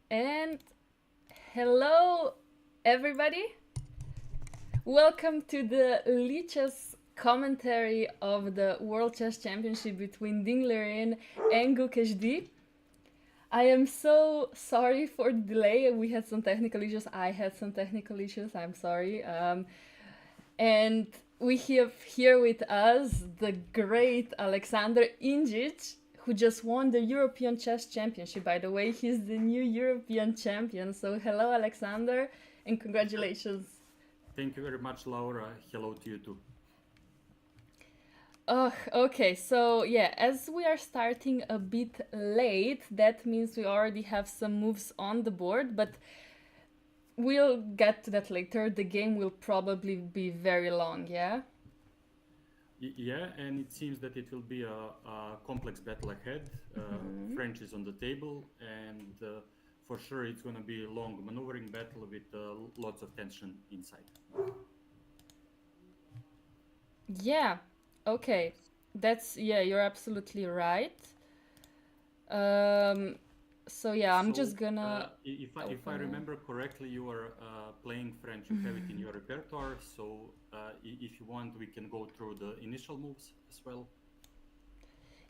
And hello, everybody. Welcome to the Lichess commentary of the World Chess Championship between Dinglerin and Gukeshdi. I am so sorry for the delay. We had some technical issues. I had some technical issues. I'm sorry. And we have here with us the great Aleksandar Inđić, who just won the European Chess Championship. By the way, he's the new European champion. So hello, Aleksandar, and congratulations. Thank you very much, Laura. Hello to you too. Oh, okay. So yeah, as we are starting a bit late, that means we already have some moves on the board, but we'll get to that later. The game will probably be very long, yeah? Yeah, and it seems that it will be a complex battle ahead. French is on the table, and for sure it's going to be a long maneuvering battle with lots of tension inside. Yeah, okay. Yeah, you're absolutely right. So yeah, I'm So, just gonna if I open it. remember correctly, you are playing French. You have it in your repertoire. So, if you want, we can go through the initial moves as well.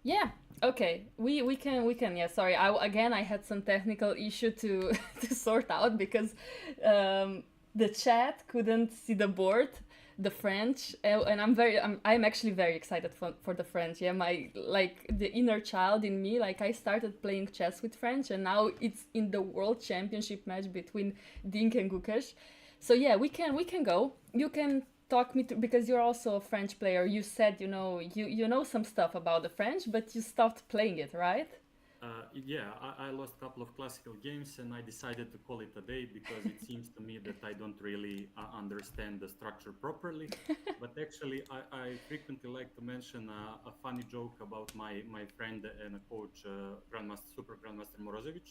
Yeah. Okay. We can. Yeah. Sorry. I had some technical issue to to sort out because um, the chat couldn't see the board, the French, and I'm actually very excited for the French. Yeah. My like the inner child in me. Like I started playing chess with French, and now it's in the World Championship match between Dink and Gukesh. So yeah, we can go. You can talk me to, because you're also a French player. You said you know some stuff about the French, but you stopped playing it, right? Yeah, I lost a couple of classical games and I decided to call it a day because it seems to me that I don't really understand the structure properly. But actually, I frequently like to mention a funny joke about my friend and a coach, Grandmaster, Super Grandmaster Morozovic,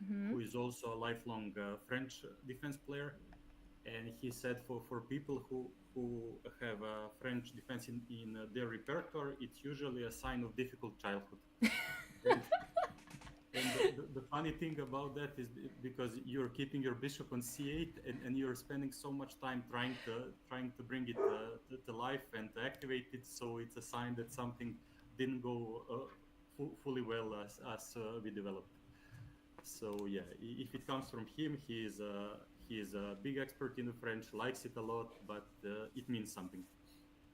Mm-hmm. who is also a lifelong French defense player. And he said for people who have French defense in their repertoire, it's usually a sign of difficult childhood. And and the funny thing about that is because you're keeping your bishop on c8 and you're spending so much time trying to bring it to life and to activate it, so it's a sign that something didn't go fully well as we developed. So yeah, if it comes from him, he is a big expert in the French, likes it a lot, but it means something.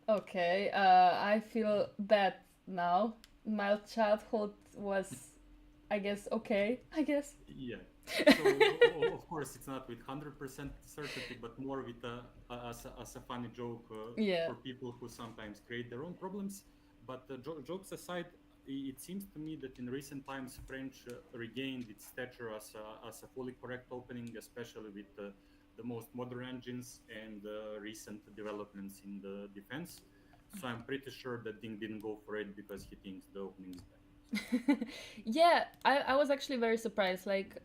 Okay. I feel bad now. My childhood was, I guess, okay. I guess. Yeah. So of course it's not with 100% certainty, but more with as a funny joke Yeah. for people who sometimes create their own problems. But jokes aside, it seems to me that in recent times French regained its stature as a fully correct opening, especially with the most modern engines and recent developments in the defense. So I'm pretty sure that Ding didn't go for it because he thinks the opening is bad. Yeah, I was actually very surprised. Like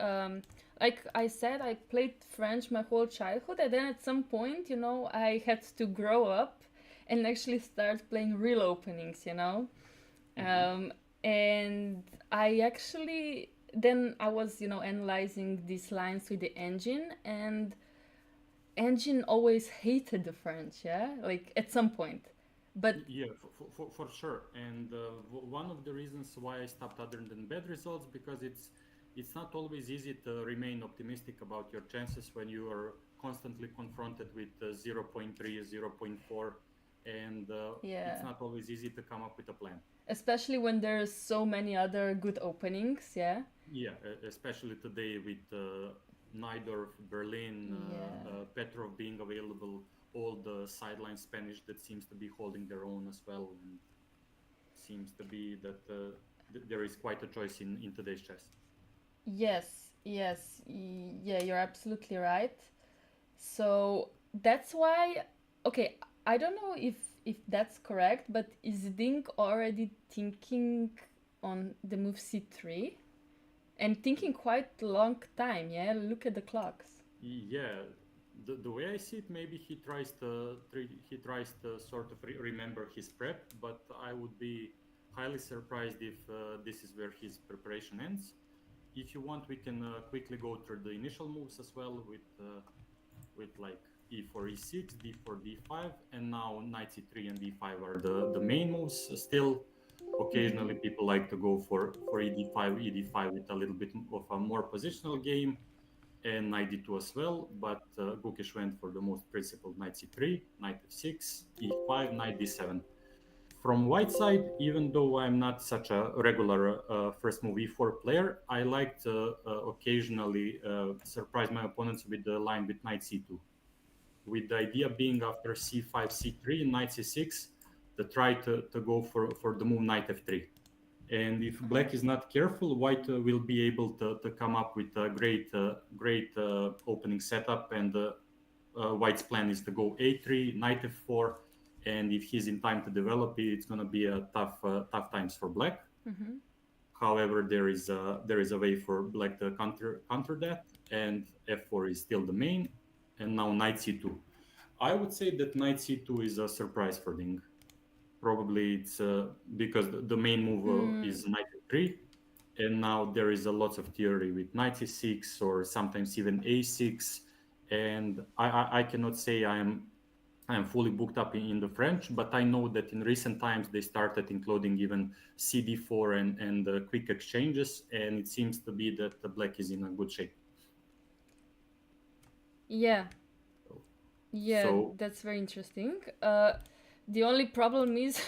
I said, I played French my whole childhood, and then at some point, I had to grow up and actually start playing real openings. Hmm. Um, and I actually then I was analyzing these lines with the engine, and engine always hated the French. Yeah, like at some point, but Yeah, for sure. And one of the reasons why I stopped other than bad results, because it's not always easy to remain optimistic about your chances when you are constantly confronted with zero point 0.3, zero point 0.4, and it's yeah, not always easy to come up with a plan. especially when there's so many other good openings. Yeah. Yeah, especially today with Najdorf, Berlin, Yeah. Petrov being available, all the sideline Spanish that seems to be holding their own as well, and seems to be that there is quite a choice in today's chess. Yes, yes, yeah, you're absolutely right. So that's why, okay, I don't know if that's correct, but is Dink already thinking on the move c3 and thinking quite a long time? Yeah, look at the clocks. Yeah, the way I see it, maybe he tries to sort of remember his prep, but I would be highly surprised if this is where his preparation ends. If you want, we can quickly go through the initial moves as well with like e4, e6, d4, d5, and now knight c3 and d5 are the main moves. Still, occasionally people like to go for ed5 with a little bit of a more positional game, and knight d2 as well. But Gukesh went for the most principled knight c3, knight f6, e5, knight d7. From white side, even though I'm not such a regular first move e4 player, I like to occasionally surprise my opponents with the line with knight c2, with the idea being after c5, c3, knight c6, to try to go for the move knight f3. And if black is not careful, white will be able to come up with a great opening setup. And white's plan is to go a3, knight f4. And if he's in time to develop it, it's going to be a tough times for black. Mm-hmm. However, there is a way for black to counter that, and f4 is still the main, and now knight c2. I would say that knight c2 is a surprise for Ding. Probably it's because the main move Mm, is knight f3, and now there is a lot of theory with knight c6 or sometimes even a6, and I cannot say I am fully booked up in the French, but I know that in recent times they started including even CD4 and quick exchanges, and it seems to be that the black is in a good shape. Yeah. Yeah, So that's very interesting. The only problem is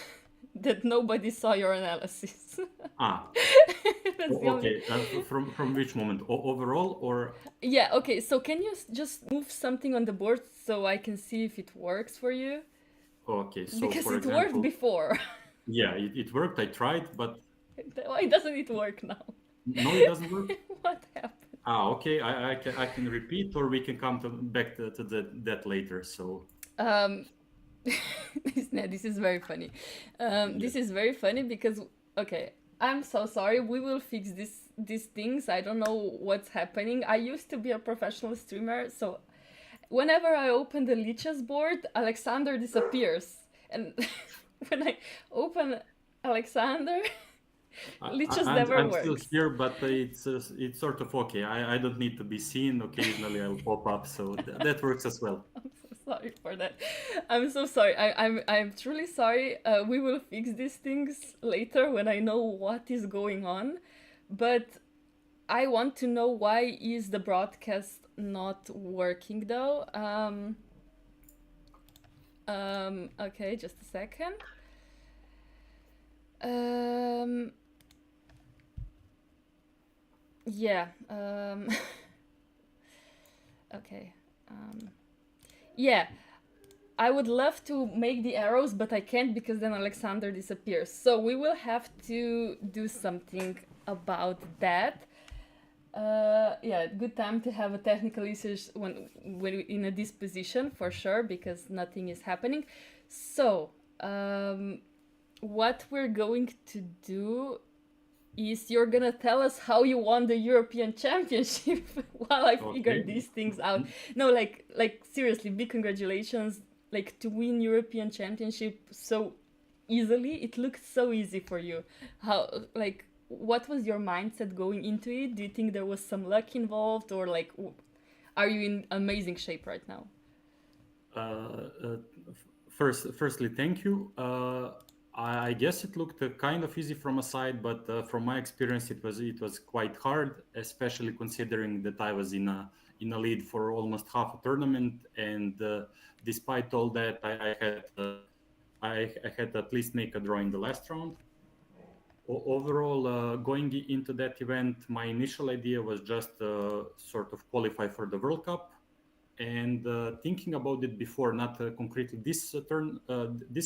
that nobody saw your analysis. ah That's the only. okay, from which moment? Overall or Yeah, okay, so can you just move something on the board so I can see if it works for you? okay? So Because for it worked example, before. yeah, it worked. I tried, but Why doesn't it work now? no, it doesn't work. What happened? Okay, I can repeat, or we can come back to that later. So Um, this is very funny. yeah. This is very funny because okay, I'm so sorry. We will fix these things. I don't know what's happening. I used to be a professional streamer, so whenever I open the Lichess board, Alexander disappears, and when I open Alexander, Lichess never I'm still works. here, but it's sort of okay. I don't need to be seen. Occasionally, I'll pop up, so that works as well. I'm so sorry for that. I'm so sorry. I'm truly sorry. We will fix these things later when I know what is going on. But I want to know why is the broadcast not working though. Okay, just a second. Um, yeah. Okay. Yeah. I would love to make the arrows, but I can't because then Alexander disappears. So we will have to do something about that. Yeah, good time to have a technical issues when in a disposition for sure because nothing is happening. So what we're going to do is you're gonna tell us how you won the European Championship while I figure Okay. these things out. No, like seriously, big congratulations! Like to win European Championship so easily, it looked so easy for you. How like what was your mindset going into it? Do you think there was some luck involved, or like are you in amazing shape right now? Firstly, thank you. I guess it looked kind of easy from a side, but from my experience, it was quite hard, especially considering that I was in a lead for almost half a tournament, and despite all that, I had to at least make a draw in the last round. Overall, going into that event, my initial idea was just sort of qualify for the World Cup, and thinking about it before, not concretely this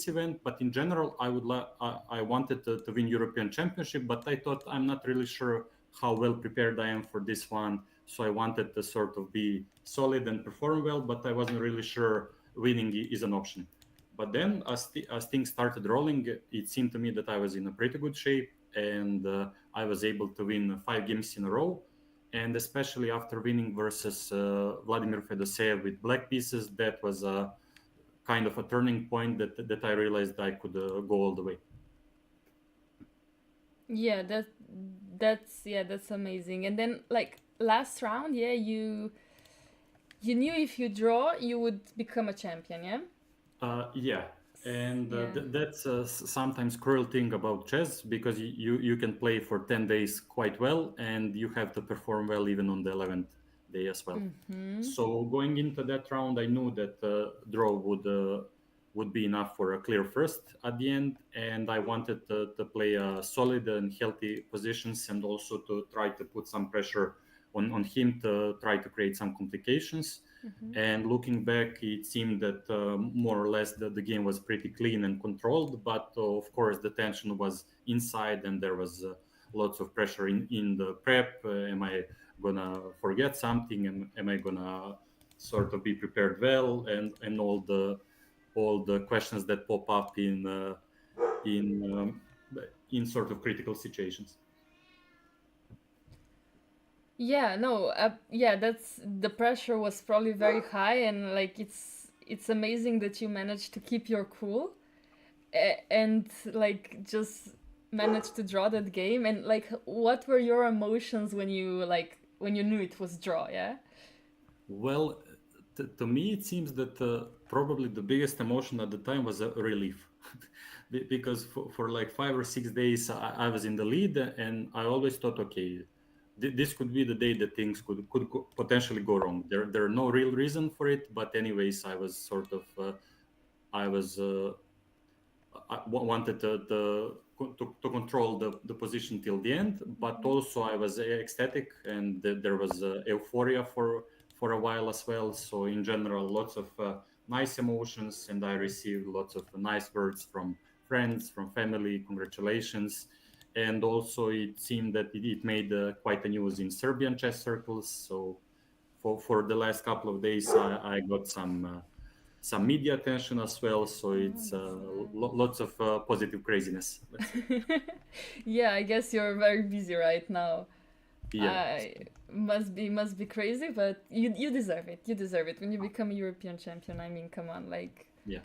event, but in general, I wanted to win European Championship, but I thought I'm not really sure how well prepared I am for this one, so I wanted to sort of be solid and perform well, but I wasn't really sure winning is an option. But then, as things started rolling, it seemed to me that I was in a pretty good shape, and I was able to win 5 games in a row. And especially after winning versus Vladimir Fedoseev with black pieces, that was a kind of a turning point that I realized I could go all the way. Yeah, that's amazing. And then like last round, yeah, you knew if you draw, you would become a champion, yeah? Yeah, and Yeah. that's sometimes cruel thing about chess, because you can play for 10 days quite well, and you have to perform well even on the 11th day as well. Mm-hmm. So going into that round, I knew that draw would be enough for a clear first at the end, and I wanted to play solid and healthy positions, and also to try to put some pressure on him to try to create some complications. Mm-hmm. And looking back, it seemed that more or less the game was pretty clean and controlled, but of course the tension was inside, and there was lots of pressure in the prep. Am I gonna forget something? Am I gonna sort of be prepared well? And all the questions that pop up in in sort of critical situations. Yeah, no, yeah, that's the pressure was probably very high, and like it's amazing that you managed to keep your cool and like just managed to draw that game, and like, what were your emotions when you knew it was draw? Yeah. Well, to me, it seems that probably the biggest emotion at the time was a relief. Because for like 5 or 6 days, I was in the lead, and I always thought, okay, this could be the day that things could potentially go wrong. There are no real reason for it, but anyways, I was sort of I was wanted to control the position till the end, but also I was ecstatic, and there was euphoria for a while as well. So in general, lots of nice emotions, and I received lots of nice words from friends, from family, congratulations. And also it seemed that it made quite a news in Serbian chess circles. So for the last couple of days, I got some media attention as well. So it's That's nice. lots of positive craziness, let's say. Yeah, I guess you're very busy right now. Yeah. I must be crazy, but you deserve it. You deserve it when you become a European champion. I mean, come on, like Yeah.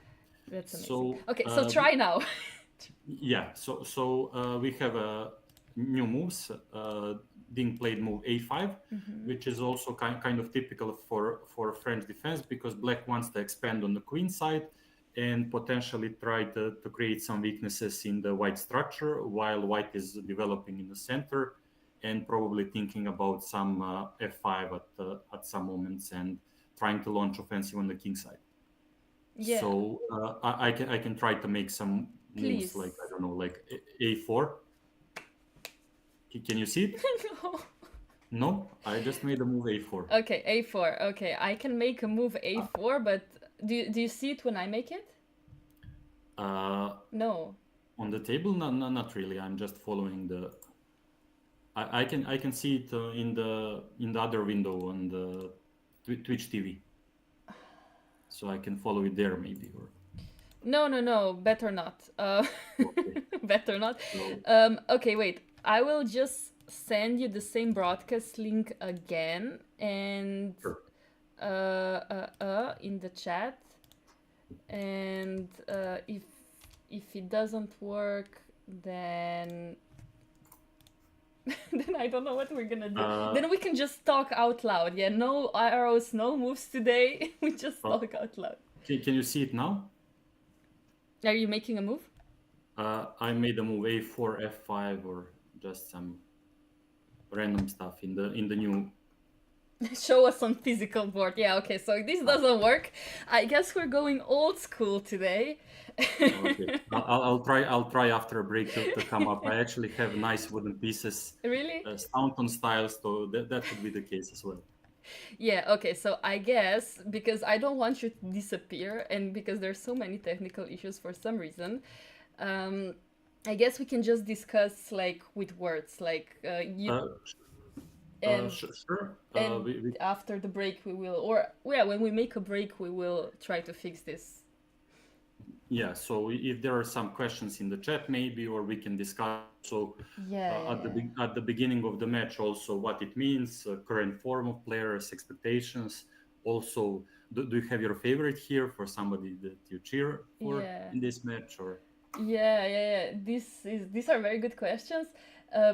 that's amazing. So Okay, so try now. yeah. So we have new moves. Ding played move a5, which is also kind of typical for French defense, because black wants to expand on the queen side and potentially try to create some weaknesses in the white structure, while white is developing in the center and probably thinking about some f5 at some moments and trying to launch offensive on the king side. Yeah, So I can try to make some moves please. like, I don't know, like a4. Can you see it? No. No, I just made a move a4. Okay, a4. Okay, I can make a move Uh, a4, but do you see it when I make it? uh, No. on the table, no, no, not really. I'm just following the. I can see it in the other window on the Twitch TV, so I can follow it there maybe. Or No, no, no. Better not. okay, Better not. so Okay, wait. I will just send you the same broadcast link again and sure. in the chat. And if it doesn't work, then then I don't know what we're gonna do. Uh, Then we can just talk out loud. Yeah, no arrows, no moves today. We just uh, talk out loud. can you see it now? Are you making a move? I made a move a4, f5, or just some random stuff in the new. Show us on physical board. Yeah, okay, so this Ah, doesn't work. I guess we're going old school today. okay, I'll try after a break to come up. I actually have nice wooden pieces, Really? Staunton style, so that could be the case as well. Yeah, okay, so I guess because I don't want you to disappear and because there's so many technical issues for some reason, um, I guess we can just discuss like with words, like you Uh, and sure. and after the break we will, or yeah, when we make a break we will try to fix this. Yeah. So if there are some questions in the chat, maybe, or we can discuss. So Yeah, yeah, at the yeah. at the beginning of the match, also what it means, current form of players, expectations. Also, do you have your favorite here for somebody that you cheer for Yeah. in this match, or? Yeah, yeah, yeah. These are very good questions,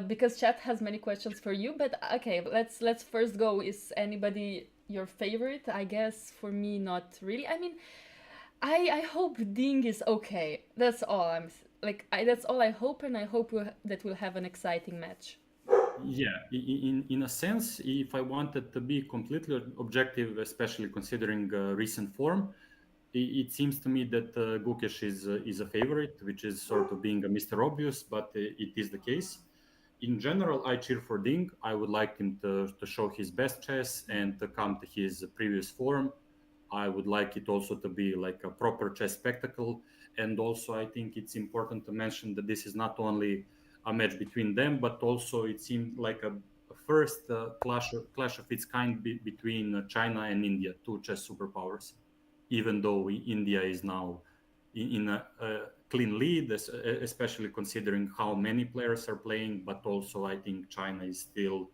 because chat has many questions for you. But okay, let's first go. Is anybody your favorite? I guess for me, not really. I mean, I hope Ding is okay. That's all like. That's all I hope, and I hope that we'll have an exciting match. Yeah, in a sense, if I wanted to be completely objective, especially considering recent form, it seems to me that Gukesh is a favorite, which is sort of being a Mr. Obvious, but it is the case. In general, I cheer for Ding. I would like him to show his best chess and to come to his previous form. I would like it also to be like a proper chess spectacle. And also, I think it's important to mention that this is not only a match between them, but also it seemed like a first clash of its kind between China and India, two chess superpowers. Even though India is now in a clean lead, especially considering how many players are playing, but also I think China is still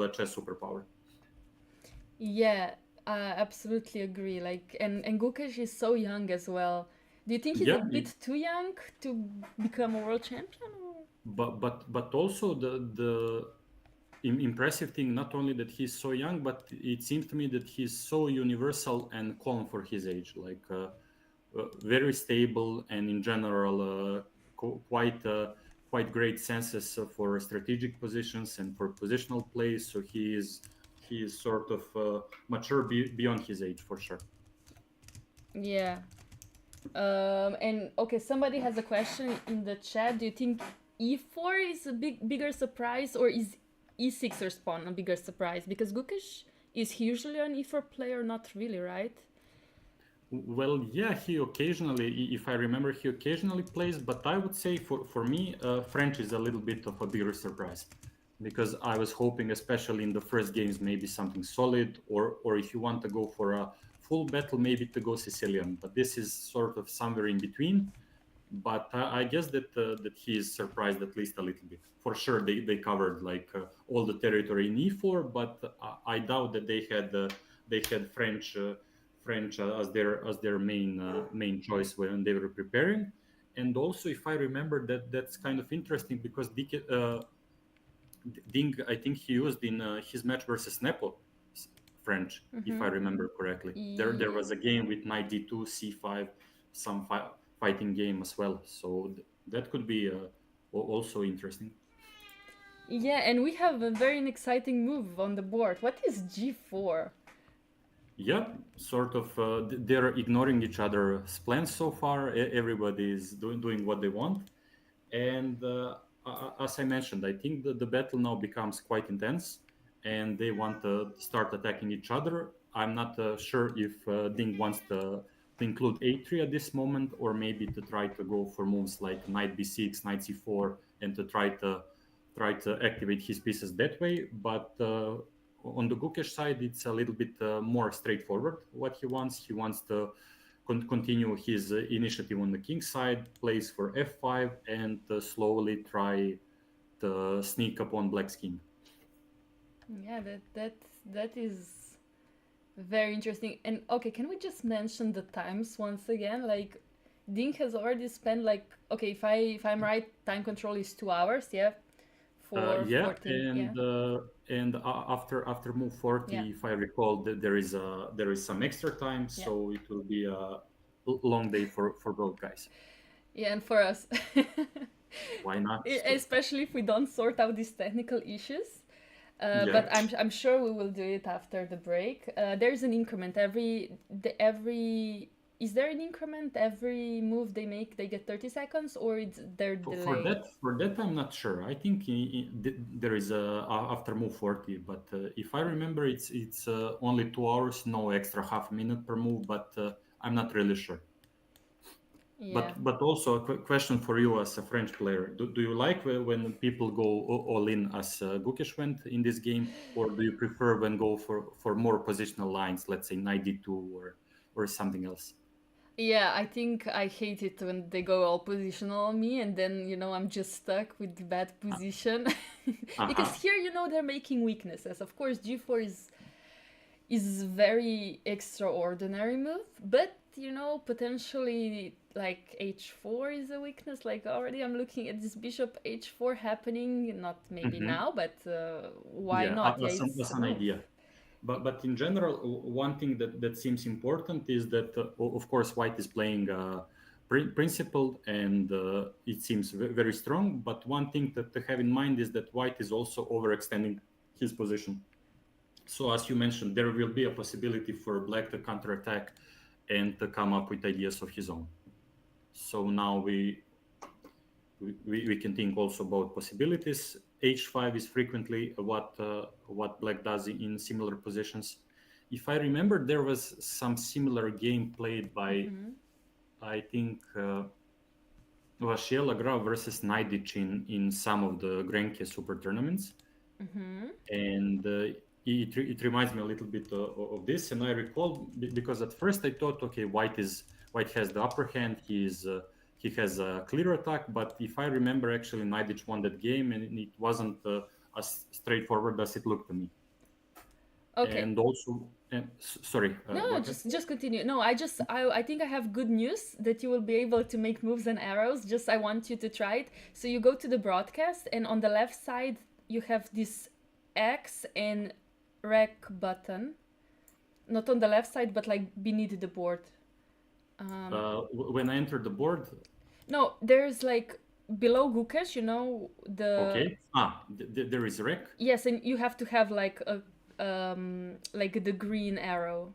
a chess superpower. Yeah, I absolutely agree. Like, and Gukesh is so young as well. Do you think he's a Yeah, bit too young to become a world champion? but also the impressive thing, not only that he's so young, but it seems to me that he's so universal and calm for his age, like very stable, and in general quite great senses for strategic positions and for positional plays. So he is sort of mature beyond his age for sure. Yeah. And okay, somebody has a question in the chat. Do you think e4 is a bigger surprise, or is e6 or spawn a bigger surprise? Because Gukesh, is he usually an e4 player? Not really, right? Well, yeah, he occasionally, if I remember, he occasionally plays, but I would say for me, French is a little bit of a bigger surprise, because I was hoping, especially in the first games, maybe something solid, or if you want to go for a full battle, maybe to go Sicilian. But this is sort of somewhere in between. But I guess that he is surprised at least a little bit. For sure, they covered like all the territory in e4, but I doubt that they had French as their main choice when they were preparing. And also, if I remember, that's kind of interesting, because Ding, I think he used in his match versus Nepo French, if I remember correctly. There Yeah. was a game with knight d2, c5, some fighting game as well. So that could be also interesting. Yeah, and we have a very exciting move on the board. What is g4? Yeah, sort of. They're ignoring each other's plans so far. Everybody is doing what they want. And as I mentioned, I think that the battle now becomes quite intense, and they want to start attacking each other. I'm not sure if Ding wants to include a3 at this moment, or maybe to try to go for moves like knight b6, knight c4, and to try to activate his pieces that way. But on the Gukesh side, it's a little bit more straightforward what he wants. He wants to continue his initiative on the king side, plays for f5, and slowly try to sneak upon black's king. Yeah, that is very interesting. And okay, can we just mention the times once again? Like, Ding has already spent like, okay, if I'm right, time control is 2 hours. Yeah, for Yeah, 14. Yeah, and after move 40, yeah, if I recall, that there is some extra time, yeah, so it will be a long day for both guys. yeah. And for us, Why not? especially if we don't sort out these technical issues. But Yeah. I'm sure we will do it after the break. There's an increment every. Is there an increment every move they make? They get 30 seconds, or it's their For, for delay? that, for that, I'm not sure. I think there is after move 40, but if I remember, it's only 2 hours, no extra half minute per move. But I'm not really sure. Yeah. But also a question for you as a French player: Do you like when people go all in as Gukesh went in this game, or do you prefer when go for more positional lines, let's say knight d2 or something else? Yeah, I think I hate it when they go all positional on me, and then I'm just stuck with the bad position. Because Uh-huh. here they're making weaknesses. Of course, g4 is very extraordinary move, but potentially like h4 is a weakness. Like already I'm looking at this bishop h4 happening, not maybe Hmm. now, but why Yeah, not? Yeah, as it's a an move. idea. But in general, one thing that seems important is that, of course, White is playing principled, and it seems very strong. But one thing to have in mind is that White is also overextending his position. So as you mentioned, there will be a possibility for Black to counterattack and to come up with ideas of his own. So now we can think also about possibilities. H5 is frequently what Black does in similar positions. If I remember, there was some similar game played by, I think, Vachier Lagrave versus Najdic in some of the Grenke Super tournaments. And it reminds me a little bit of this. And I recall, because at first I thought, okay, White has the upper hand. He has a clear attack. But if I remember, actually, Najdic won that game, and it wasn't as straightforward as it looked to me. Okay. And also, sorry, No, go ahead. just continue. No, I think I have good news that you will be able to make moves and arrows. Just I want you to try it. So you go to the broadcast, and on the left side you have this X and rec button. Not on the left side, but like beneath the board. When I enter the board, No, there's like below Gukesh, the okay. There is rec. yes, and you have to have like a like the green arrow.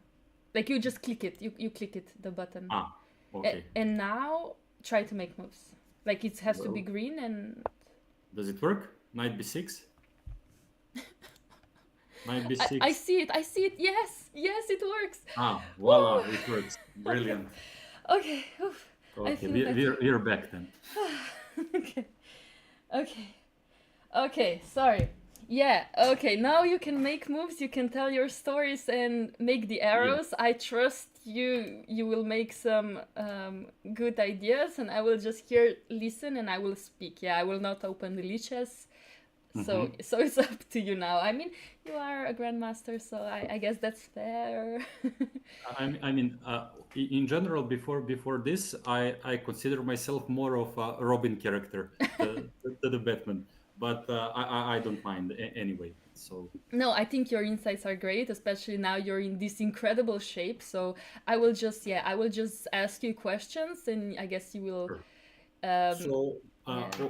Like you just click it. You click it, the button. Okay. And now try to make moves. Like it has to be Well, green and does it work? Knight b6. Knight b6. I see it. I see it. Yes. Yes, it works. Voila, it works. Brilliant. Okay. Oof. I Okay, feel we're back then. okay. Okay. Okay, sorry. Yeah, okay, now you can make moves, you can tell your stories and make the arrows. I trust you will make some good ideas, and I will just here listen and I will speak. Yeah, I will not open the Lichess. So it's up to you now. I mean, you are a grandmaster, so I guess that's fair. I mean, in general, before this, I consider myself more of a Robin character, the Batman, but I don't mind anyway. So No, I think your insights are great, especially now you're in this incredible shape. So I will just ask you questions, and I guess you will. sure. So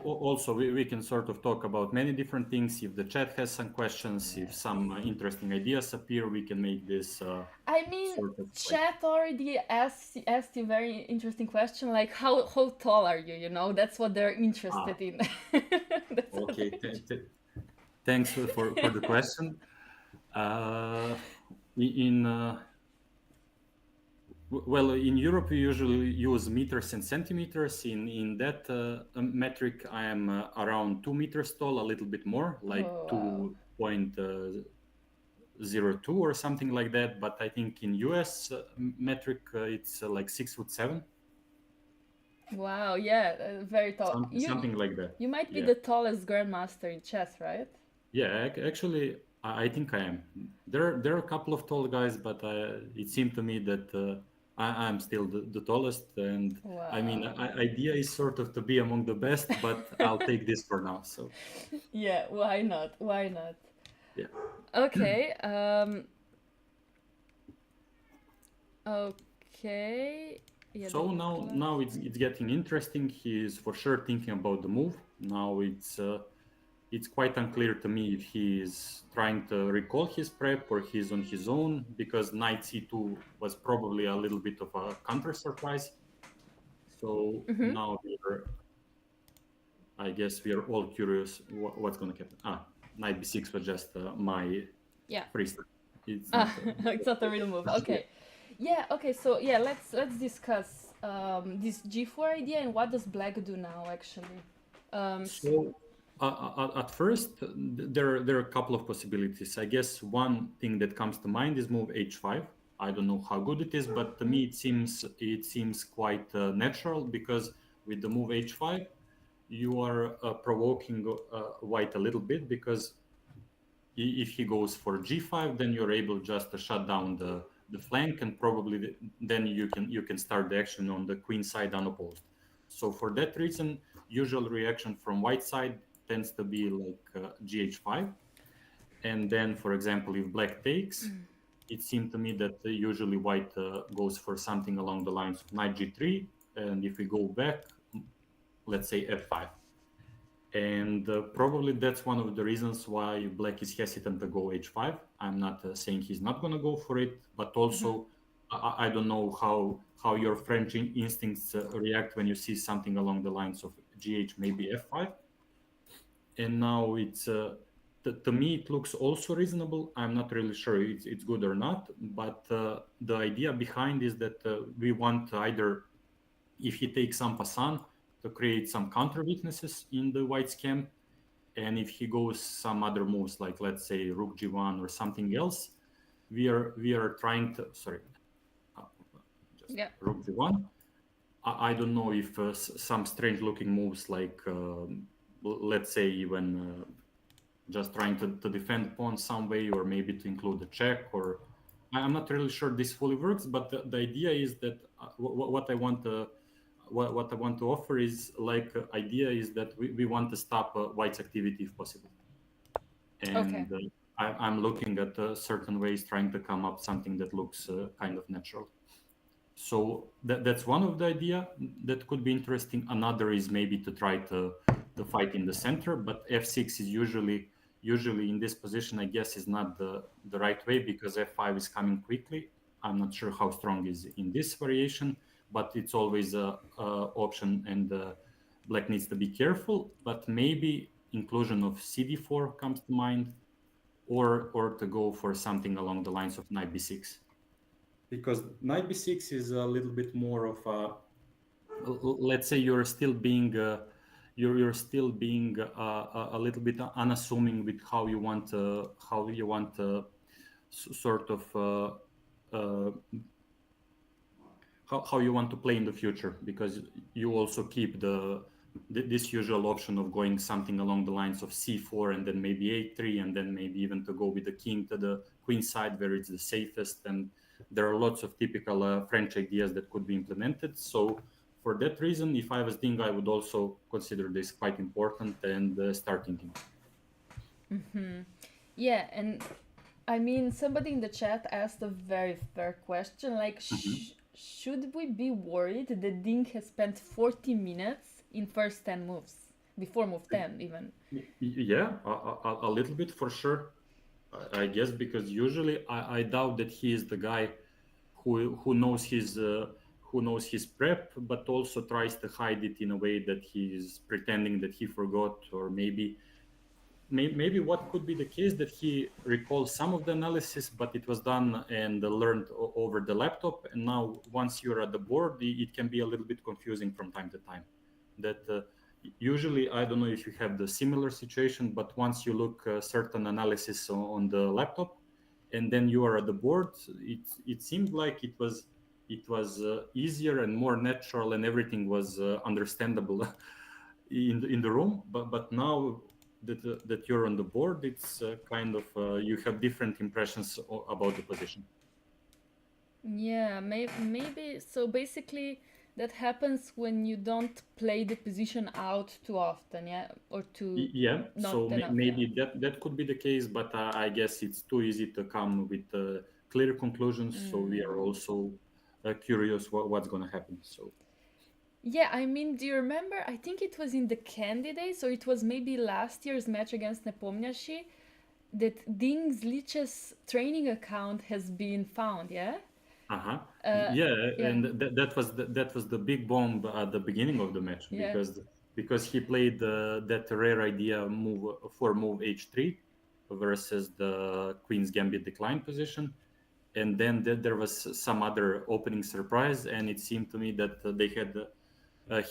also we can sort of talk about many different things. If the chat has some questions, if some interesting ideas appear, we can make this I mean, sort of like chat already asked you very interesting question, like how tall are you? That's what they're interested in. That's what okay. they're Thanks for the question. In Well, in Europe, we usually use meters and centimeters. In that metric, I am around 2 meters tall, a little bit more, like Oh, wow. 2.02 or something like that. But I think in US metric, it's like 6'7", Wow, yeah, very tall. something like that. You might be Yeah, the tallest grandmaster in chess, right? yeah. Actually, I think I am. There are a couple of tall guys, but it seemed to me that I'm still the tallest. And I mean, Wow. idea is sort of to be among the best, but I'll take this for now. So Yeah, why not? Why not? yeah. Okay. Okay. Yeah, So now it's getting interesting. He is for sure thinking about the move. Now it's quite unclear to me if he is trying to recall his prep or he's on his own, because knight c2 was probably a little bit of a counter surprise. So now I guess we are all curious what's going to happen. Knight b6 was just my yeah. freestyle. It's not. It's not a real move. Okay. Yeah. Okay. So yeah, let's discuss this g4 idea and what does black do now actually. So at first, there are a couple of possibilities. I guess one thing that comes to mind is move h5. I don't know how good it is, but to me it seems quite natural, because with the move h5, you are provoking white a little bit, because if he goes for g5, then you're able just to shut down the flank, and probably then you can start the action on the queen side unopposed. So for that reason, usual reaction from white side tends to be like gh5. And then, for example, if black takes, it seemed to me that usually white goes for something along the lines of knight g3, and if we go back, let's say f5. And probably that's one of the reasons why black is hesitant to go h5. I'm not saying he's not going to go for it, but also I don't know how your French instincts react when you see something along the lines of gh, maybe f5. And now it's to me it looks also reasonable. I'm not really sure it's good or not, but the idea behind is that we want either, if he takes some passant, to create some counter weaknesses in the white's camp, and if he goes some other moves, like let's say rook g1 or something else, we are trying to just Yeah. rook g1. I don't know if some strange looking moves like let's say even just trying to defend pawn some way, or maybe to include a check, or I'm not really sure this fully works. But the idea is that what I want to what I want to offer is like idea is that we want to stop white's activity if possible, Okay. and I'm looking at certain ways trying to come up something that looks kind of natural. So that's one of the idea that could be interesting. Another is maybe to try to fight in the center, but f6 is usually in this position, I guess, is not the right way, because f5 is coming quickly. I'm not sure how strong is in this variation, but it's always a option, and black needs to be careful. But maybe inclusion of cd4 comes to mind, or to go for something along the lines of knight b6, because knight b6 is a little bit more of a, let's say you're still being you're still being a little bit unassuming with how you want to sort of uh, how you want to play in the future, because you also keep this usual option of going something along the lines of c4 and then maybe a3, and then maybe even to go with the king to the queen side where it's the safest. And there are lots of typical French ideas that could be implemented. So for that reason, if I was Ding, I would also consider this quite important and start thinking. Yeah, and I mean, somebody in the chat asked a very fair question. Like, Mhm. should we be worried that Ding has spent 40 minutes in first 10 moves? Before move 10, even. Yeah, a little bit for sure. I guess, because usually I doubt that he is the guy who knows his prep, but also tries to hide it in a way that he's pretending that he forgot, or maybe what could be the case that he recalls some of the analysis, but it was done and learned over the laptop, and now once you're at the board, it can be a little bit confusing from time to time. That usually, I don't know if you have the similar situation, but once you look certain analysis on the laptop, and then you are at the board, it seemed like it was easier and more natural, and everything was understandable in the room. But now that you're on the board, it's kind of you have different impressions about the position. Yeah, maybe. So basically, that happens when you don't play the position out too often, yeah? Or too Yeah, not so enough, yeah. maybe that could be the case, but I guess it's too easy to come with clear conclusions. So we are also curious what's going to happen. So Yeah, I mean, do you remember? I think it was in the candidates, or it was maybe last year's match against Nepomniachtchi, that Ding's Lichess training account has been found, yeah? uh-huh. Uh, Yeah, yeah, and that was the big bomb at the beginning of the match, yeah. because he played that rare idea move for move h3 versus the queen's gambit decline position, and then there was some other opening surprise, and it seemed to me that they had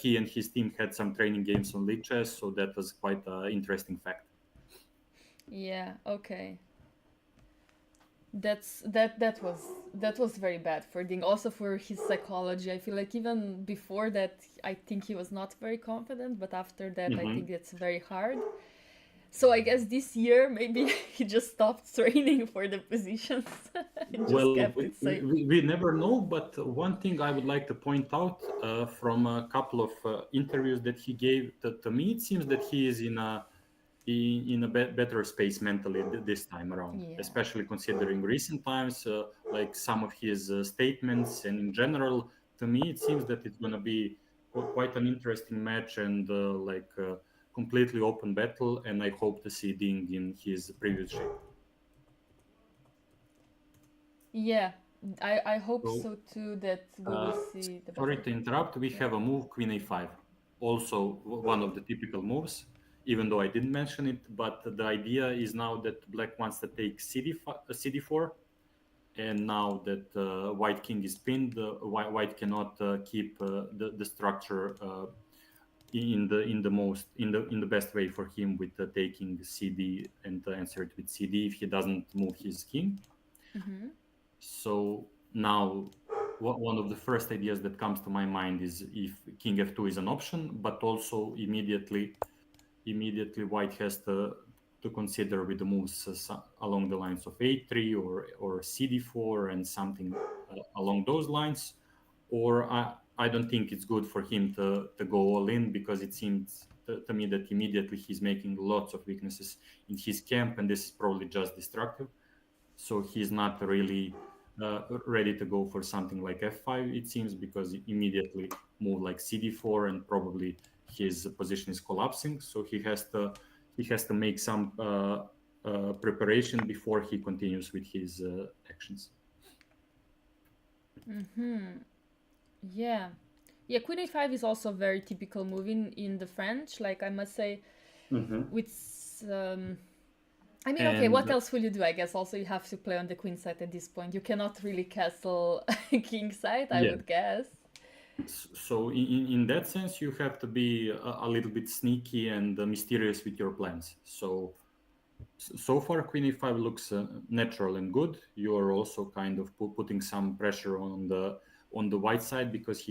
he and his team had some training games on Lichess, so that was quite an interesting fact. Yeah, okay. That was very bad for Ding. Also for his psychology. I feel like even before that, I think he was not very confident, but after that, I think Mhm. it's very hard. So I guess this year maybe he just stopped training for the positions and just Well, kept it safe. we never know, but one thing I would like to point out from a couple of interviews that he gave, to me, it seems that he is in a better space mentally this time around, Yeah. especially considering recent times, like some of his statements, and in general, to me, it seems that it's going to be quite an interesting match, and completely open battle, and I hope to see Ding in his previous shape. Yeah. I hope So so too that we will Uh, see the sorry better. to interrupt. We Yeah. have a move Queen A5, also one of the typical moves, even though I didn't mention it. But the idea is now that Black wants to take CD4, and now that White King is pinned, White cannot keep the structure in the best way for him, with taking CD and answer it with CD if he doesn't move his king. Mm-hmm. So now, one of the first ideas that comes to my mind is if King F2 is an option, but also immediately White has to to consider with the moves along the lines of a3 or cd4 and something along those lines, or I don't think it's good for him to go all in, because it seems to me that immediately he's making lots of weaknesses in his camp, and this is probably just destructive. So he's not really ready to go for something like f5, it seems, because immediately move like cd4 and probably his position is collapsing. So he has to make some preparation before he continues with his actions. Yeah. Yeah, queen a5 is also a very typical move in the French. Like, I must say, with I mean, okay, what And else will you do? I guess also you have to play on the queen side at this point. You cannot really castle king side, I yeah, would guess. so in that sense, you have to be a little bit sneaky and mysterious with your plans. So far, queen e5 looks natural and good. You are also kind of putting some pressure on the white side, because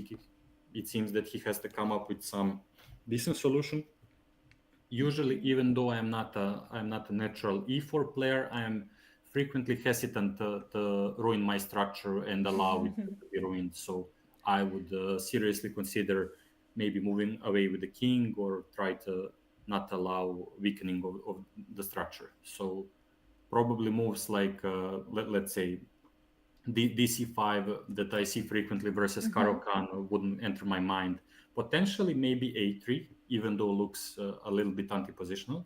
it seems that he has to come up with some decent solution. Usually, even though I'm not a natural e4 player, I am frequently hesitant to ruin my structure and allow it to be ruined. So I would seriously consider maybe moving away with the king, or try to not allow weakening of the structure. So probably moves like let's say dc5 that I see frequently versus Caro-Kann wouldn't enter my mind. Potentially maybe a3, even though looks a little bit anti-positional.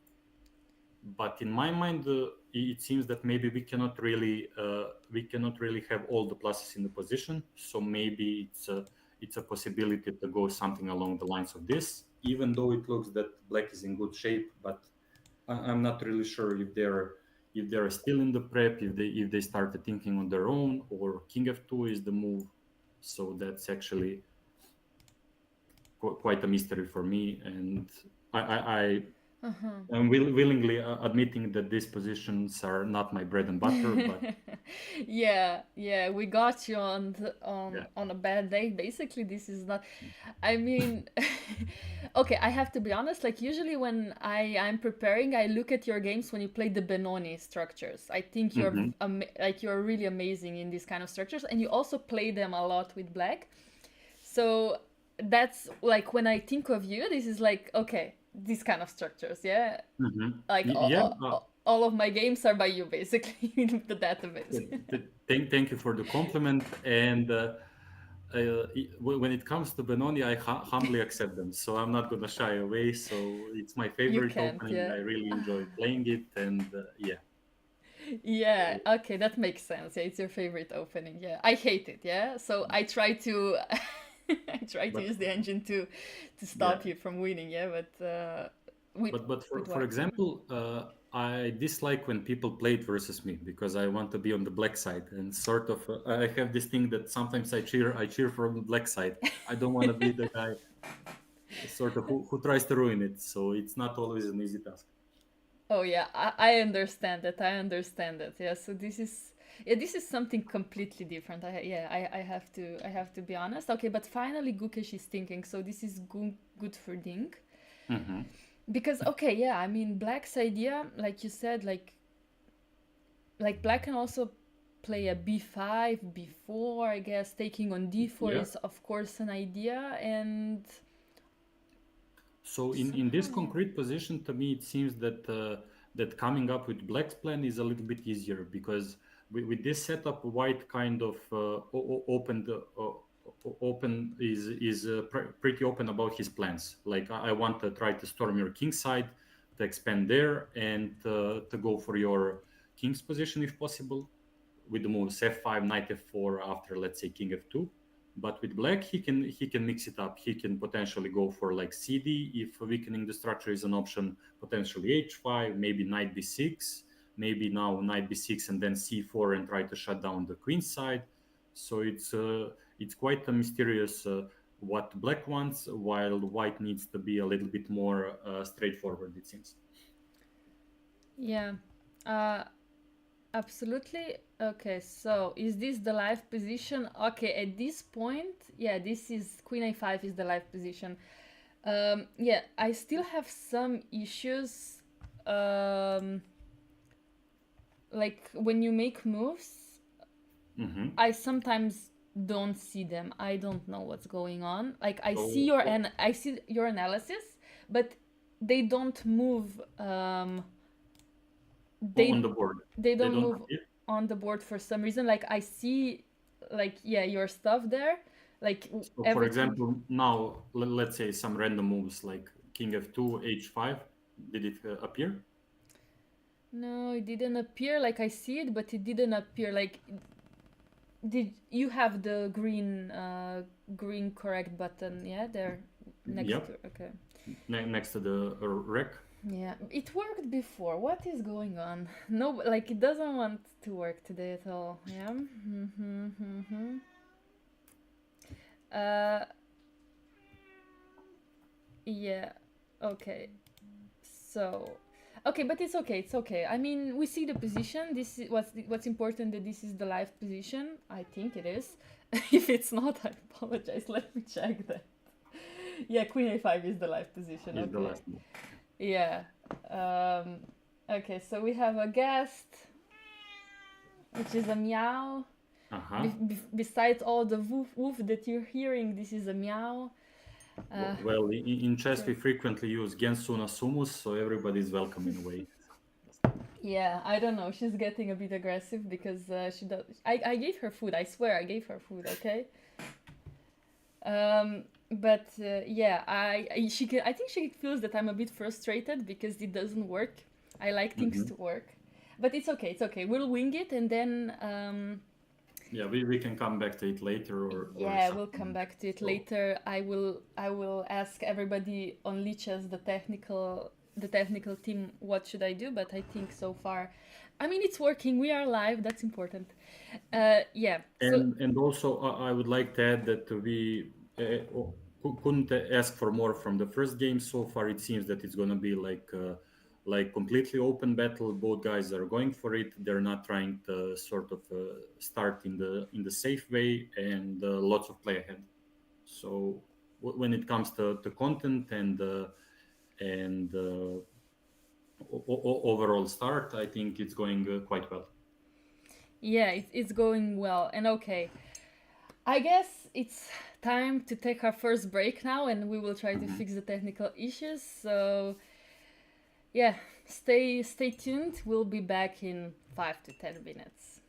But in my mind, it seems that maybe we cannot really have all the pluses in the position. So maybe it's a possibility to go something along the lines of this, even though it looks that black is in good shape. But I'm not really sure if they're still in the prep, if they started thinking on their own, or king f2 is the move. So that's actually quite a mystery for me, and I'm willingly admitting that these positions are not my bread and butter, but Yeah, yeah, we got you yeah. on a bad day. Basically, this is not. I mean, okay, I have to be honest. Like, usually when I'm preparing, I look at your games when you play the Benoni structures. I think you're Mhm. like you're really amazing in these kind of structures, and you also play them a lot with black. So that's like when I think of you, this is like, okay, these kind of structures, yeah. Mhm. Like Yeah. all of my games are by you, basically, in the database. Thank you for the compliment. And when it comes to Benoni, I humbly accept them. So I'm not going to shy away. So it's my You favorite can't, opening. yeah. I really enjoy playing it. And yeah. Yeah, okay, that makes sense. Yeah, it's your favorite opening. Yeah, I hate it. Yeah, so I try to, I try to But use the engine to yeah. stop you from winning. Yeah, but with But with for white. example, I dislike when people play it versus me, because I want to be on the black side, and sort of I have this thing that sometimes I cheer from the black side. I don't want to be the guy sort of who tries to ruin it. So it's not always an easy task. Oh yeah, I understand that. I understand that. Yeah, so this is, yeah, this is something completely different. I have to be honest. Okay, but finally Gukesh is thinking. So this is good for Dink. Hmm. Because okay, yeah, I mean black's idea, like you said, like black can also play a b5, b4, I guess. Taking on d4 Yeah. is of course an idea, and So in this somehow, yeah. concrete position, to me, it seems that that coming up with black's plan is a little bit easier, because with this setup, white kind of opened. Open is pretty open about his plans. Like, I want to try to storm your king side, to expand there, and to go for your king's position if possible, with the moves f5, knight f4 after, let's say, king f2. But with black, he can mix it up. He can potentially go for like cd if weakening the structure is an option. Potentially h5, maybe knight b6, maybe now knight b6 and then c4 and try to shut down the queen side. So it's quite a mysterious what black wants, while white needs to be a little bit more straightforward, it seems. Yeah, uh, absolutely. Okay, so is this the live position? Okay, at this point, yeah, this is queen a5 is the live position. Yeah, I still have some issues like when you make moves, I sometimes don't see them. I don't know what's going on. Like I see I see your analysis, but they don't move. On the board. They don't move appear? on the board for some reason. Like I see, like yeah, your stuff there. Like So for example, now let's say some random moves like king f2, h5. Did it appear? No, it didn't appear. Like I see it, but it didn't appear. Like did you have the green correct button? Yeah, there next Yep. to okay. Next to the rec. Yeah, it worked before. What is going on? No, like it doesn't want to work today at all. Yeah. Yeah. Okay. So, okay, but it's okay. It's okay. I mean, we see the position. This is what's important. That this is the live position. I think it is. If it's not, I apologize. Let me check that. Yeah, Queen A5 is the live position. Is okay. the last move. Yeah. Okay, so we have a guest, which is a meow. Besides all the woof woof that you're hearing, this is a meow. Well, in chess we frequently use Gensuna Sumus, so everybody's welcome in a way. Yeah, I don't know. She's getting a bit aggressive because she does. I gave her food. I swear, I gave her food. Okay. But yeah, I think she feels that I'm a bit frustrated because it doesn't work. I like things to work, but it's okay. It's okay. We'll wing it, and then. Yeah, we can come back to it later, we'll come back to it later. I will ask everybody on Lichess, the technical team, what should I do. But I think so far, I mean, it's working. We are live. That's important. Yeah. And also, I would like to add that we couldn't ask for more from the first game. So far, it seems that it's going to be like completely open battle. Both guys are going for it. They're not trying to sort of start in the safe way, and lots of play ahead. So when it comes to content and overall start, I think it's going quite well. Yeah, it's going well. And okay, I guess it's time to take our first break now, and we will try to fix the technical issues. So yeah, stay tuned. We'll be back in 5 to 10 minutes.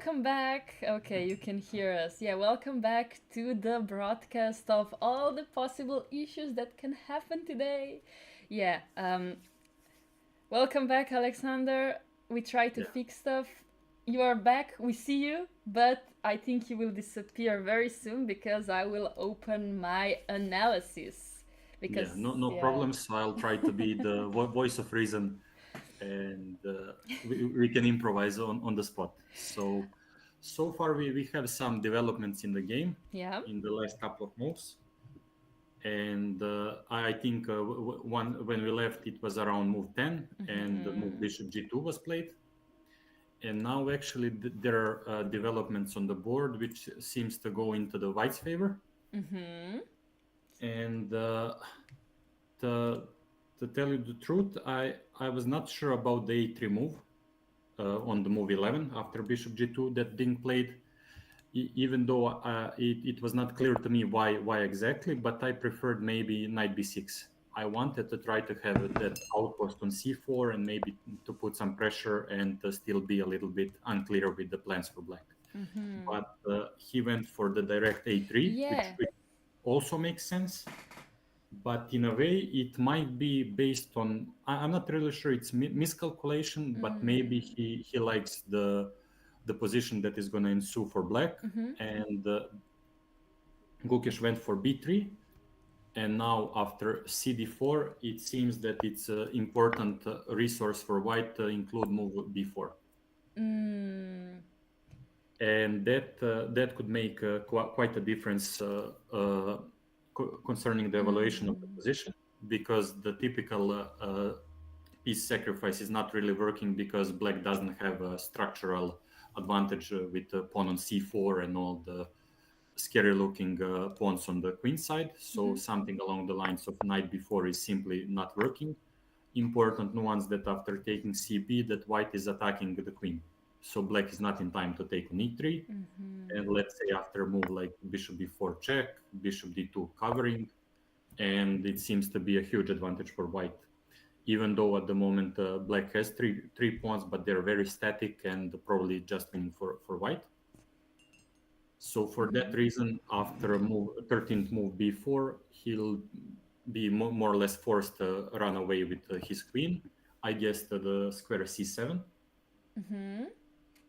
Welcome back. Okay, you can hear us. Yeah, welcome back to the broadcast of all the possible issues that can happen today. Yeah, welcome back, Aleksandar. We try to fix stuff. You are back. We see you, but I think you will disappear very soon because I will open my analysis. Because no problems. I'll try to be the voice of reason, and we can improvise on the spot. So far we have some developments in the game Yeah. in the last couple of moves, and I think when we left it was around move 10, and the move bishop g2 was played, and now actually there are developments on the board which seems to go into the white's favor. And to tell you the truth, I was not sure about the a3 move on the move 11 after bishop g2 that being played, even though it was not clear to me why exactly, but I preferred maybe knight b6. I wanted to try to have that outpost on c4 and maybe to put some pressure and to still be a little bit unclear with the plans for black. But he went for the direct a3, which also makes sense. But in a way, it might be based on, I'm not really sure it's miscalculation, but maybe he likes the position that is going to ensue for black. And Gukesh went for b3. And now after cd4, it seems that it's an important resource for white to include move b4. And that could make quite a difference concerning the evaluation of the position, because the typical piece sacrifice is not really working because black doesn't have a structural advantage with the pawn on c4 and all the scary looking pawns on the queen side. So something along the lines of knight b4 is simply not working. Important nuance that after taking cb, that white is attacking the queen. So black is not in time to take on e3. And let's say after a move like bishop b4 check, bishop d2 covering, and it seems to be a huge advantage for white. Even though at the moment black has three pawns, but they're very static and probably just winning for white. So for that reason, after a move, 13th move b4, he'll be more or less forced to run away with his queen, I guess, to the square c7.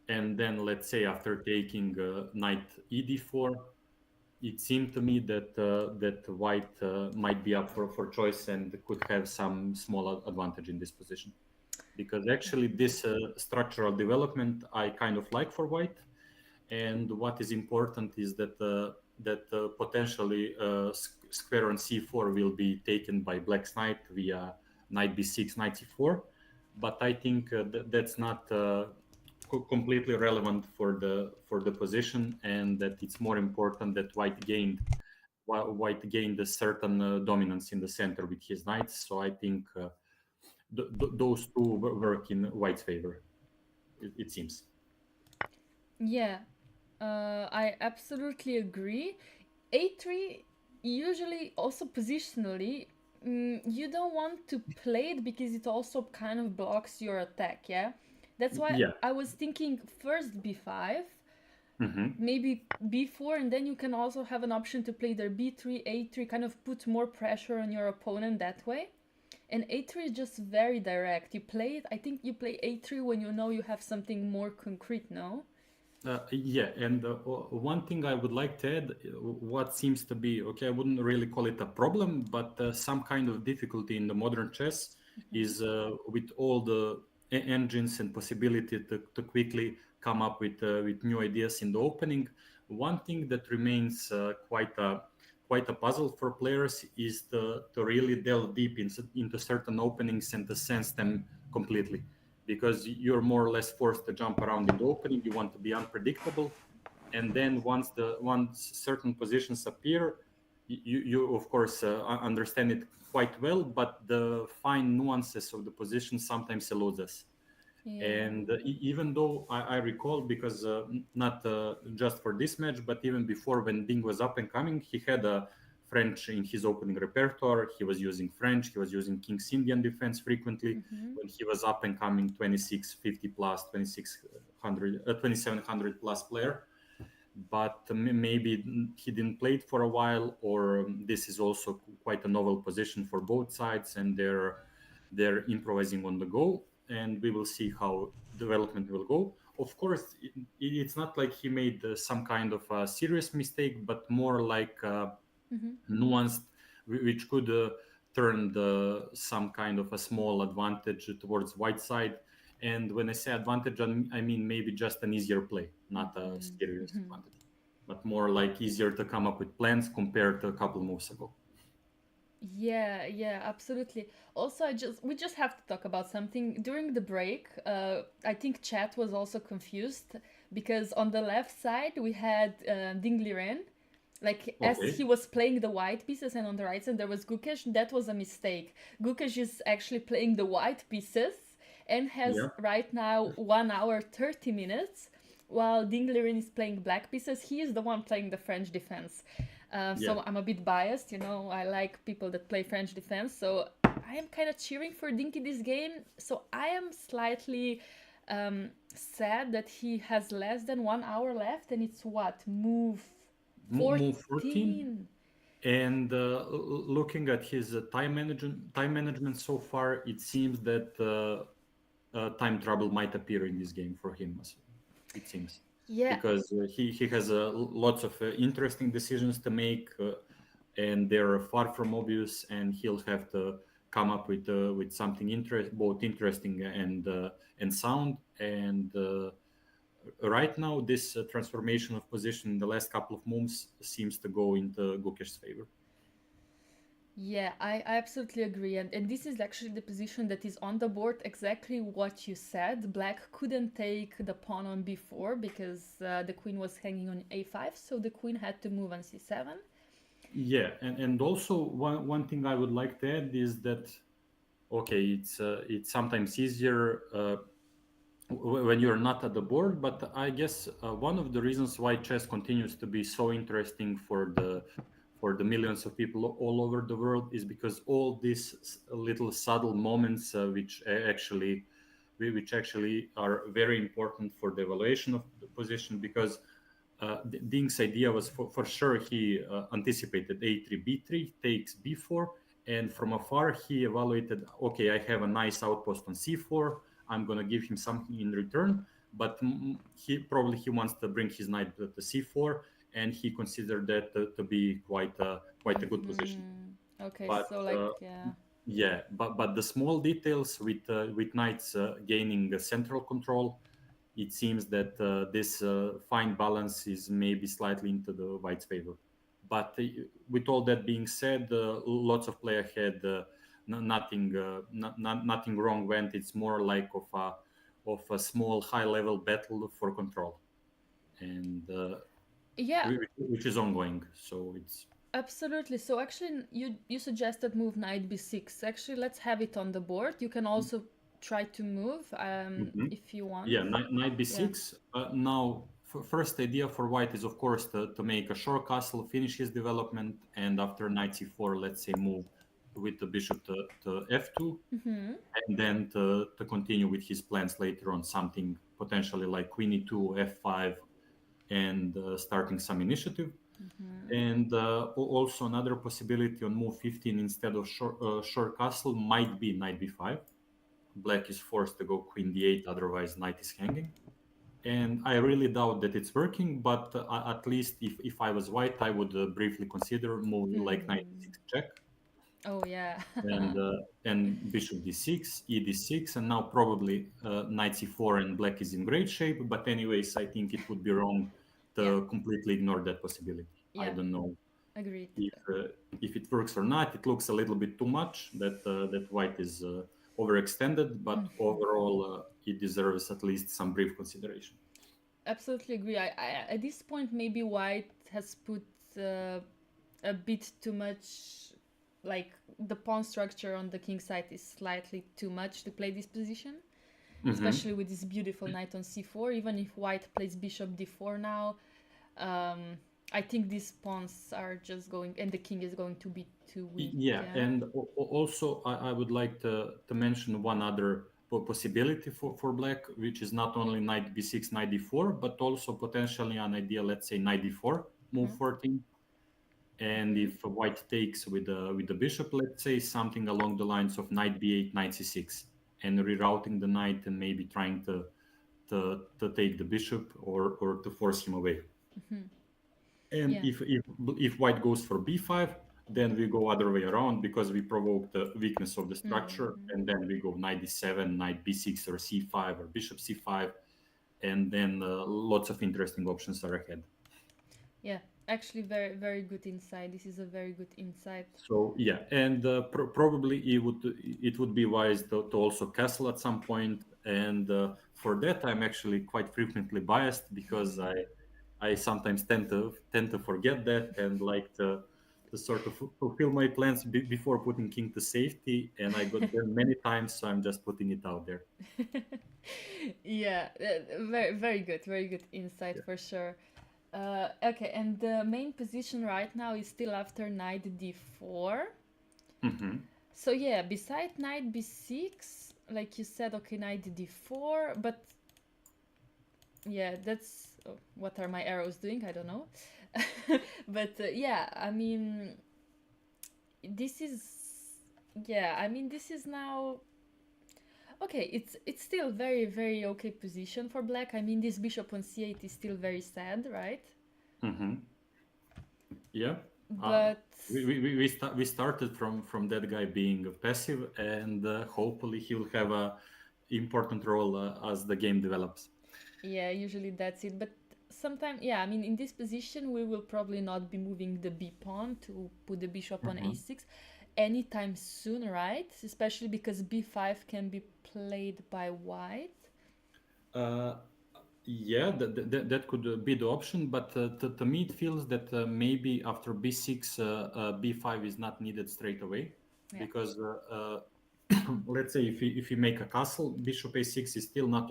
And then let's say after taking knight ed4, it seemed to me that that white might be up for choice and could have some small advantage in this position. Because actually this structural development I kind of like for white. And what is important is that potentially square on c4 will be taken by black's knight via knight b6, knight c4. But I think that's not completely relevant for the position, and that it's more important that white gained a certain dominance in the center with his knights. So I think those two work in white's favor. It seems. Yeah, I absolutely agree. A3 usually also positionally, you don't want to play it because it also kind of blocks your attack, yeah? That's why Yeah. I was thinking first b5, Mm-hmm. maybe b4, and then you can also have an option to play either b3, a3, kind of put more pressure on your opponent that way. And a3 is just very direct. You play it, I think you play a3 when you know you have something more concrete, no? Yeah, and one thing I would like to add, what seems to be, okay, I wouldn't really call it a problem, but some kind of difficulty in the modern chess is with all the engines and possibility to quickly come up with new ideas in the opening. One thing that remains quite a puzzle for players is to really delve deep into certain openings and to sense them completely, because you're more or less forced to jump around in the opening. You want to be unpredictable, and then once certain positions appear, you of course understand it quite well, but the fine nuances of the position sometimes eludes us. Yeah. And even though I recall, because not just for this match, but even before, when Ding was up and coming, he had a French in his opening repertoire. He was using French. He was using King's Indian defense frequently. When he was up and coming, 2650 plus, 2700 plus player. But maybe he didn't play it for a while, or this is also quite a novel position for both sides, and they're improvising on the go, and we will see how development will go. Of course, it's not like he made some kind of a serious mistake, but more like nuanced, which could turn some kind of a small advantage towards white side. And when I say advantage, I mean maybe just an easier play, not a serious advantage, but more like easier to come up with plans compared to a couple moves ago. Yeah, yeah, absolutely. Also, we just have to talk about something. During the break, I think chat was also confused because on the left side we had Ding Liren, like as Okay. he was playing the white pieces, and on the right side there was Gukesh. That was a mistake. Gukesh is actually playing the white pieces and has Yeah. right now 1 hour 30 minutes, while Ding Liren is playing black pieces. He is the one playing the French defense. Yeah. So I'm a bit biased, you know. I like people that play French defense, so I am kind of cheering for Dinky this game. So I am slightly sad that he has less than 1 hour left, and it's what, move Move 14. 14. And looking at his time management so far, it seems that time trouble might appear in this game for him. It seems, Yeah. because he has lots of interesting decisions to make, and they're far from obvious, and he'll have to come up with something both interesting and sound. And right now, this transformation of position in the last couple of moves seems to go into Gukesh's favor. Yeah, I absolutely agree. And this is actually the position that is on the board, exactly what you said. Black couldn't take the pawn on b4 because the queen was hanging on a5, so the queen had to move on c7. Yeah, and also one thing I would like to add is that okay, it's sometimes easier when you're not at the board, but I guess one of the reasons why chess continues to be so interesting for the millions of people all over the world is because all these little subtle moments which actually are very important for the evaluation of the position, because Ding's idea was for sure he anticipated a3 b3 takes b4, and from afar he evaluated, okay, I have a nice outpost on c4, I'm going to give him something in return, but he wants to bring his knight to c4, and he considered that to be quite a good position. Okay, But so like, yeah. yeah, but the small details with knights gaining central control, it seems that this fine balance is maybe slightly into the white's favor. But with all that being said, lots of players had nothing wrong went. It's more like of a small high level battle for control, and Yeah, which is ongoing. So it's absolutely. So actually, you suggested move knight b6. Actually, let's have it on the board. You can also try to move Mhm. if you want. Yeah, knight Yeah. b6. Now, first idea for white is, of course, to make a short castle, finish his development, and after knight c4, let's say, move with the bishop to f2, Mm-hmm. and then to continue with his plans later on, something potentially like queen e2, f5, and starting some initiative. Mm-hmm. And also another possibility on move 15 instead of short castle might be knight b5. Black is forced to go queen d8, otherwise knight is hanging. And I really doubt that it's working, but at least if I was white, I would briefly consider moving like knight Hmm. d6 check, Oh yeah. and bishop d6, e d6, and now probably knight c4, and black is in great shape. But anyways, I think it would be wrong Yeah. to completely ignore that possibility. I Yeah. don't know Agreed. if it works or not. It looks a little bit too much that white is overextended, but overall it deserves at least some brief consideration. Absolutely agree. At this point, maybe White has put a bit too much, like the pawn structure on the king side is slightly too much to play this position, Hmm. especially with this beautiful knight on c4. Even if White plays bishop d4 now, um, I think these pawns are just going, and the king is going to be too weak. Yeah, Yeah. and also I would like to mention one other possibility for black, which is not only knight b6, knight d4, but also potentially an idea, let's say knight d4, move Mhm. 14. And Mhm. if white takes with the bishop, let's say something along the lines of knight b8, knight c6, and rerouting the knight and maybe trying to take the bishop or to force him away. Mhm. And Yeah. if white goes for b5, then we go other way around because we provoke the weakness of the structure, Mhm. and then we go knight d7, knight b6, or c5, or bishop c5, and then lots of interesting options are ahead. Yeah. Actually, very good insight. This is a very good insight. So yeah, and probably it would be wise to also castle at some point, and for that I'm actually quite frequently biased because I sometimes tend to forget that and like to sort of fulfill my plans before putting king to safety, and I got there many times, so I'm just putting it out there. Yeah, very good insight Yeah. for sure. Okay, and the main position right now is still after knight d4. Hmm. So yeah, beside knight b6, like you said, okay, knight d4, but yeah, that's what are my arrows doing? I don't know. But yeah, I mean, this is yeah, I mean, this is now okay. It's still very okay position for black. I mean, this bishop on c8 is still very sad, right? Hmm. Yeah. Uh, But we started from that guy being passive, and hopefully he will have a important role as the game develops. yeah, usually that's it. But sometimes, yeah, I mean, in this position, we will probably not be moving the b pawn to put the bishop on Hmm. a6. anytime soon, right? Especially because b5 can be played by white. Uh, yeah, that could be the option, but to me it feels that maybe after b6, b5 is not needed straight away, Yeah. because let's say if you make a castle, bishop a6 is still not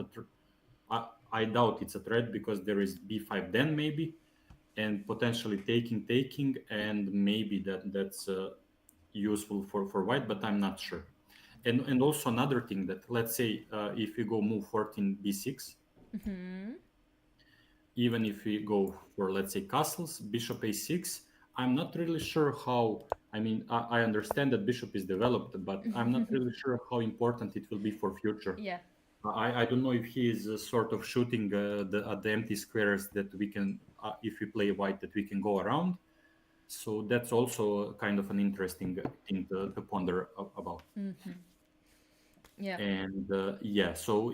I doubt it's a threat, because there is b5 then maybe, and potentially taking, and maybe that's useful for white, but I'm not sure. And also another thing, that let's say if we go move 14 b6, even if we go for, let's say, castles, bishop a6, I'm not really sure how. I mean, I understand that bishop is developed, but I'm not really sure how important it will be for future. Yeah. I don't know if he is sort of shooting the empty squares that we can, if we play white, that we can go around. So that's also kind of an interesting thing to ponder about. Yeah. And yeah, so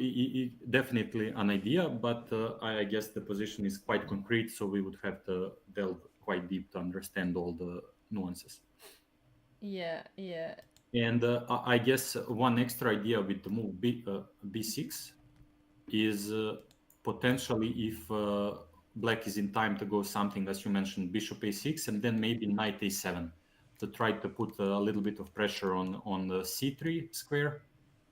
definitely an idea, but I guess the position is quite concrete, so we would have to delve quite deep to understand all the nuances. Yeah. Yeah. And I guess one extra idea with the move b6 is potentially, if black is in time to go something, as you mentioned, bishop a6, and then maybe knight a7, to try to put a little bit of pressure on the c3 square,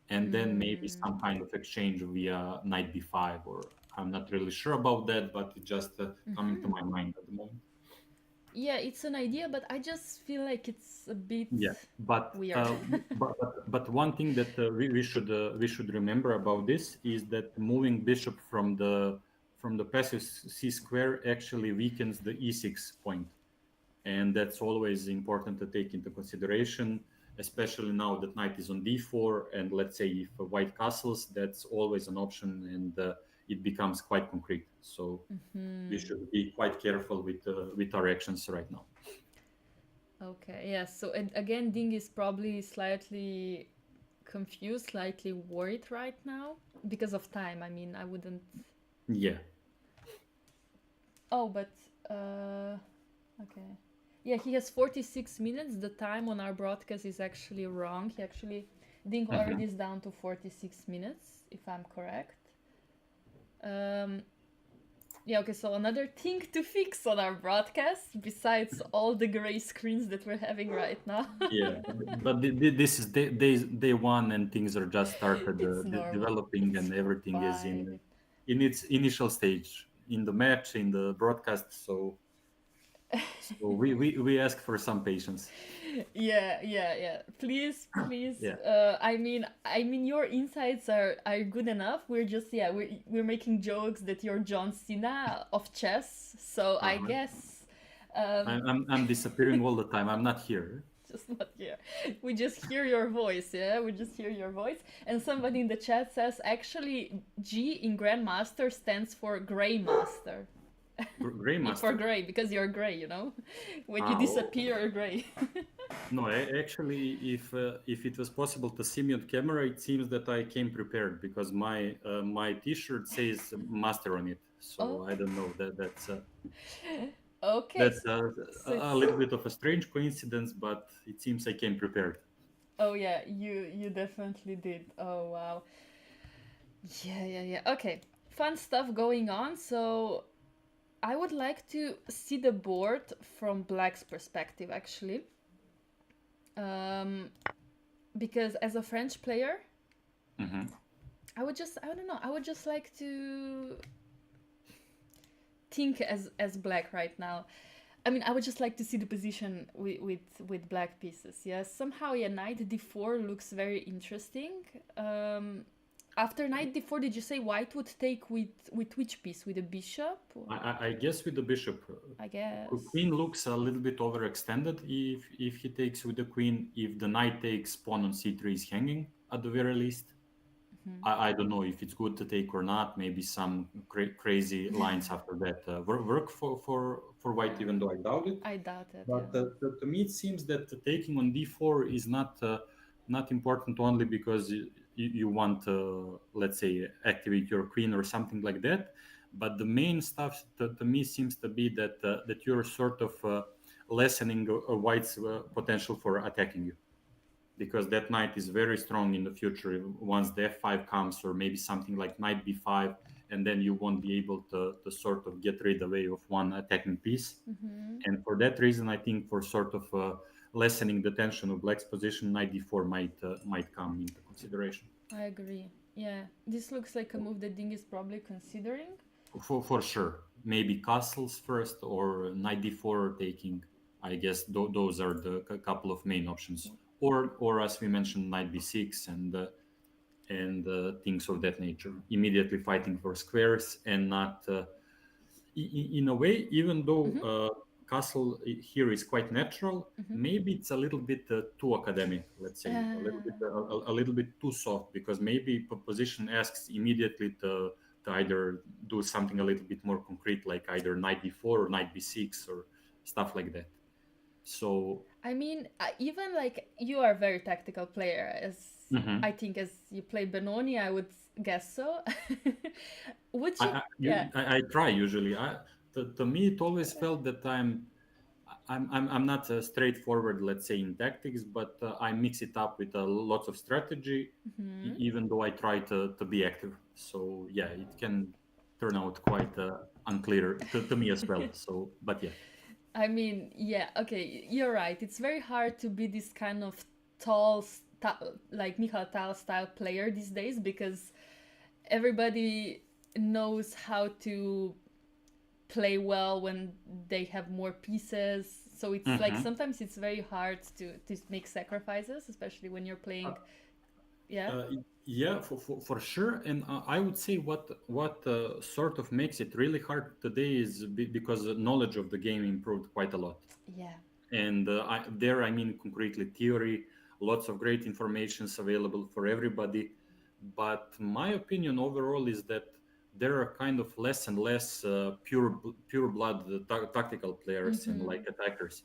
and then maybe some kind of exchange via knight b5, or I'm not really sure about that, but it's just coming to my mind at the moment. Yeah, it's an idea, but I just feel like it's a bit Yeah, but weird. but one thing that we should remember about this is that moving bishop from the passive c square actually weakens the e6 point, and that's always important to take into consideration, especially now that knight is on d4, and let's say if white castles, that's always an option, and it becomes quite concrete. So we should be quite careful with our actions right now. Okay, yeah. So again, Ding is probably slightly confused, slightly worried right now because of time. I mean, I wouldn't. Yeah. Oh, but okay. Yeah, he has 46 minutes. The time on our broadcast is actually wrong. He actually Ding already is down to 46 minutes, if I'm correct. Yeah, okay, so another thing to fix on our broadcast, besides all the gray screens that we're having right now. Yeah, but this is day one, and things are just started It's normal. developing, It's and everything is fine. in its initial stage, in the match, in the broadcast. So we ask for some patience. Yeah. Please, please. Yeah. I mean, your insights are good enough. We're just we're making jokes that you're John Cena of chess. So I Uh-huh. guess, um, I'm disappearing all the time. I'm not here. just not here. We just hear your voice. Yeah, we just hear your voice. And somebody in the chat says actually G in Grandmaster stands for Grey Master. Gray For Master. gray, because you're gray, when you Oh. disappear, you're gray. No, actually, if it was possible to see me on camera, it seems that I came prepared, because my T-shirt says Master on it. Oh, So I don't know, okay. that's So a it's little bit of a strange coincidence, but it seems I came prepared. oh yeah, you definitely did. Oh wow. Yeah. Okay, fun stuff going on. So I would like to see the board from Black's perspective, actually, um, because as a French player, Hmm. I don't know, I would just like to think as Black right now. I mean, I would just like to see the position with black pieces. Yes, somehow, yeah, knight d4 looks very interesting. After knight d4, did you say white would take with which piece? With a bishop? I guess with the bishop, I guess. queen looks a little bit overextended if he takes with the queen. If the knight takes, pawn on c3 is hanging at the very least. I don't know if it's good to take or not. Maybe some crazy lines after that work for white, even though I doubt it. I doubt it. But Yeah. to me, it seems that taking on d4 is not important only because you want to, let's say, activate your queen or something like that. But the main stuff to me seems to be that you're sort of lessening a white's potential for attacking you. because that knight is very strong in the future once the f5 comes, or maybe something like knight b5, and then you won't be able to sort of get rid away of one attacking piece. And for that reason, I think for sort of lessening the tension of black's position, knight d4 might come into consideration. I agree. Yeah, this looks like a move that Ding is probably considering. For sure, maybe castles first or knight d4 taking. I guess those are the couple of main options. Or as we mentioned, knight b6 and things of that nature. Immediately fighting for squares and not. In a way, even though castle here is quite natural, maybe it's a little bit too academic. Let's say a little bit too soft, because maybe position asks immediately to either do something a little bit more concrete, like either knight d4 or knight b6 or stuff like that. So I mean, even like you are a very tactical player, as I think as you play Benoni, I would guess so. Would you? Yeah. I try usually. To me, it always felt that I'm not straightforward, let's say, in tactics, but I mix it up with lots of strategy, even though I try to be active. So yeah, it can turn out quite unclear to me as well. So, but yeah. I mean, yeah, okay, you're right. It's very hard to be this kind of tall, like Michael Tal style player these days, because everybody knows how to play well when they have more pieces. So it's like sometimes it's very hard to make sacrifices, especially when you're playing. Yeah. Yeah, for sure. And I would say what sort of makes it really hard today is because the knowledge of the game improved quite a lot. Yeah. And I mean concretely theory, lots of great informations available for everybody. But my opinion overall is that there are kind of less and less pure blood tactical players and like attackers.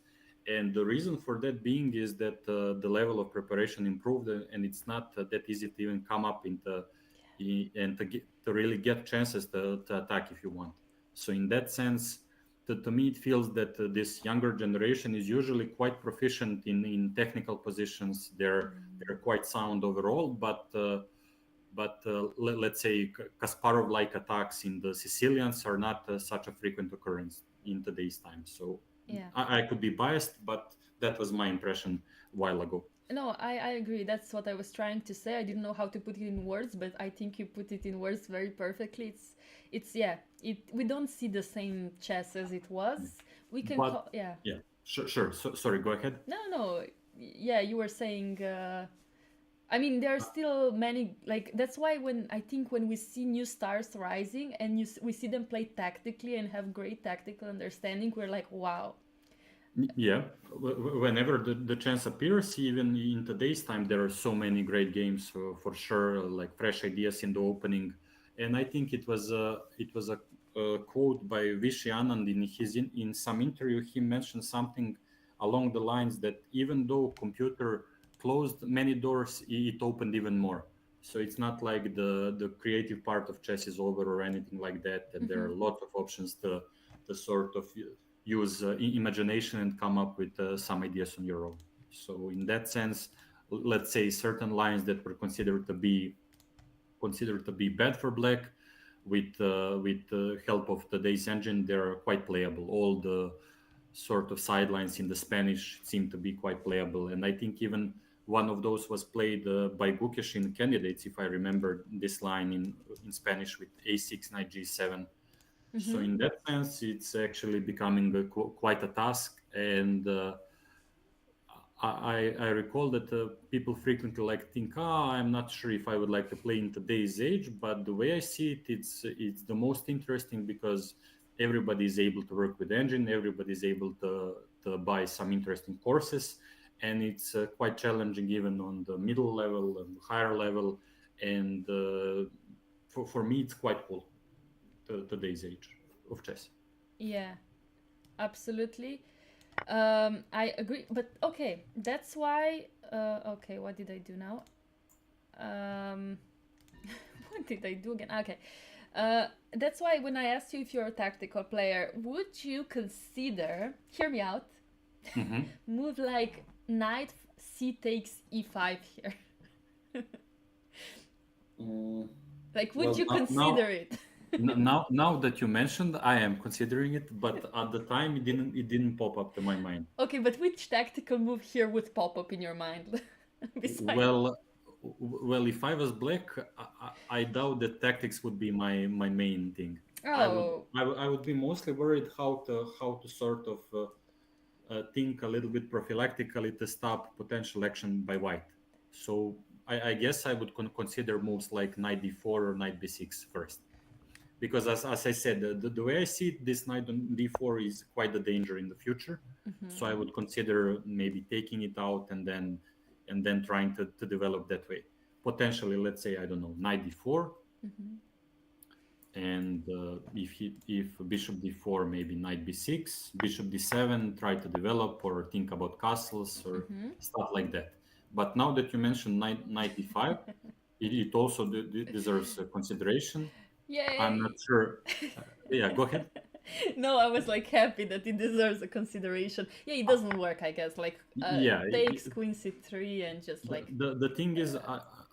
And the reason for that being is that the level of preparation improved, and it's not that easy to even come up and to really get chances to attack if you want. So in that sense, to me, it feels that this younger generation is usually quite proficient in technical positions. They're quite sound overall, but let's say Kasparov-like attacks in the Sicilians are not such a frequent occurrence in today's time. So Yeah. I could be biased, but that was my impression a while ago. No, I agree. That's what I was trying to say. I didn't know how to put it in words, but I think you put it in words very perfectly. It's yeah. We don't see the same chess as it was. We can call, yeah. Yeah, sure. So, sorry, go ahead. No. Yeah, you were saying. I mean, there are still many, like, that's why when we see new stars rising and we see them play tactically and have great tactical understanding, we're like, wow. Yeah, whenever the chance appears, even in today's time, there are so many great games for sure, like fresh ideas in the opening. And I think it was a quote by Vishy Anand in some interview. He mentioned something along the lines that even though computer closed many doors, it opened even more. So it's not like the creative part of chess is over or anything like that. And there are lots of options to sort of use imagination and come up with some ideas on your own. So in that sense, let's say certain lines that were considered to be bad for black, with help of today's engine, they're quite playable. All the sort of sidelines in the Spanish seem to be quite playable, and I think even one of those was played by Gukesh in Candidates, if I remember this line in Spanish, with a6 knight g7. So in that sense, it's actually becoming quite a task. And I recall that people frequently think, I'm not sure if I would like to play in today's age. But the way I see it, it's the most interesting, because everybody is able to work with engine, everybody is able to buy some interesting courses, and it's quite challenging even on the middle level and higher level. And for me, it's quite cool, today's age of chess. Yeah, absolutely. I agree, but okay, that's why. Okay, what did I do now? What did I do again? Okay, that's why when I asked you if you're a tactical player, would you consider, hear me out, move like knight c takes e5 here? Like, would Well, you consider it? now that you mentioned, I am considering it, but at the time it didn't pop up to my mind. Okay, but which tactical move here would pop up in your mind? Besides. Well, well, if I was black, I doubt that tactics would be my main thing. I would Oh, I would be mostly worried how to sort of think a little bit prophylactically to stop potential action by white. So I guess I would consider moves like knight d4 or knight b6 first, because as I said, the way I see it, this knight on d4 is quite a danger in the future. So I would consider maybe taking it out and then trying to develop that way. Potentially, let's say, I don't know, knight d4, and if bishop d4, maybe knight b6, bishop d7, try to develop or think about castles or stuff like that. But now that you mentioned knight d5, it also deserves consideration. I'm not yay! sure. Yeah, go ahead. No, I was like happy that it deserves a consideration. Yeah, it doesn't work, I guess. Like, Yeah, takes queen c3 and just the, like. the, the thing is,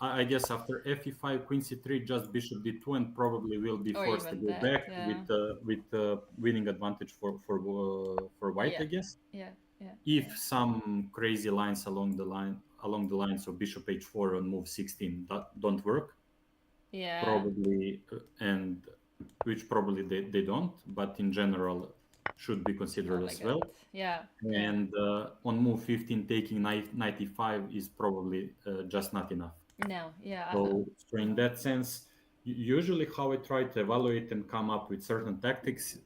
I guess after f3, queen c3, just bishop d2, and probably will be Or forced to even go that, back yeah. with winning advantage for white, I Yeah, guess. yeah, yeah, If yeah. some crazy lines along the lines of bishop h4 on move 16 that don't work, Yeah, probably, and which probably they don't, but in general should be oh considered my as god. well. Yeah, yeah. And on move 15, taking knight 95 is probably just not enough. No, yeah. So in that sense, usually how I try to evaluate and come up with certain tactics,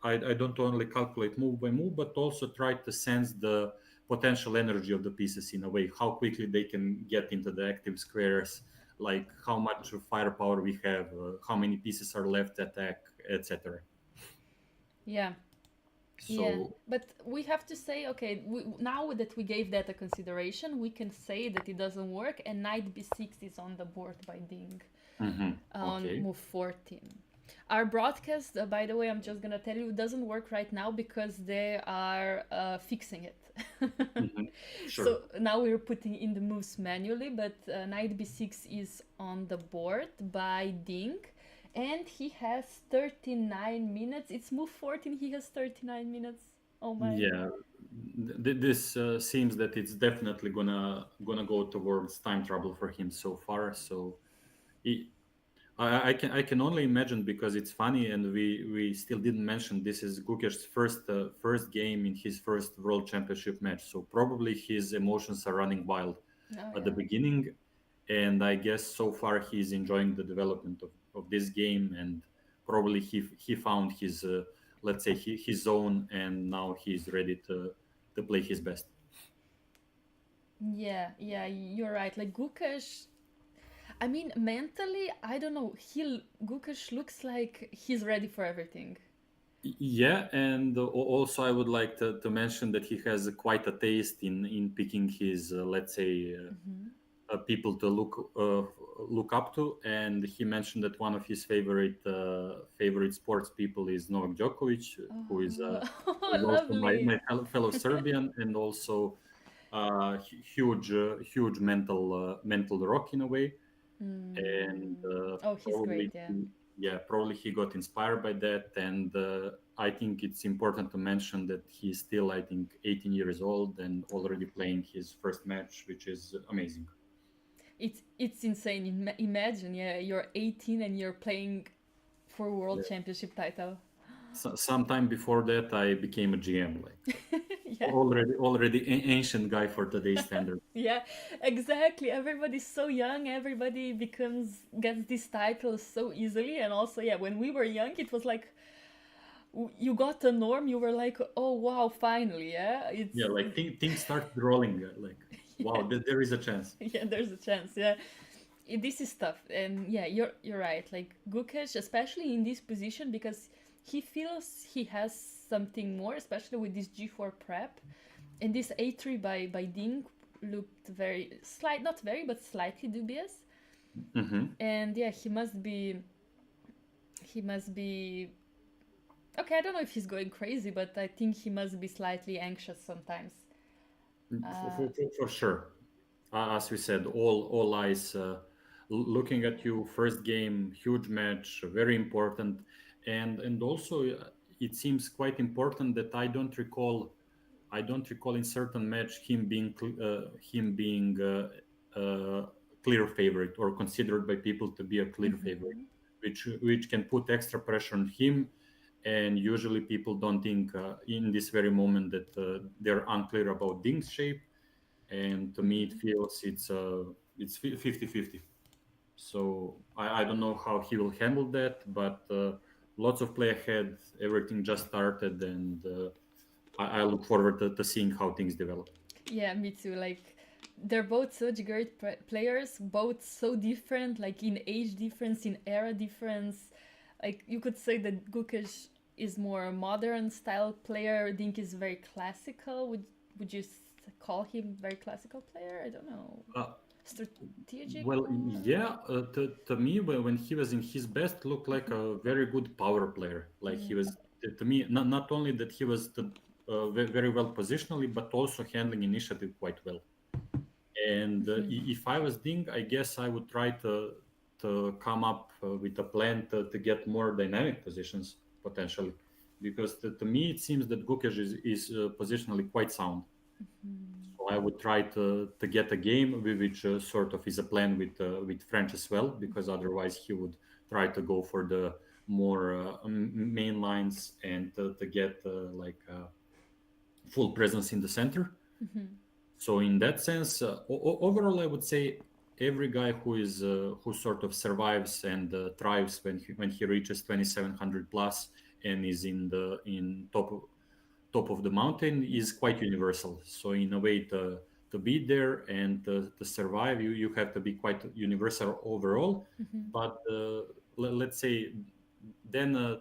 I don't only calculate move by move, but also try to sense the potential energy of the pieces in a way, how quickly they can get into the active squares, like how much firepower we have, how many pieces are left to attack, etc. Yeah, yeah. So, But we have to say, okay, now that we gave that a consideration, we can say that it doesn't work, and knight b6 is on the board by Ding on okay. move 14. Our broadcast, by the way, I'm just gonna tell you, doesn't work right now because they are fixing it. Mhm. Sure. So now we're putting in the moves manually, but knight b6 is on the board by Ding, and he has 39 minutes. It's move 14, he has 39 minutes. Oh my. Yeah, this seems that it's definitely gonna go towards time trouble for him so far. So he, I can only imagine, because it's funny, and we still didn't mention this is Gukesh's first game in his first World Championship match. So probably his emotions are running wild Oh at the yeah. beginning, and I guess so far he's enjoying the development of this game, and probably he found his let's say his zone, and now he's ready to play his best. Yeah, yeah, you're right. Like Gukesh, I mean, mentally, I don't know. Gukesh looks like he's ready for everything. Yeah, and also I would like to mention that he has quite a taste in picking his let's say people to look up to, and he mentioned that one of his favorite sports people is Novak Djokovic, Oh, who is also my lovely. fellow Serbian, and also huge mental rock in a way. And Oh, he's great, yeah. probably he got inspired by that. And I think it's important to mention that he's still, I think, 18 years old and already playing his first match, which is amazing. It's insane. Imagine, yeah, you're 18 and you're playing for World Yeah. Championship title. Sometime before that, I became a GM, like Yeah. already ancient guy for today's standard. Yeah, exactly. Everybody's so young. Everybody gets these titles so easily. And also, yeah, when we were young, it was like you got a norm. You were like, oh wow, finally, yeah. Yeah, like things start rolling. Like, Yeah, wow, there is a chance. yeah. There's a chance. Yeah, this is tough. And yeah, you're right. Like Gukesh, especially in this position, because he feels he has something more, especially with this G4 prep. And this A3 by Ding looked very not very, but slightly dubious. Hmm. And yeah, he must be okay. I don't know if he's going crazy, but I think he must be slightly anxious sometimes. For sure. As we said, all eyes looking at you. First game, huge match, very important, and also it seems quite important that I don't recall in certain match him being clear favorite or considered by people to be a clear favorite, which can put extra pressure on him. And usually people don't think in this very moment that they're unclear about Ding's shape. And to me, it feels it's 50-50. So I don't know how he will handle that, but lots of play ahead. Everything just started, and I look forward to seeing how things develop. Yeah, me too. Like, they're both such great players, both so different, like in age difference, in era difference. Like, you could say that Gukesh is more a modern style player. Dink is very classical. Would you call him very classical player? I don't know. Uh, Strategic well, more? yeah, to me, when he was in his best, looked like a very good power player. Like he was, to me, not only that he was very well positionally, but also handling initiative quite well. And if I was Ding, I guess I would try to come up with a plan to get more dynamic positions potentially, because to me it seems that Gukesh is positionally quite sound. So I would try to get a game which sort of is a plan with French as well, because otherwise he would try to go for the more main lines and to get full presence in the center. So in that sense, overall, I would say every guy who sort of survives and thrives when he reaches 2700 plus and is in top of the mountain is quite universal. So in a way, to be there and to survive, you have to be quite universal overall. But let's say then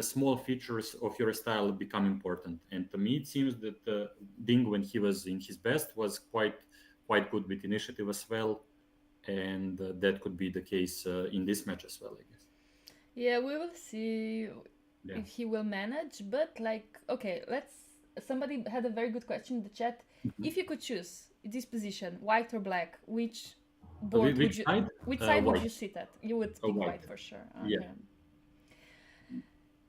small features of your style become important. And to me it seems that Ding, when he was in his best, was quite good with initiative as well. And that could be the case in this match as well, I guess. Yeah, we will see Yeah. if he will manage. But like, okay, let's. Somebody had a very good question in the chat. Mhm. If you could choose this position, white or black, which board would Which you? side? Which side would White. you sit at? You would pick White. white for sure. Yeah. Okay.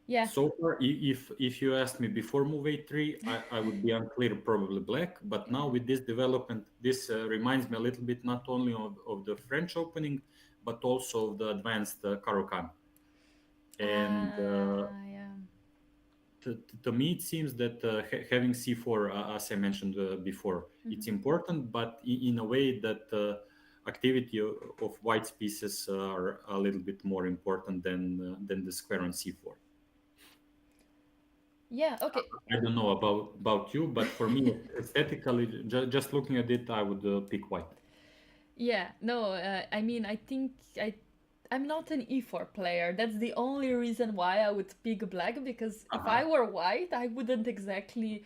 Yeah. So far, if you asked me before move a3, I would be unclear, probably black. But now with this development, this reminds me a little bit not only of the French opening, but also of the advanced Caro-Kann. And Yeah. to me, it seems that having c4, as I mentioned before, it's important, but in a way that activity of white pieces are a little bit more important than the square on c4. Yeah. Okay. I don't know about you, but for me, aesthetically, just looking at it, I would pick white. Yeah, no, I mean, I think I'm not an e4 player. That's the only reason why I would pick black, because if Uh-huh. I were white, I wouldn't exactly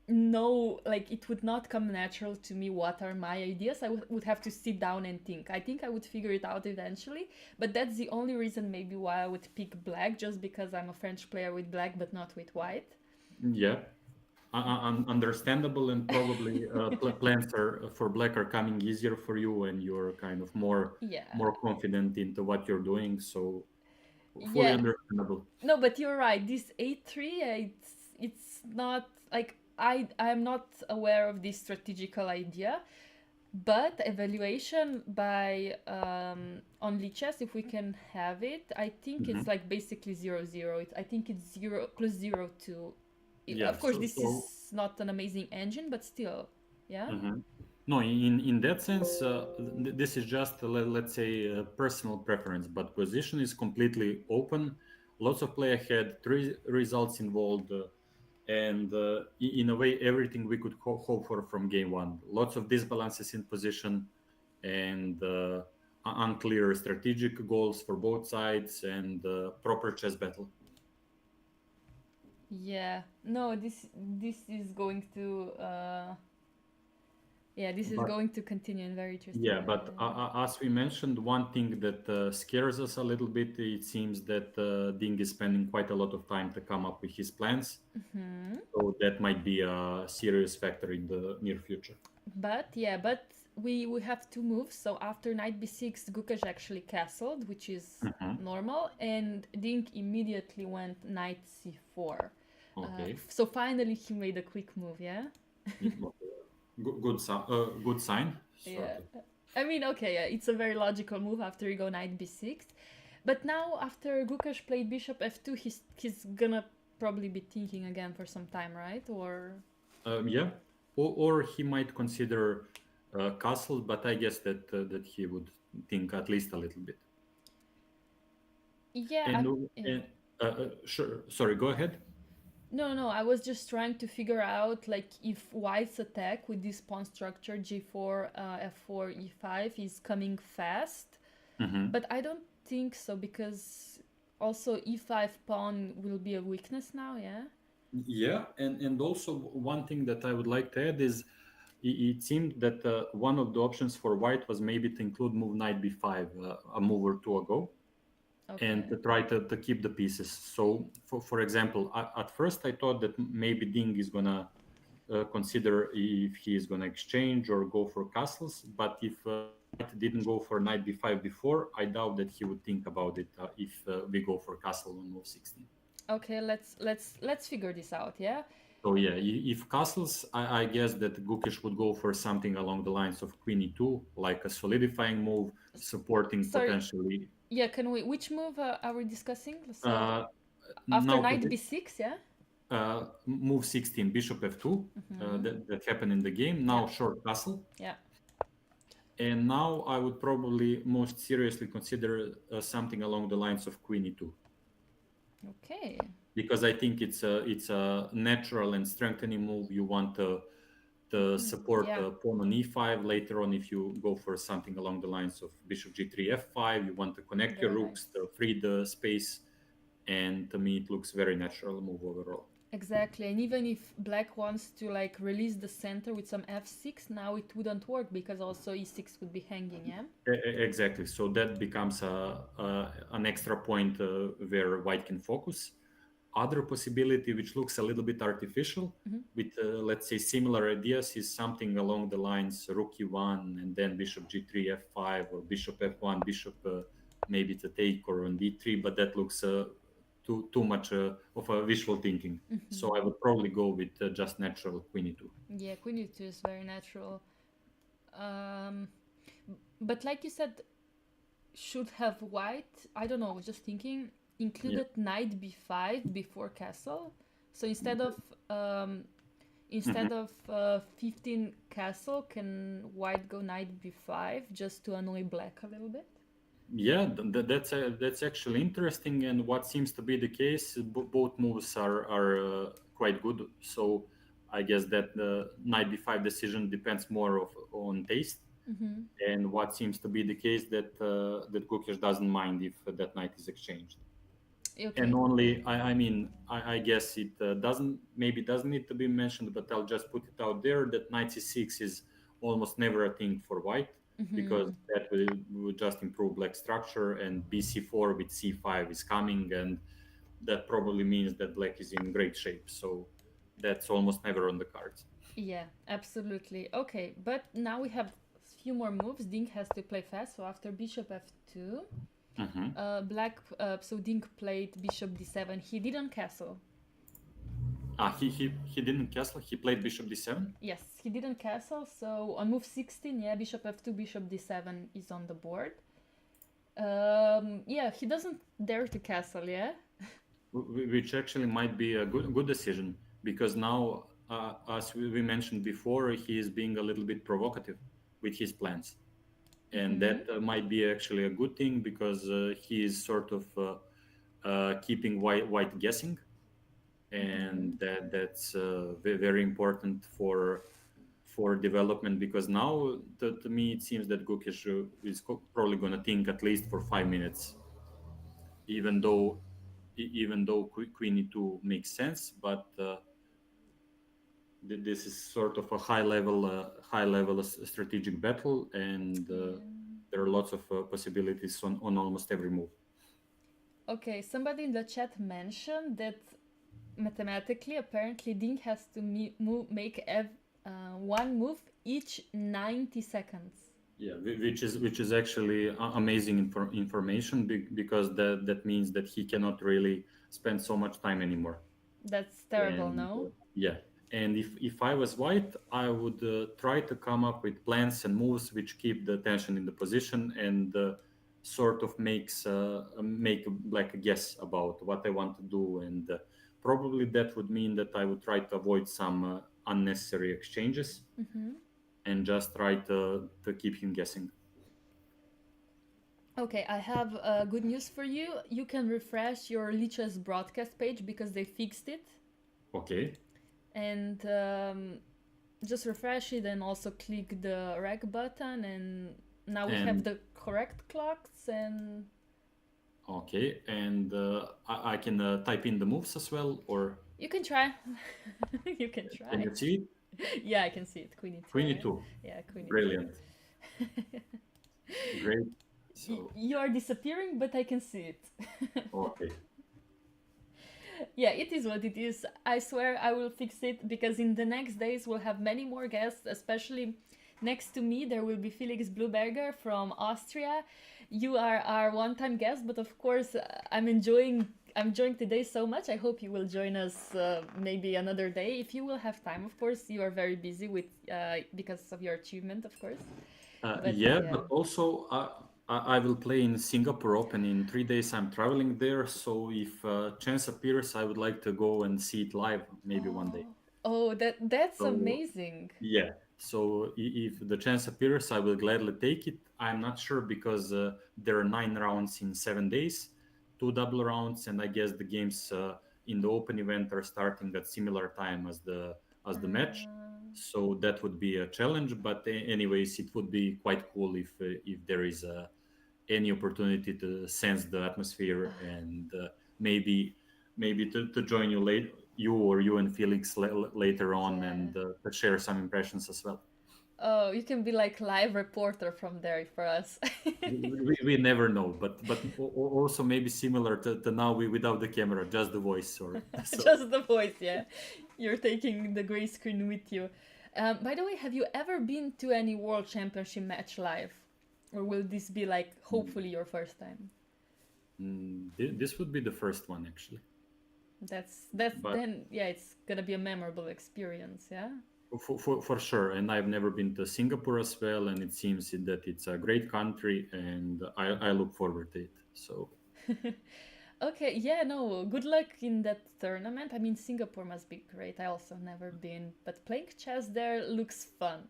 know, like, it would not come natural to me what are my ideas. I would have to sit down and think. I think I would figure it out eventually, but that's the only reason maybe why I would pick black, just because I'm a French player with black but not with white. Yeah, understandable, and probably plans for black are coming easier for you, and you're kind of more Yeah. more confident into what you're doing. So fully Yeah. understandable. No, but you're right. This A3, it's not like I'm not aware of this strategical idea, but evaluation by on Lichess, if we can have it, I think it's Mhm. like basically 0-0. I think it's 0 plus 0 to. Yeah. Of course, So, this so is not an amazing engine, but still, yeah. mhm. No, in that sense, this is just let's say personal preference, but position is completely open. Lots of play ahead, three results involved. And in a way, everything we could hope for from game one. Lots of disbalances in position, and unclear strategic goals for both sides, and proper chess battle. Yeah. No, this is going to. Yeah, this is But going to continue in very interesting yeah, way. but as we mentioned, one thing that scares us a little bit, it seems that Ding is spending quite a lot of time to come up with his plans. Hmm. So that might be a serious factor in the near future. But yeah, but we have two moves. So after knight b6, Gukash actually castled, which is Mhm. normal, and Dink immediately went knight c4. Okay. So finally he made a quick move, yeah? Okay. Good sign, sort Yeah. of. I mean, okay, yeah, it's a very logical move after you go knight b6. But now after Gukash played bishop f2, he's gonna probably be thinking again for some time, right? Or Yeah, or he might consider castle, but I guess that he would think at least a little bit. yeah, yeah. And sure, sorry, go ahead. No, I was just trying to figure out like if White's attack with this pawn structure g4, f4, e5 is coming fast, Hmm. but I don't think so because also e5 pawn will be a weakness now, yeah? Yeah, and also one thing that I would like to add is it seemed that one of the options for white was maybe to include move knight b5 a move or two ago, and Okay. to try to keep the pieces. So, for example, at first I thought that maybe Ding is gonna consider if he is gonna exchange or go for castles. But if White didn't go for knight b5 before, I doubt that he would think about it if we go for castle on move 16. Okay, let's figure this out, yeah? So yeah, if castles, I guess that Gukesh would go for something along the lines of queen e2, like a solidifying move, supporting Sorry, potentially. yeah, can we which move are we discussing? So Uh, after now knight b6, yeah? move 16, bishop f2, Mm-hmm. that happened in the game. Yeah, Now short castle. yeah. And now I would probably most seriously consider something along the lines of queen e2, Okay. because I think it's a natural and strengthening move. You want to support Yeah, pawn on e5 later on. If you go for something along the lines of bishop g3 f5, you want to connect your very rooks nice. to free the space. And to me, it looks very natural move overall. Exactly, and even if black wants to like release the center with some f6, now it wouldn't work because also e6 would be hanging, yeah? Exactly. So that becomes an extra point where white can focus. Other possibility, which looks a little bit artificial, Mm-hmm. with let's say similar ideas, is something along the lines rook e1 and then bishop g3 f5 or bishop f1, bishop maybe to take or on d3. But that looks too much of a visual thinking. Mm-hmm. So I would probably go with just natural queen e2. Yeah, queen e2 is very natural. Um, but like you said, should have white, I don't know, I was just thinking, Yeah. included knight b5 before castle. So instead of um, Mhm. instead of 15 castle, can white go knight b5 just to annoy black a little bit? Yeah, that's actually interesting. And what seems to be the case, both moves are quite good. So I guess that the knight b5 decision depends more on taste. Mm-hmm. And what seems to be the case that Gukesh doesn't mind if that knight is exchanged. And Okay. only, I guess it doesn't need to be mentioned, but I'll just put it out there that knight c6 is almost never a thing for white, because Mm-hmm. that will just improve black structure, and bc4 with c5 is coming, and that probably means that black is in great shape. So that's almost never on the cards. Yeah, absolutely. Okay, but now we have few more moves. Dink has to play fast. So after bishop f2, Hmm. so Dink played bishop d7. He didn't castle. He didn't castle. He played bishop d7. Yes, he didn't castle. So on move 16, yeah, bishop f2, bishop d7 is on the board. Yeah, he doesn't dare to castle, yeah? Which actually might be a good decision, because now, as we mentioned before, he is being a little bit provocative with his plans, and Mm-hmm. that might be actually a good thing, because he is sort of keeping white guessing, Mm-hmm. and that's very important for development, because now to me it seems that Gukesh is probably going to think at least for 5 minutes, even though Queen e2 makes sense, this is sort of a high level strategic battle, and there are lots of possibilities on almost every move. Okay, somebody in the chat mentioned that mathematically, apparently, Ding has to make one move each 90 seconds. Yeah, which is actually amazing information, because that means that he cannot really spend so much time anymore. That's terrible, And no? yeah, and if I was white, I would try to come up with plans and moves which keep the tension in the position, and sort of make black a guess about what I want to do, and probably that would mean that I would try to avoid some unnecessary exchanges, and just try to keep him guessing. Okay, I have good news for you. You can refresh your Lichess broadcast page because they fixed it. Okay. And just refresh it and also click the rec button, and now we have the correct clocks. And okay, and I can type in the moves as well, or you can try. You can try. can you see it? Yeah, I can see it. Queen e2. Queen e2. Yeah, Queen e2. Brilliant. Great. So you are disappearing, but I can see it. okay. Yeah, it is what it is. I swear I will fix it, because in the next days we'll have many more guests, especially next to me there will be Felix Bluberger from Austria. You are our one-time guest, but of course I'm enjoying today so much. I hope you will join us maybe another day if you will have time. Of course, you are very busy with because of your achievement, of course. But also I will play in Singapore Open in 3 days. I'm traveling there, so if chance appears, I would like to go and see it live, maybe one day. Oh, that's amazing. Yeah. So if the chance appears, I will gladly take it. I'm not sure, because there are 9 rounds in 7 days, 2 double rounds, and I guess the games in the Open event are starting at similar time as the match. So that would be a challenge. But anyways, it would be quite cool if there is any opportunity to sense the atmosphere, and maybe to join you late, you and Felix later on, and to share some impressions as well. Oh, you can be like live reporter from there for us. we never know, but also maybe similar to now, without the camera, just the voice, or so. Just the voice. Yeah, you're taking the gray screen with you. By the way, have you ever been to any World Championship match live, or will this be like hopefully your first time? This would be the first one, actually. Then yeah, it's gonna be a memorable experience. Yeah. For sure, and I've never been to Singapore as well, and it seems that it's a great country, and I look forward to it. So okay, yeah, no, good luck in that tournament. I mean, Singapore must be great. I also never been, but playing chess there looks fun.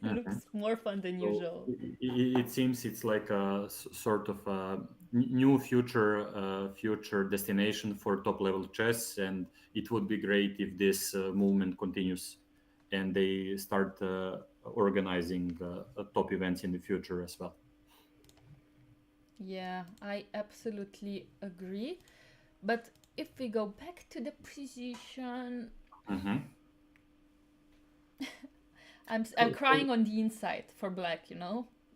Looks more fun than usual. It seems it's like a sort of a new future destination for top level chess, and it would be great if this movement continues, and they start organizing top events in the future as well. Yeah, I absolutely agree. But if we go back to the position, I'm crying on the inside for black,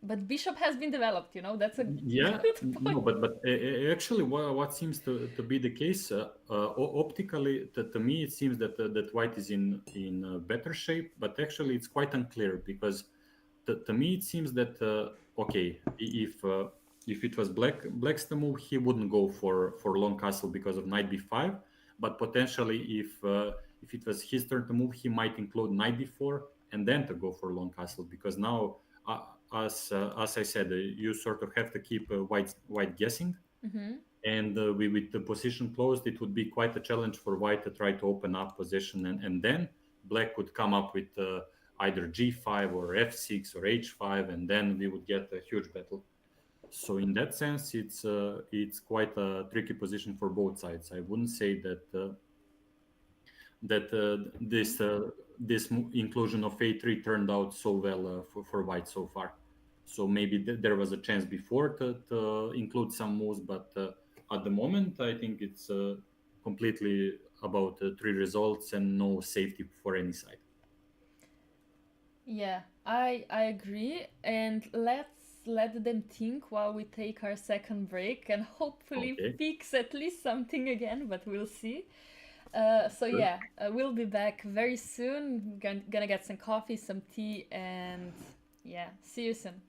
But bishop has been developed, That's a good point. No, but actually, what seems to be the case, optically, to me, it seems that white is in better shape. But actually, it's quite unclear, because to me it seems that okay, if it was black's the move, he wouldn't go for long castle because of knight b5. But potentially, if it was his turn to move, he might include knight d4 and then to go for long castle, because now. As I said, you sort of have to keep white guessing, and with the position closed, it would be quite a challenge for white to try to open up position, and then black would come up with either g5 or f6 or h5, and then we would get a huge battle. So in that sense, it's quite a tricky position for both sides. I wouldn't say that this inclusion of a3 turned out so well for white so far. So maybe there was a chance before to include some moves, but at the moment I think it's completely about three results and no safety for any side. Yeah, I agree. And let's let them think while we take our second break and hopefully Okay, fix at least something again, but we'll see. So good. yeah, we'll be back very soon. Gonna get some coffee, some tea, and yeah, see you soon.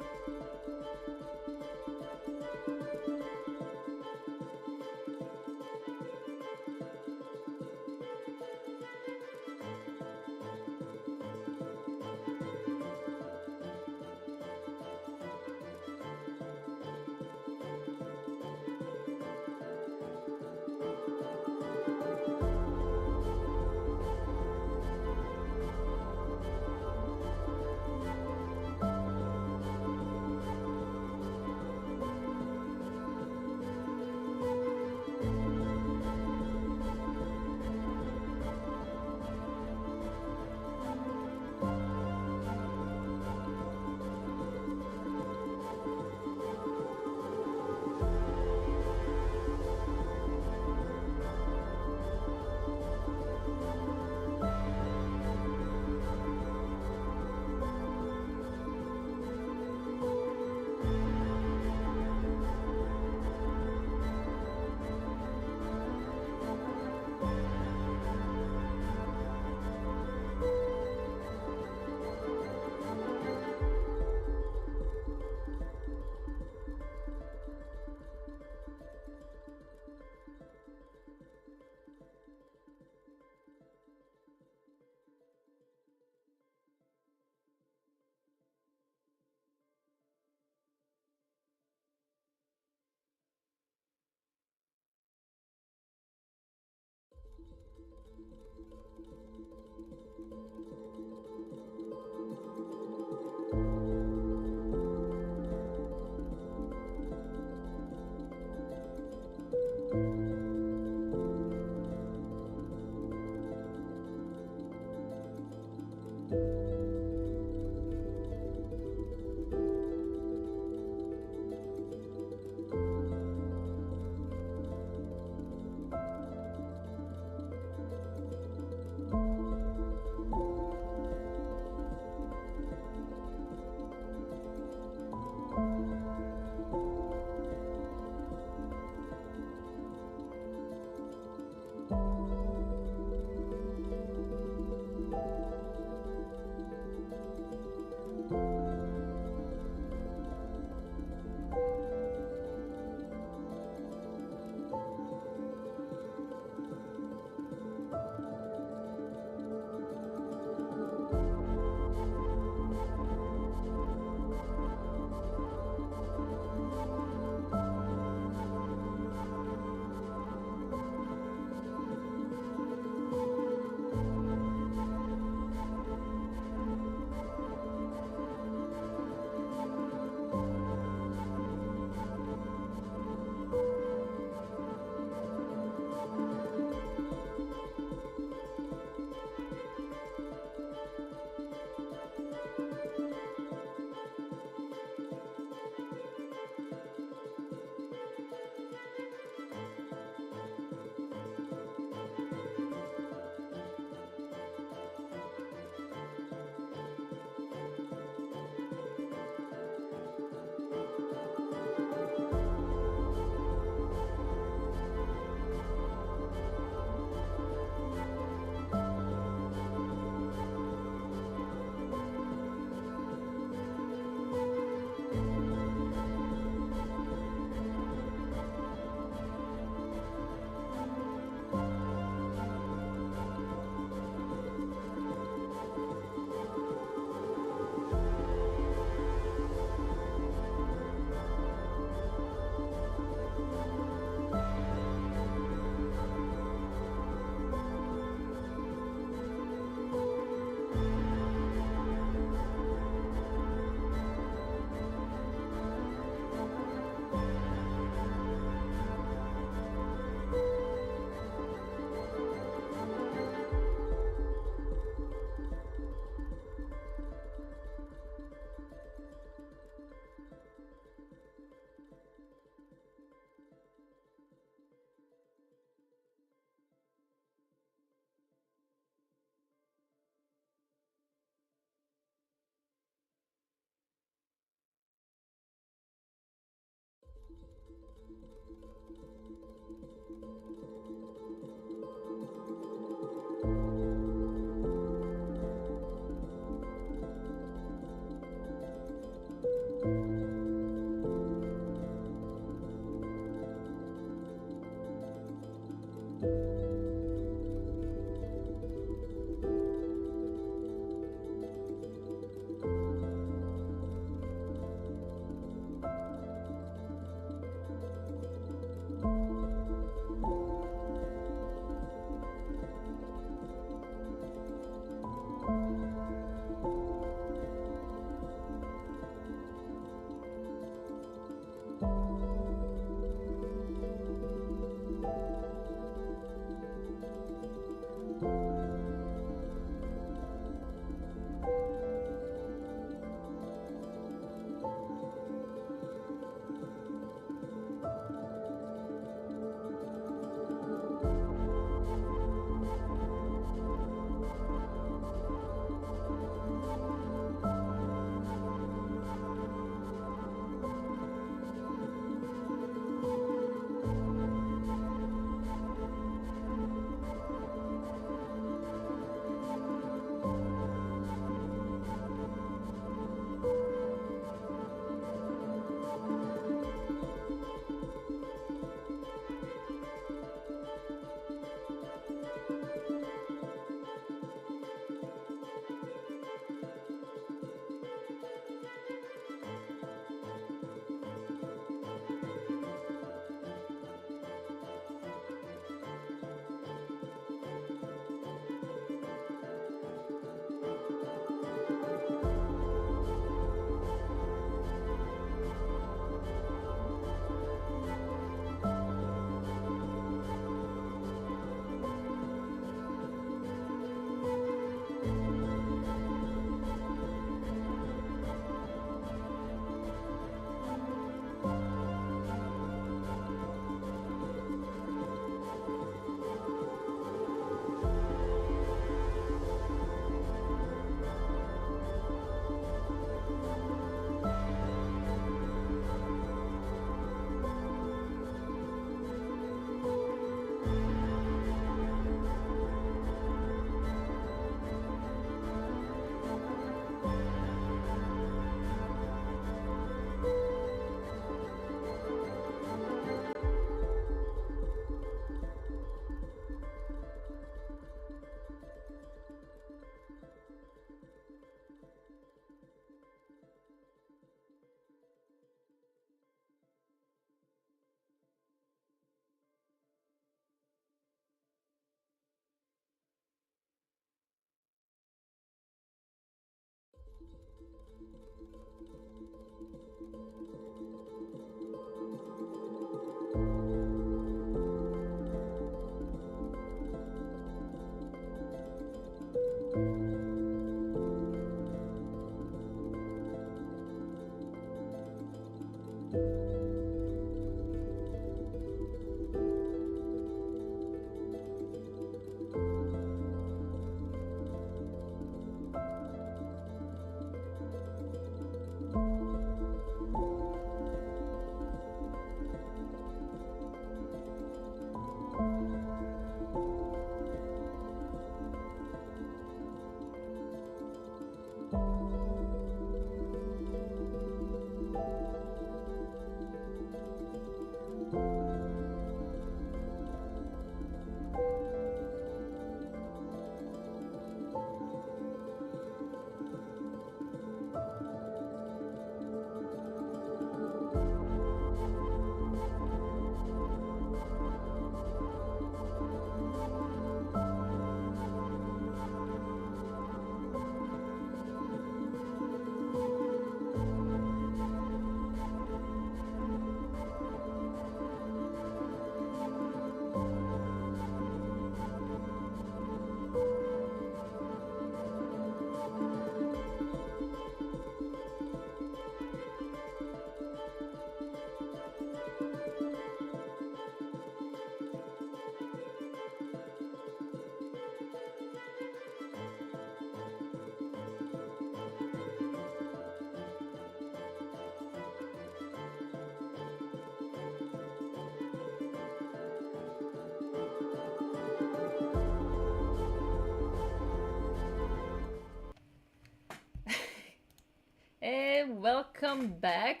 Welcome back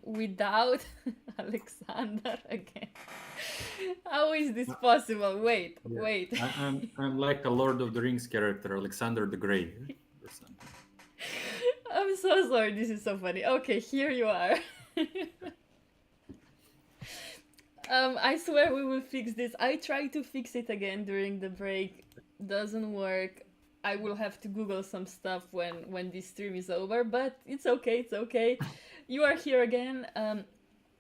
without Aleksandar again. How is this possible? Wait, Yeah, wait. I'm like a Lord of the Rings character, Alexander the Grey, or something. I'm so sorry. This is so funny. Okay, here you are. I swear we will fix this. I tried to fix it again during the break. Doesn't work. I will have to Google some stuff when this stream is over, but it's okay. It's okay. You are here again.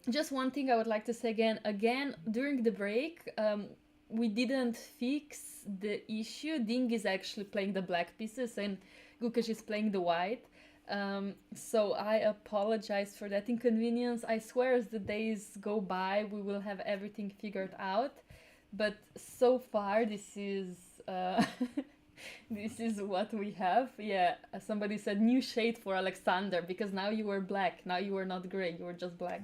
Just one thing I would like to say again during the break, we didn't fix the issue. Ding is actually playing the black pieces and Gukash is playing the white. So I apologize for that inconvenience. I swear as the days go by we will have everything figured out, but so far this is this is what we have. Yeah, somebody said new shade for Alexander because now you were black, now you were not gray, you were just black.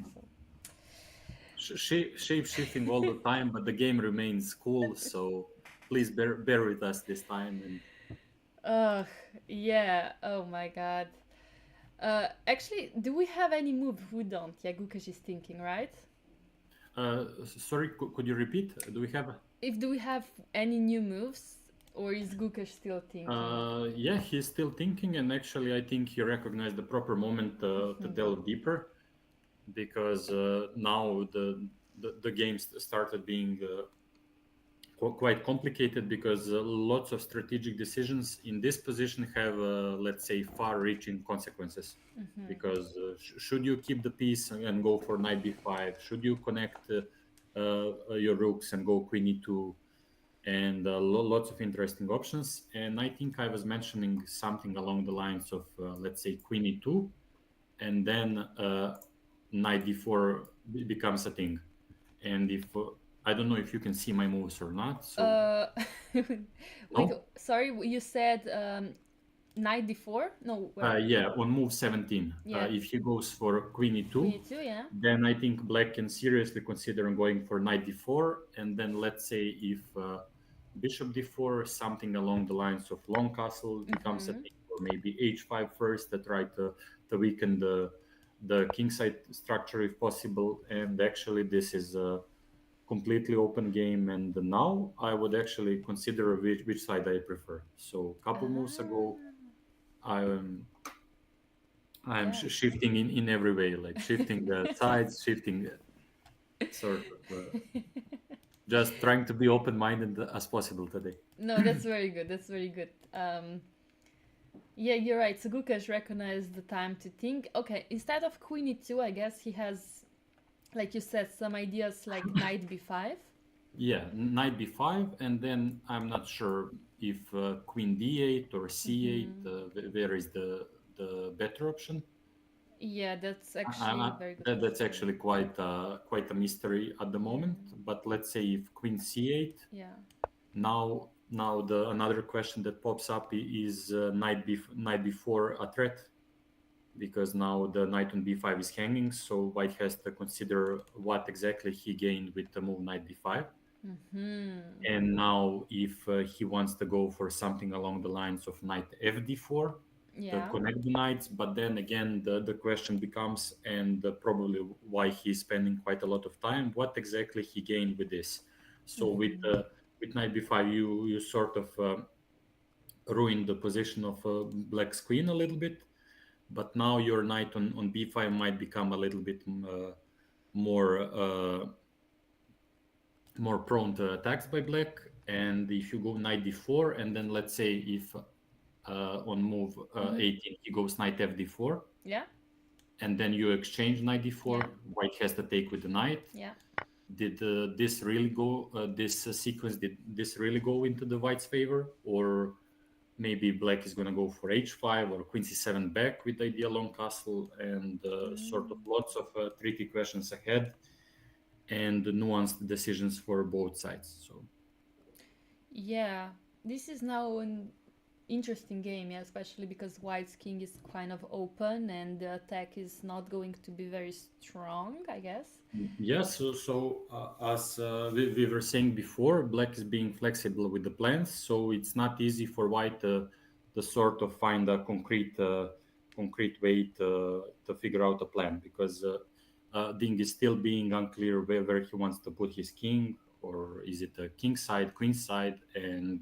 So Shape shifting all the time, but the game remains cool. So please bear with us this time. And ugh, yeah, oh my god. Actually, do we have any move? We don't. Yeah, Gukash is thinking, right? sorry, could you repeat? Do we have? If do we have any new moves, or is Gukash still thinking? Yeah, he's still thinking, and actually, I think he recognized the proper moment to delve deeper, because now the games started being quite complicated, because lots of strategic decisions in this position have, let's say, far-reaching consequences. Because should you keep the piece and go for knight b5? Should you connect your rooks and go queen e2? And lots of interesting options. And I think I was mentioning something along the lines of, let's say, queen e2, and then knight d4 becomes a thing. And if I don't know if you can see my moves or not. So Wait, no, sorry, you said knight d4? No, where? yeah, on move 17, Yeah. if he goes for queen e2, Queen e2, yeah. then I think black can seriously consider going for knight d4. And then let's say if bishop d4, something along the lines of long castle becomes a thing, or maybe h5 first to try to weaken the kingside structure if possible. And actually, this is a completely open game. And now I would actually consider which side I prefer. So a couple moves ago, I'm Yeah. shifting in every way, like shifting the sides, shifting sort of just trying to be open-minded as possible today. No, that's very good. That's very good. Yeah, you're right. So Gukash recognized the time to think. Okay, instead of queen e2, I guess he has, like you said, some ideas like knight b5. Yeah, knight b5, and then I'm not sure if queen d8 or c8, where is the better option. Yeah, that's actually a very good That's question. actually quite a mystery at the moment. But let's say if queen c8, Yeah. now the another question that pops up is knight b4 a threat, because now the knight on b5 is hanging, so white has to consider what exactly he gained with the move knight b5. And now if he wants to go for something along the lines of knight fd4 to Yeah. connect the knights, but then again the question becomes, and probably why he's spending quite a lot of time, what exactly he gained with this. So with knight b5, you sort of ruin the position of black's queen a little bit, but now your knight on b5 might become a little bit more prone to attacks by black. And if you go knight d4, and then let's say if on move 18 he goes knight fd4, Yeah. and then you exchange knight d4, Yeah. white has to take with the knight. Yeah. Did this really go this sequence, did this really go into the white's favor, or maybe black is going to go for h5 or queen c7 back with the idea long castle, and sort of lots of tricky questions ahead, and nuanced decisions for both sides. So Yeah. This is now an interesting game, yeah, especially because white's king is kind of open and the attack is not going to be very strong, I guess. yes, as we were saying before, black is being flexible with the plans, so it's not easy for white to sort of find a concrete way to figure out a plan, because Ding is still being unclear where he wants to put his king, or is it a king side, queen side, and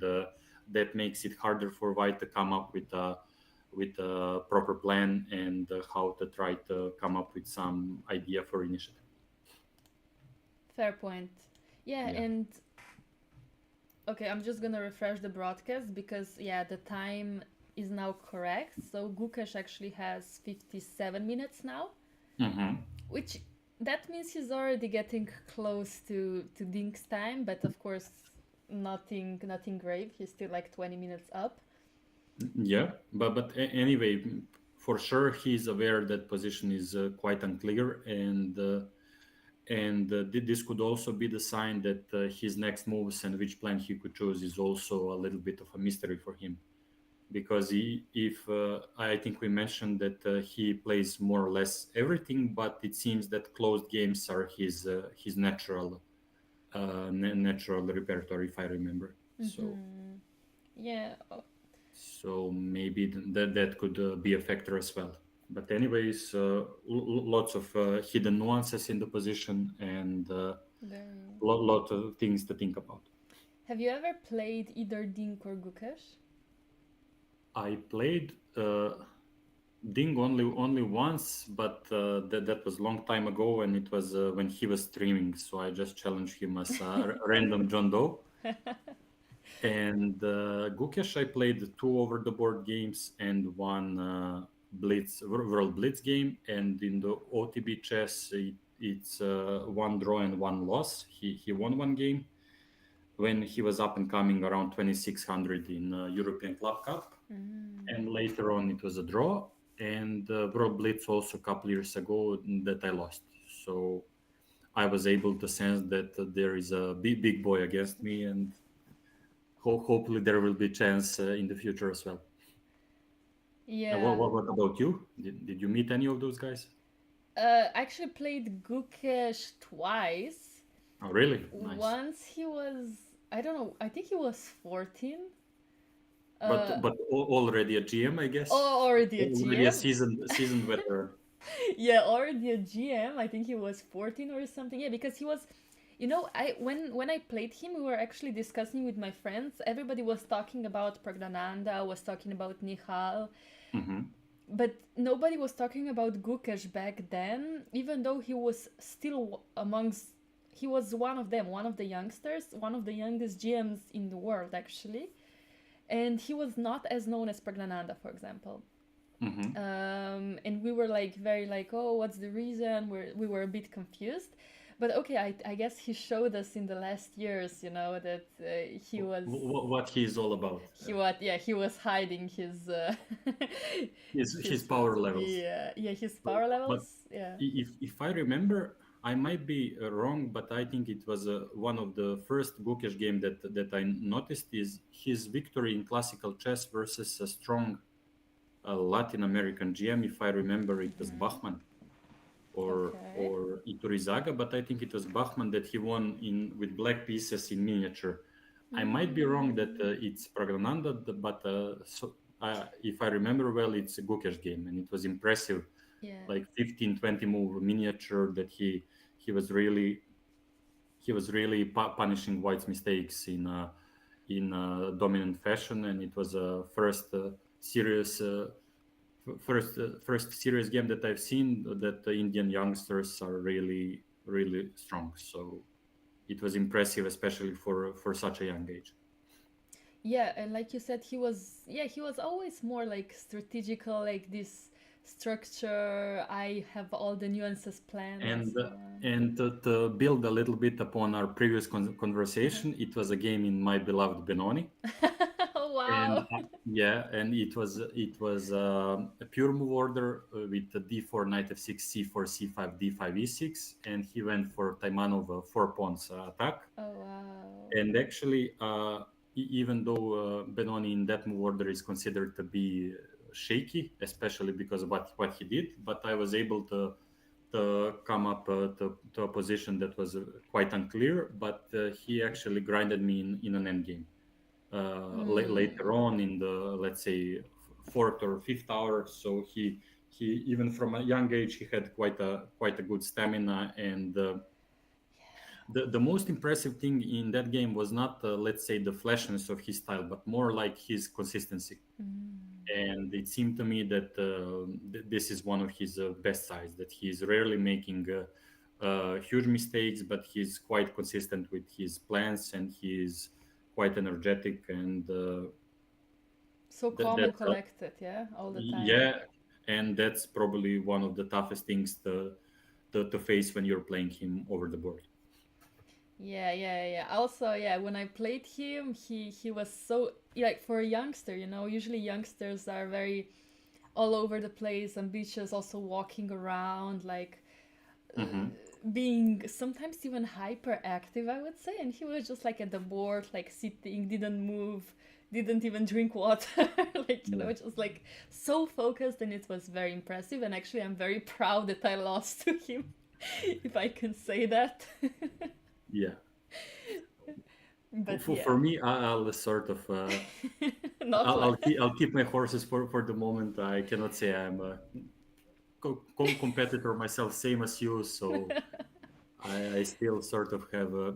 that makes it harder for White to come up with a proper plan and how to try to come up with some idea for initiative. Fair point. Yeah, Yeah. and okay, I'm just gonna refresh the broadcast because yeah, the time is now correct. So Gukesh actually has 57 minutes now, Mm-hmm. which that means he's already getting close to Dink's time, but of course nothing grave. He's still like 20 minutes up. Yeah, anyway, for sure he's aware that position is quite unclear, and this could also be the sign that his next moves and which plan he could choose is also a little bit of a mystery for him, because if I think we mentioned that he plays more or less everything, but it seems that closed games are his natural repertoire, if I remember. Mm-hmm. Yeah. So maybe that could be a factor as well. But anyways, lots of hidden nuances in the position, and Very. lot of things to think about. Have you ever played either Dink or Gukesh? I played Ding only once, but that was a long time ago, and it was when he was streaming. So I just challenged him as a random John Doe. And Gukesh, I played two over the board games and one World Blitz game. And in the OTB chess, it's one draw and one loss. He won one game when he was up and coming around 2600 in European Club Cup. Mm. And later on, it was a draw. And World Blitz also a couple years ago that I lost. So I was able to sense that there is a big boy against me, and hopefully there will be chance in the future as well. Yeah. What about you? Did you meet any of those guys? I actually played Gukesh twice. Oh, really? Nice. Once he was, I don't know, I think he was 14. But already a GM, I guess. Already a Already a GM. seasoned veteran. Yeah, already a GM. I think he was 14 or something. Yeah, because he was, I when I played him, we were actually discussing with my friends. Everybody was talking about Pragdananda, was talking about Nihal, Hmm. but nobody was talking about Gukesh back then, even though he was still amongst, he was one of them, one of the youngsters, one of the youngest GMs in the world, actually. And he was not as known as Pragdananda, for example. Hmm. And we were like, very like, oh, what's the reason? We were a bit confused. But okay, I guess he showed us in the last years, that he was What he's all about. he was hiding his His power levels. his But power but levels. Yeah. if I remember, I might be wrong, but I think it was one of the first bookish game that I noticed is his victory in classical chess versus a strong Latin American GM. If I remember, it was Hmm. Bachman Okay. or Iturizaga, but I think it was Bachman that he won in with black pieces in miniature. I might be wrong that Mm, it's Pragnananda, but if I remember well, it's a Gukesh game, and it was impressive, yeah. like 15, 20 move miniature that he was really punishing White's mistakes in a dominant fashion, and it was a serious first serious game that I've seen that the Indian youngsters are really strong. So it was impressive, especially for such a young age. Yeah, and like you said, he was always more like strategical, like this structure. I have all the nuances planned and And so on. to build a little bit upon our previous conversation, it was a game in my beloved Benoni, and Wow. yeah, and it was a pure move order with the d4 knight f6 c4 c5 d5 e6, and he went for Taimanov 4 pawns attack. Oh wow. And actually, even though Benoni in that move order is considered to be shaky, especially because of what he did, but I was able to come up to a position that was quite unclear, but he actually grinded me in an endgame. Mm. Later on in the, let's say, fourth or fifth hour, so he he even from a young age he had quite a good stamina, and the most impressive thing in that game was not let's say the flashiness of his style, but more like his consistency. And it seemed to me that this is one of his best sides, that he's rarely making huge mistakes, but he's quite consistent with his plans, and he's quite energetic, and So calm and that's collected, yeah, all the time. yeah, and that's probably one of the toughest things to face when you're playing him over the board. Yeah. Also, yeah, when I played him, he was so like for a youngster, you know, usually youngsters are very all over the place, ambitious, also walking around, like Hmm. being sometimes even hyperactive, I would say. And he was just like at the board, like sitting, didn't move, didn't even drink water, like, you Yeah. know, just like so focused. And it was very impressive. And actually, I'm very proud that I lost to him, if I can say that. Yeah. But For yeah, me, I'll sort of not like. I'll keep my horses for the moment. I cannot say I'm a competitor myself, same as you. So I still sort of have a.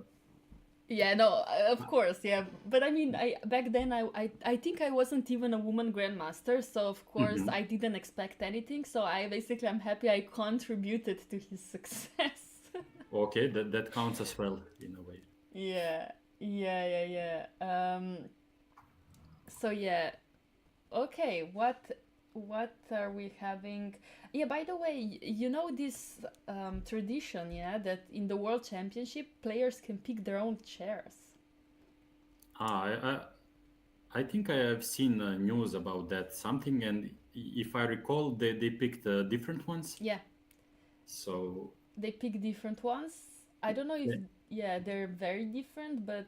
Yeah, no, of course, yeah. But I mean, I back then I think I wasn't even a woman grandmaster, so of course Mhm. I didn't expect anything. So I basically I'm happy I contributed to his success. Okay, that counts as well in a way. Yeah, yeah. So yeah, okay. What are we having? Yeah. By the way, you know this tradition, yeah, that in the World Championship players can pick their own chairs. Ah, I think I have seen news about that something, and if I recall, they picked different ones. Yeah, So they pick different ones. I don't know if yeah they're very different, but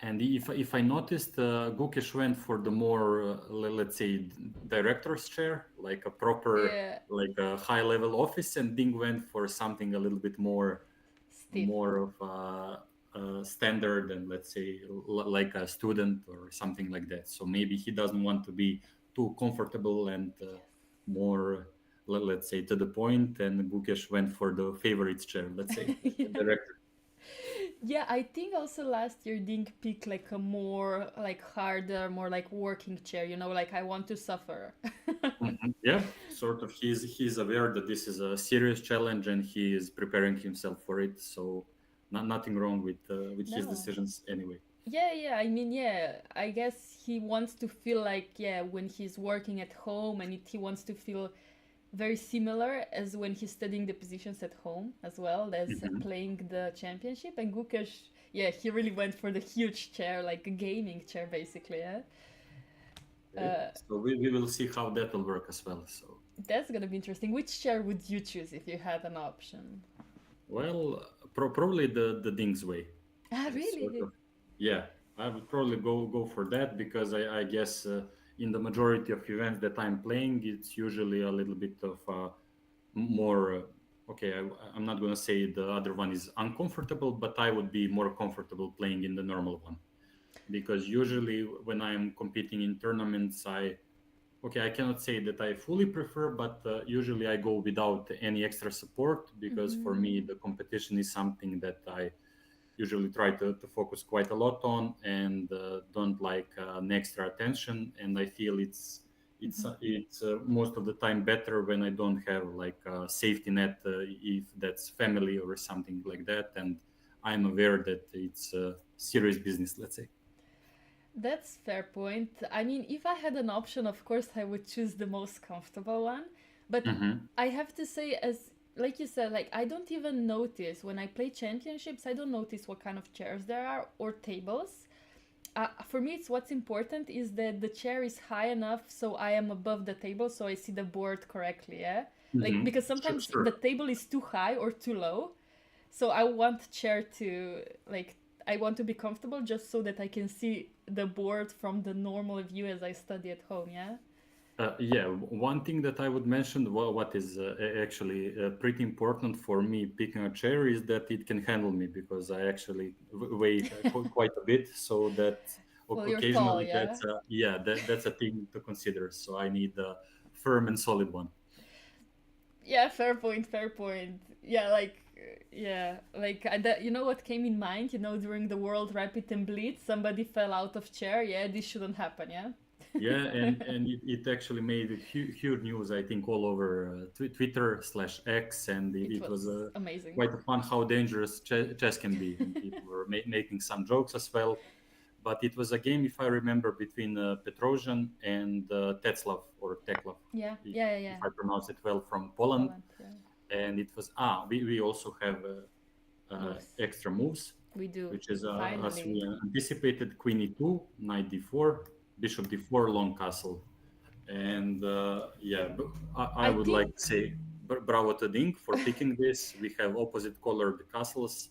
and if I noticed, Gukesh went for the more let's say director's chair, like a proper yeah, like a high level office, and Ding went for something a little bit stiff. more of a standard, and let's say like a student or something like that. So maybe he doesn't want to be too comfortable and more let's say to the point, and Gukesh went for the favorite chair, let's say like the Yeah. director. Yeah, I think also last year Dink picked like a more like harder, more like working chair, you know, like I want to suffer. Mhm. Yeah, sort of. He's aware that this is a serious challenge, and he is preparing himself for it. So, nothing wrong with his No. decisions anyway. Yeah, I mean, yeah, I guess he wants to feel like, yeah, when he's working at home and he wants to feel very similar as when he's studying the positions at home as well as Mhm. playing the championship. And Gukesh, yeah, he really went for the huge chair, like a gaming chair, basically. Yeah, Okay. So we will see how that will work as well. So, that's gonna be interesting. Which chair would you choose if you had an option? well, probably the Ding's way. Ah, Sort really? of. Yeah, I would probably go for that because I guess in the majority of events that I'm playing, it's usually a little bit of more okay, I'm not going to say the other one is uncomfortable, but I would be more comfortable playing in the normal one, because usually when I'm competing in tournaments, I cannot say that I fully prefer, but usually I go without any extra support, because for me Mm-hmm. the competition is something that I usually try to focus quite a lot on, and don't like an extra attention. And I feel it's most of the time better when I don't have like a safety net, if that's family or something like that, and I'm aware that it's serious business, let's say. That's fair point. I mean, if I had an option, of course I would choose the most comfortable one. But Hmm. I have to say, as like you said, like I don't even notice when I play championships. I don't notice what kind of chairs there are or tables. For me, it's what's important is that the chair is high enough so I am above the table, so I see the board correctly. Yeah, like Hmm. because Sure, sometimes sure. the table is too high or too low, so I want chair to like I want to be comfortable just so that I can see the board from the normal view as I study at home. Yeah. Yeah, one thing that I would mention, what is actually pretty important for me picking a chair, is that it can handle me, because I actually weigh quite a bit. So that Well, you're tall. occasionally Yeah. that's a thing to consider. So I need a firm and solid one. Yeah, fair point, fair point. Yeah, you know what came in mind? You know, during the World Rapid and Blitz, somebody fell out of chair. Yeah, this shouldn't happen. Yeah. Yeah, and it actually made huge news, I think, all over Twitter/X, and It it was was amazing. quite fun how dangerous chess can be, and people were making some jokes as well. But it was a game, if I remember, between Petrosian and Tetzlav or Teklav, Yeah, if, yeah, yeah, if yeah. I pronounce it well, from Poland. Poland. Yeah. And it was we also have Moves. extra moves, We do. which is as Finally. we anticipated: Queen E2, Knight D4, Bishop D4, Long Castle. And yeah, I I would think. like to say bravo to Dink for picking this. We have opposite colored castles,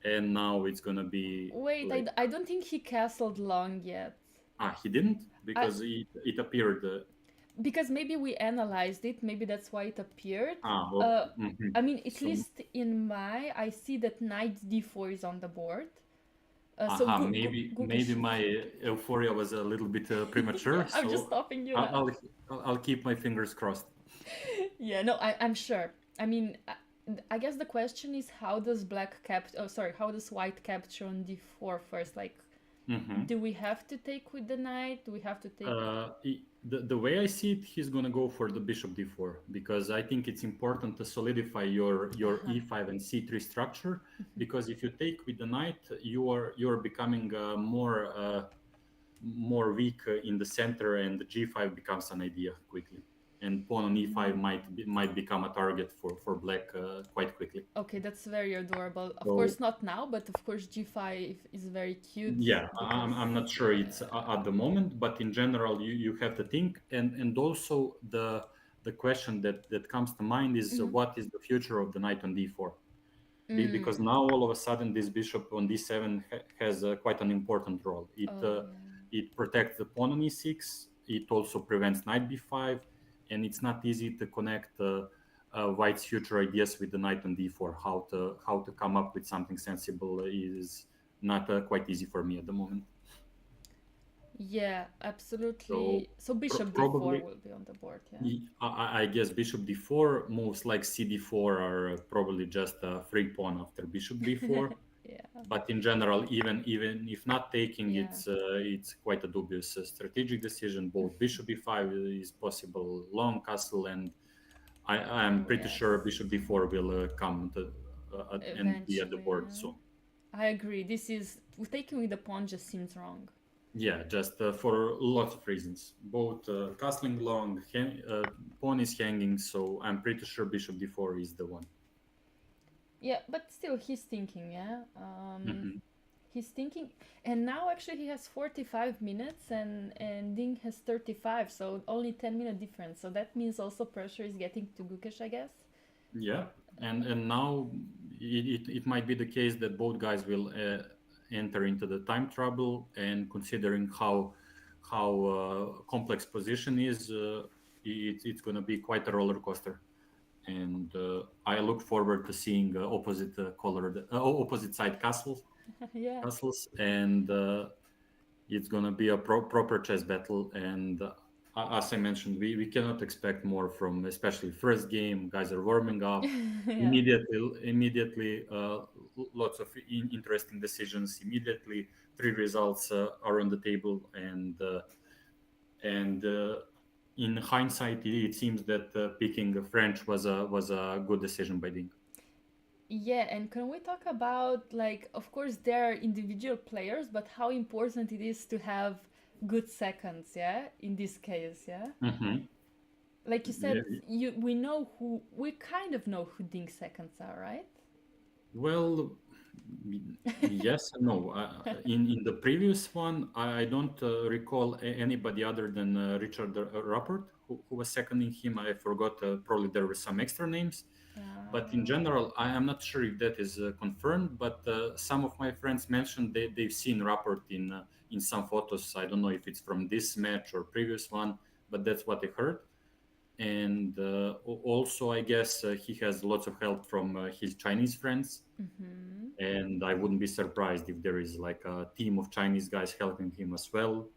and now it's gonna be Wait, like I don't think he castled long yet. he didn't, I, because it appeared because maybe we analyzed it, maybe that's why it appeared. okay. I mean, at So least in my, I see that knight d4 is on the board. So maybe Gukesh. my euphoria was a little bit premature, Yeah, I'm just so stopping you I- now. I'll I'll keep my fingers crossed. Yeah, no, I'm sure. I mean, I guess the question is how does black cap? Oh, sorry, how does white capture on d4 first? Like, Hmm. do we have to take with the knight? Do we have to take? The way I see it, he's gonna go for the bishop d4, because I think it's important to solidify your Uh-huh. e5 and c3 structure. Because if you take with the knight, you're becoming more weak in the center, and the g5 becomes an idea quickly, and pawn on e5 might become a target for black quite quickly. Okay, that's very adorable. Of So course, not now, but of course, G5 is very cute yeah, because, I'm not sure it's yeah. at the moment, but in general, you have to think, and also the question that comes to mind is Mm-hmm. what is the future of the knight on d4? Because Mm. now all of a sudden this bishop on d7 has quite an important role. Oh, yeah. It protects the pawn on e6. It also prevents knight b5, and it's not easy to connect White's future ideas with the knight on d4. How to come up with something sensible is not quite easy for me at the moment. Yeah, So absolutely. So Bishop d4 probably, will be on the board, yeah. I guess bishop d4 moves like cd4 are probably just a free pawn after bishop b4. Yeah, But in general, even if not taking, yeah. it's quite a dubious strategic decision. Both bishop e5 is possible, long castle, and I'm Oh, pretty yes. sure bishop d4 will come to and be at the Eventually, board yeah. soon. I agree. This is taking with the pawn just seems wrong. Yeah, just for lots of reasons. Both castling long, pawn is hanging, so I'm pretty sure bishop d4 is the one. Yeah, but still, he's thinking, yeah. Hmm. He's thinking, and now actually he has 45 minutes, and Ding has 35, so only 10-minute difference. So that means also pressure is getting to Gukesh, I guess. Yeah, and now it might be the case that both guys will enter into the time trouble, and considering how complex position is, it's going to be quite a roller coaster. And I look forward to seeing opposite side Yeah. castles, and it's going to be a proper chess battle. And as I mentioned, we cannot expect more from, especially first game. Guys are warming up Yeah. immediately. Lots of interesting decisions immediately. Three results are on the table, and in hindsight, it seems that picking French was a good decision by Ding. Yeah, and can we talk about, like, of course there are individual players, but how important it is to have good seconds, yeah, in this case, yeah? Hmm. Like you said, we kind of know who Ding seconds are, right? Well, yes and no. In the previous one, I don't recall anybody other than Richard Rapport, who was seconding him. I forgot. Probably there were some extra names, but in Uh, general, I am not sure if that is confirmed. But some of my friends mentioned they've seen Rapport in some photos. I don't know if it's from this match or previous one, but that's what I heard. And also, I guess he has lots of help from his Chinese friends, mhm. and I wouldn't be surprised if there is like a team of Chinese guys helping him as well.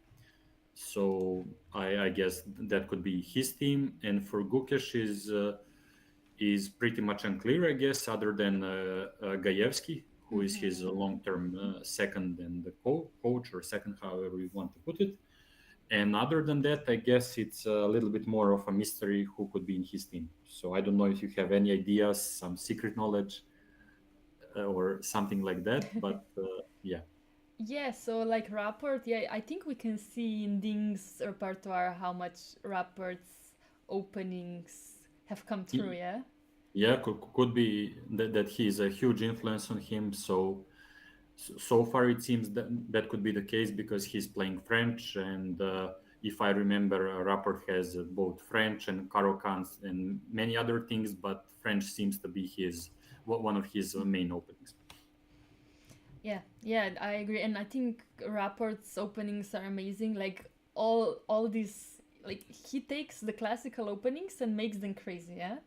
So I guess that could be his team. And for Gukesh, is is pretty much unclear, I guess, other than Gajewski, who is his long-term second and the coach or second, however you want to put it. And other than that, I guess it's a little bit more of a mystery who could be in his team. So I don't know if you have any ideas, some secret knowledge or something like that. But yeah. Yeah, so like Rapport, yeah, I think we can see in Ding's repertoire how much Rapport's openings have come through, yeah? Yeah, could be that he is a huge influence on him. So far it seems that that could be the case because he's playing French, and if I remember, Rapport has both French and Carocans and many other things, but French seems to be his one of his main openings. Yeah, yeah, I agree. And I think Rapport's openings are amazing. Like all these like he takes the classical openings and makes them crazy, yeah?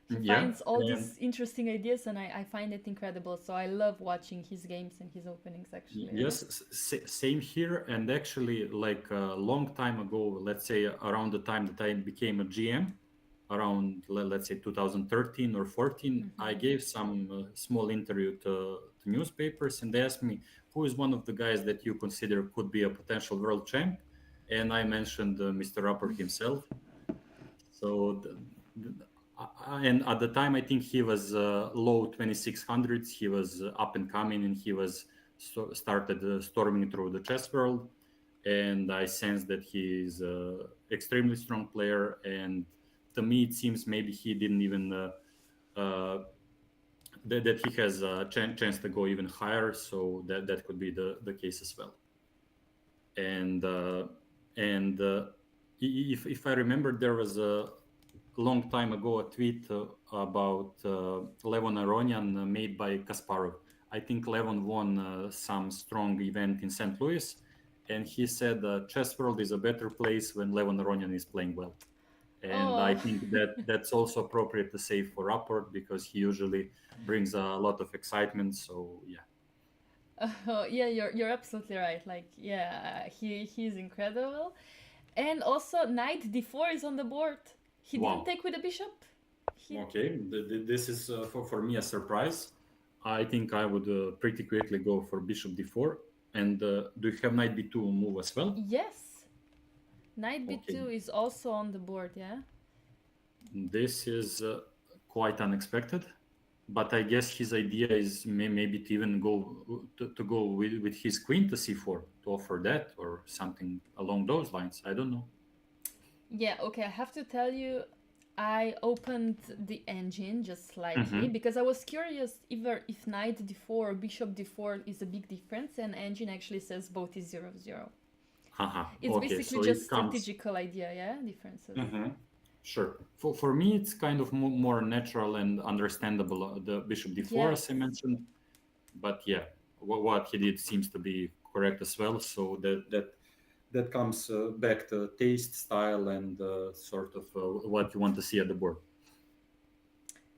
He Yeah, finds all and these interesting ideas and I find it incredible. So I love watching his games and his openings actually, yeah? yes, same here. And actually, like a long time ago, let's say around the time that I became a GM, around let's say 2013 or 14, I gave some small interview to newspapers, and they asked me who is one of the guys that you consider could be a potential world champ, and I mentioned Mr. Upper himself. So and at the time I think he was low 2600s. He was up and coming, and he was started storming through the chess world, and I sense that he is a extremely strong player. And to me it seems maybe he didn't even that he has a chance to go even higher, so that could be the case as well. And if I remember, there was a long time ago a tweet about Levon Aronian made by Kasparov. I think Levon won some strong event in St. Louis, and he said chess world is a better place when Levon Aronian is playing well. And I Oh, think that that's also appropriate to say for Rapport because he usually brings a lot of excitement. So yeah, oh yeah, you're absolutely right. Like, yeah, he's incredible. And also knight d4 is on the board. He didn't wow. take with the bishop. He Okay, this is for me a surprise. I think I would pretty quickly go for bishop d4. And do you have knight b2 move as well? Yes, knight Okay, b2 is also on the board, yeah? this is quite unexpected, but I guess his idea is maybe to even go to go with his queen to c4 to offer that or something along those lines. I don't know. Yeah, okay, I have to tell you, I opened the engine just slightly Mm-hmm. because I was curious either if knight d4 or bishop d4 is a big difference, and engine actually says both is 0-0. Haha. It's Okay, basically so it just comes. strategical idea, yeah? Differences. Mhm. Sure. For me, it's kind of more natural and understandable, the bishop d4, Yes. as I mentioned. But yeah, what he did seems to be correct as well. So that comes back to taste, style, and sort of what you want to see at the board.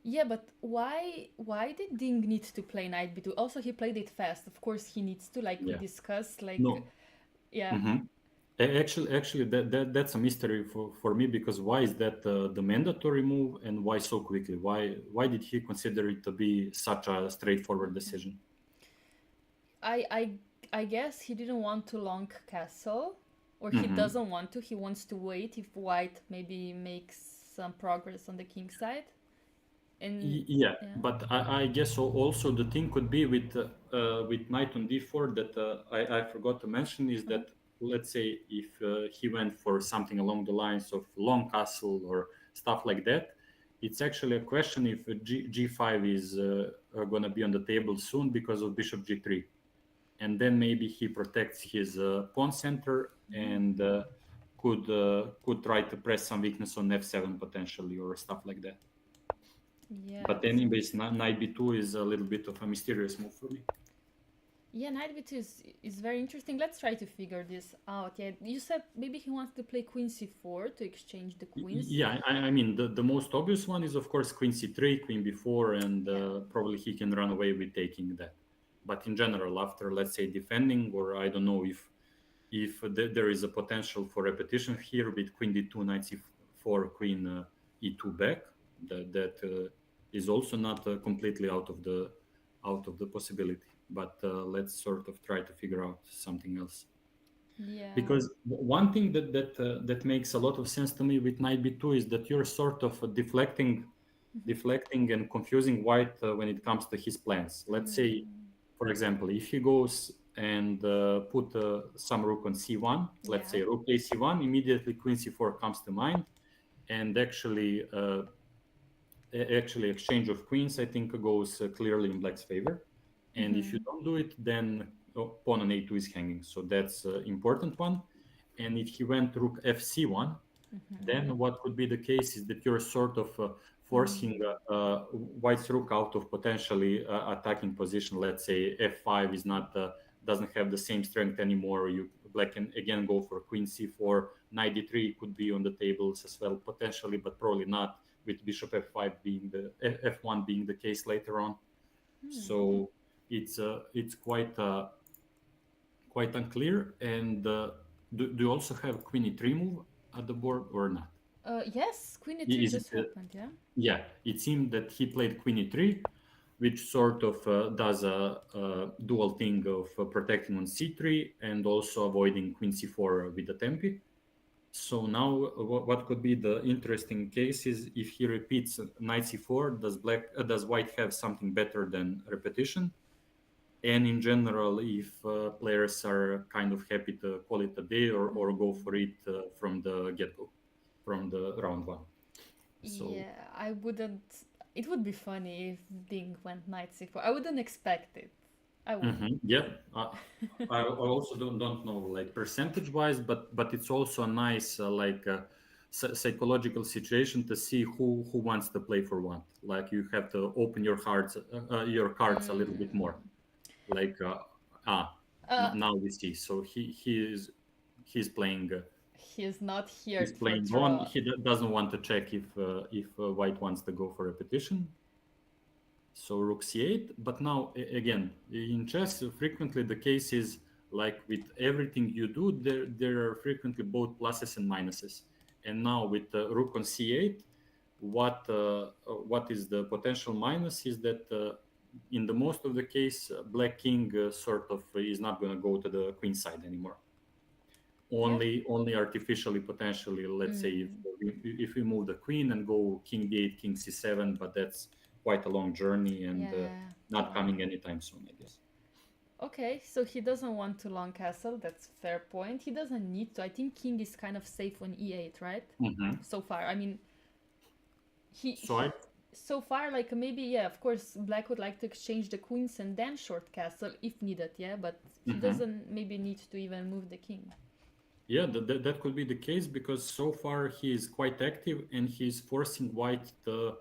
Yeah, but why did Ding need to play knight b2? Also, he played it fast. Of course, he needs to, like we Yeah. discussed, like No. yeah. Hmm. Actually, that's a mystery for me because why is that the mandatory move and why so quickly? Why did he consider it to be such a straightforward decision? I I I guess he didn't want to long castle, or he Hmm. doesn't want to. He wants to wait if white maybe makes some progress on the king side. And Yeah, yeah. but I guess also the thing could be with knight on d4 that I forgot to mention is Uh-huh. that let's say if he went for something along the lines of long castle or stuff like that, it's actually a question if g5 is going to be on the table soon because of bishop g3, and then maybe he protects his pawn center and could try to press some weakness on f7 potentially or stuff like that. But Yes. anyways, knight b2 is a little bit of a mysterious move for me. Yeah, knight b2 is very interesting. Let's try to figure this out. Yeah, you said maybe he wants to play queen c4 to exchange the queens. Yeah, I mean, the most obvious one is, of course, queen c3, queen b4, and Yeah. probably he can run away with taking that. But in general, after, let's say, defending, or I don't know if there is a potential for repetition here with queen d2, knight c4, queen e2 back, that is also not completely out of the possibility. But let's sort of try to figure out something else. Yeah. Because one thing that makes a lot of sense to me with knight b2 is that you're sort of deflecting and confusing white when it comes to his plans. Let's say, for example, if he goes and put some rook on c1, let's say Yeah. rook plays c1, immediately queen c4 comes to mind, and actually exchange of queens, I think, goes clearly in black's favor. And if you don't do it, then pawn on a2 is hanging. So that's important one. And if he went rook fc1, then what could be the case is that you're sort of forcing white's rook out of potentially attacking position. Let's say f5 is not doesn't have the same strength anymore. You black can again go for queen c4. Knight d3 could be on the tables as well potentially, but probably not, with bishop f5 being the f1 being the case later on. So it's quite unclear. And do you also have queen e3 move at the board or not? Yes, queen e3 Is it? just happened, yeah? Yeah, it seemed that he played queen e3, which sort of does a dual thing of protecting on c3 and also avoiding queen c4 with the tempi. So now, what could be the interesting case is if he repeats knight c4, does white have something better than repetition? And in general, if players are kind of happy to call it a day or go for it from the get-go, from the round one. So Yeah, I wouldn't. It would be funny if Ding went knight c4. I wouldn't expect it. I wouldn't. yeah, I also don't know like percentage wise, but it's also a nice psychological situation to see who wants to play for what. Like you have to open your cards a little bit more. Like ah Uh, now we see. So he's playing. he is not here He's for playing on. draw. He doesn't want to check if white wants to go for repetition. So rook c8. But now again, in chess, frequently the case is like with everything you do, there are frequently both pluses and minuses. And now with rook on c8, what is the potential minus is that in the most of the case, black king sort of is not going to go to the queen side anymore. Yeah. Only artificially, potentially. Let's say if we move the queen and go king d8, king c7, but that's quite a long journey and Yeah. not coming anytime soon, I guess. Okay, so he doesn't want to long castle. That's fair point. He doesn't need to. I think king is kind of safe on e8, right? So far. I mean, he, So he so far, like maybe, yeah, of course black would like to exchange the queens and then short castle if needed, yeah, but he doesn't maybe need to even move the king. yeah, that could be the case because so far he is quite active and he's forcing white to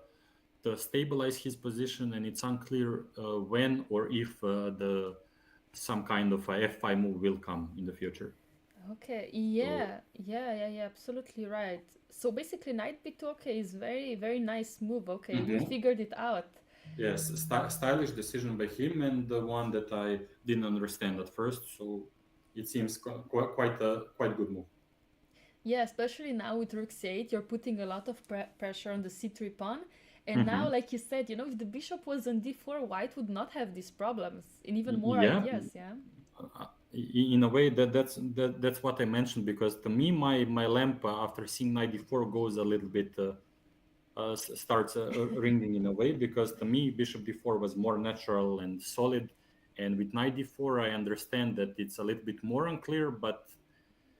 stabilize his position, and it's unclear when or if the some kind of a f5 move will come in the future. Okay, So yeah, absolutely right. So basically knight b2, okay, is very, very nice move. Okay, we Mhm. figured it out. Yes, stylish decision by him, and the one that I didn't understand at first. So it seems quite good move. Yeah, especially now with rook c8, you're putting a lot of pressure on the c3 pawn. And now, Mhm. like you said, if the bishop was on d4, white would not have these problems and even more Yeah, ideas, yeah? in a way that's what I mentioned, because to me my lamp after seeing knight d4 goes a little bit starts ringing in a way, because to me bishop d4 was more natural and solid, and with knight d4 I understand that it's a little bit more unclear, but